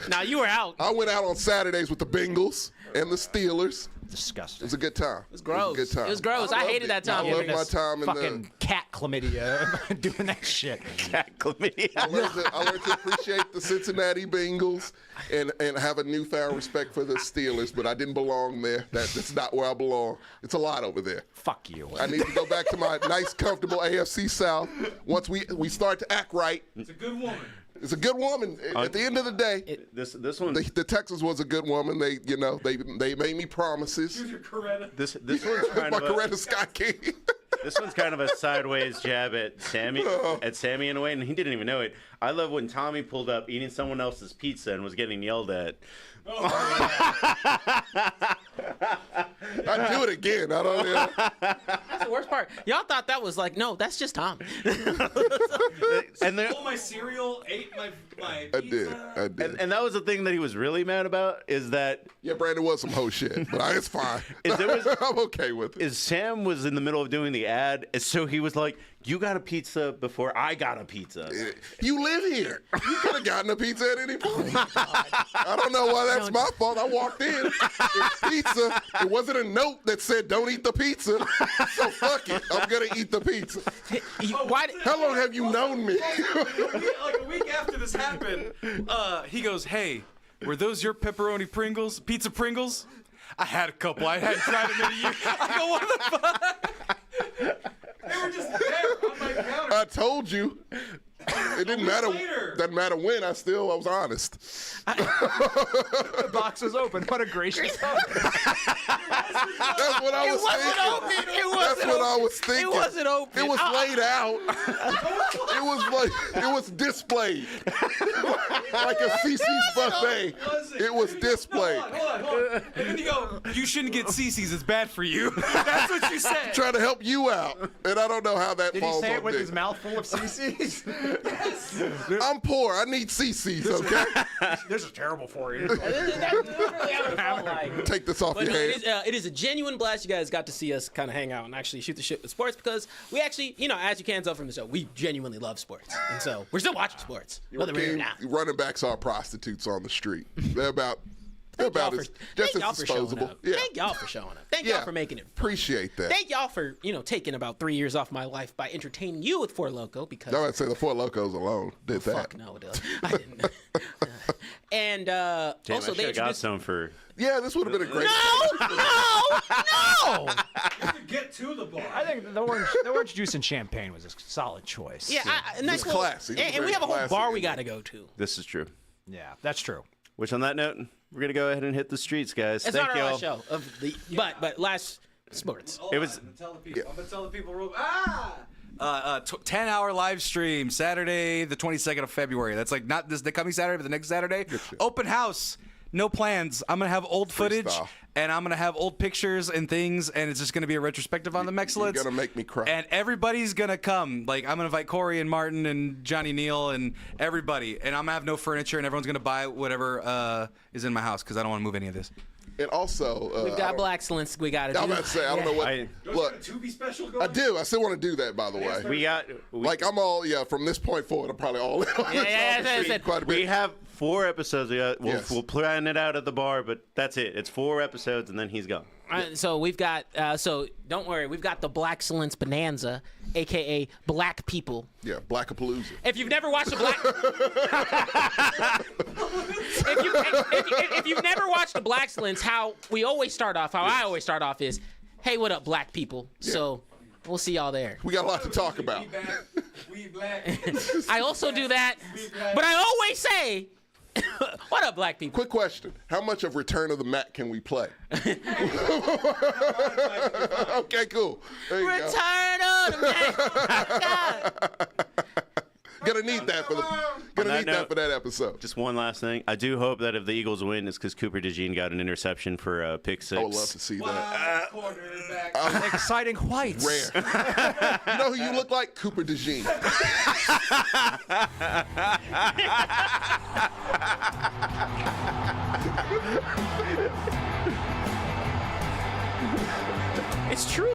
Now you were out. I went out on Saturdays with the Bengals and the Steelers. It Disgusting. was a good time. It was gross. It was a good time. It was gross. I loved hated it. that time. I loved Giving my us time in Fucking cat chlamydia doing that shit. Cat chlamydia. I learned to appreciate the Cincinnati Bengals and have a newfound respect for the Steelers, but I didn't belong there. That's not where I belong. It's a lot over there. Fuck you. I need to go back to my nice, comfortable AFC South. Once we start to act right, It's a good woman. it's a good woman. At the end of the day, This one the Texans was a good woman. They made me promises. Your Coretta. this one's kind My of a, Coretta Scott King. this one's kind of a sideways jab at Sammy in a way, and he didn't even know it. I love when Tommy pulled up eating someone else's pizza and was getting yelled at. I'd do it again. I don't know. That's the worst part. Y'all thought that was like, no, that's just Tommy. And there, Stole my cereal, ate my I pizza. did. and that was the thing that he was really mad about is that Yeah, Brandon was some hoe shit, but it's fine. I'm okay with it. is Sam was in the middle of doing the ad, and so he was like, "You got a pizza before I got a pizza." You live here. You could have gotten a pizza at any point. I don't know why that's my fault. I walked in. It was pizza. It wasn't a note that said "Don't eat the pizza." So fuck it. I'm gonna eat the pizza. Why did, How long have you known me? Like a week after this happened, He goes, "Hey, were those your pepperoni Pringles, pizza Pringles?" I had a couple. I hadn't tried them in a year. I go, "What the fuck?" they were just there on my counter. I told you. It didn't matter. later. Doesn't matter when. I was honest. The box was open. What a gracious host. That's what I was thinking. open. It That's wasn't what I open. was thinking. It wasn't open. It was laid out. It was displayed. Like a CC's buffet. It was displayed. Hold on. And then you go, "You shouldn't get CC's. It's bad for you." That's what you said. Trying to help you out. And I don't know how that Did he falls say on it with me. his mouth full of CC's? I'm poor. I need CC's, okay? This is terrible for you. That's literally how it felt like. Take this off But your no, hands. it is a genuine blast. You guys got to see us kind of hang out and actually shoot the shit with sports because we actually, as you can tell from the show, we genuinely love sports. And so we're still watching sports, whether we're here or not. Running backs are prostitutes on the street. They're about Thank y'all as just as y'all for showing disposable. up. Yeah. Thank y'all for showing up. Thank Yeah. y'all for making it fun. Appreciate that. Thank y'all for, taking about 3 years off my life by entertaining you with Four Loko because I would say the Four Locos alone did that. fuck no, it does. I didn't. And Damn, also I they should have got introduced. some for. Yeah, this would have been a great. No. Get to the bar. I think the orange juice and champagne was a solid choice. Yeah, a nice It's little. classy. It was And we very have a whole classy. bar we got to go to. This is true. Yeah, that's true. Which on that note, we're gonna go ahead and hit the streets, guys. It's Thank not our y'all. last show of the, but last Sports. It was. I'm gonna tell the people. 10-hour live stream Saturday, the 22nd of February. That's like not this the coming Saturday, but the next Saturday. Open house. No plans. I'm gonna have old footage, and I'm gonna have old pictures and things, and it's just gonna be a retrospective on the Mexcellence. You're gonna make me cry. And everybody's gonna come. Like I'm gonna invite Corey and Martin and Johnny Neal and everybody, and I'm gonna have no furniture, and everyone's gonna buy whatever is in my house because I don't want to move any of this. And also, We've got Blackcellence. We got to do. I'm about to say, I don't know what. Look, Tubi special I do. I still want to do that, by the way. We I'm all, from this point forward, I'm probably all in on this. Yeah, Quite a bit. We have 4 episodes. We'll plan it out at the bar, but that's it. It's 4 episodes, and then he's gone. So we've got. So don't worry. We've got the Blackcellence Bonanza, aka Black People. Yeah, Blackapalooza. If you've never watched the Black, if you've never watched the Blackcellence, how I always start off is, "Hey, what up, Black people?" Yeah. So we'll see y'all there. We got a lot to talk about. We black. I also do that, but I always say, "What up, Black people?" Quick question: how much of Return of the Mac can we play? Okay, cool. There you go. Return of the Mac. Gonna need that for that episode. Just one last thing. I do hope that if the Eagles win, it's because Cooper DeJean got an interception for pick 6. I would love to see that. Exciting whites. Rare. You know who you look like? Cooper DeJean. It's true.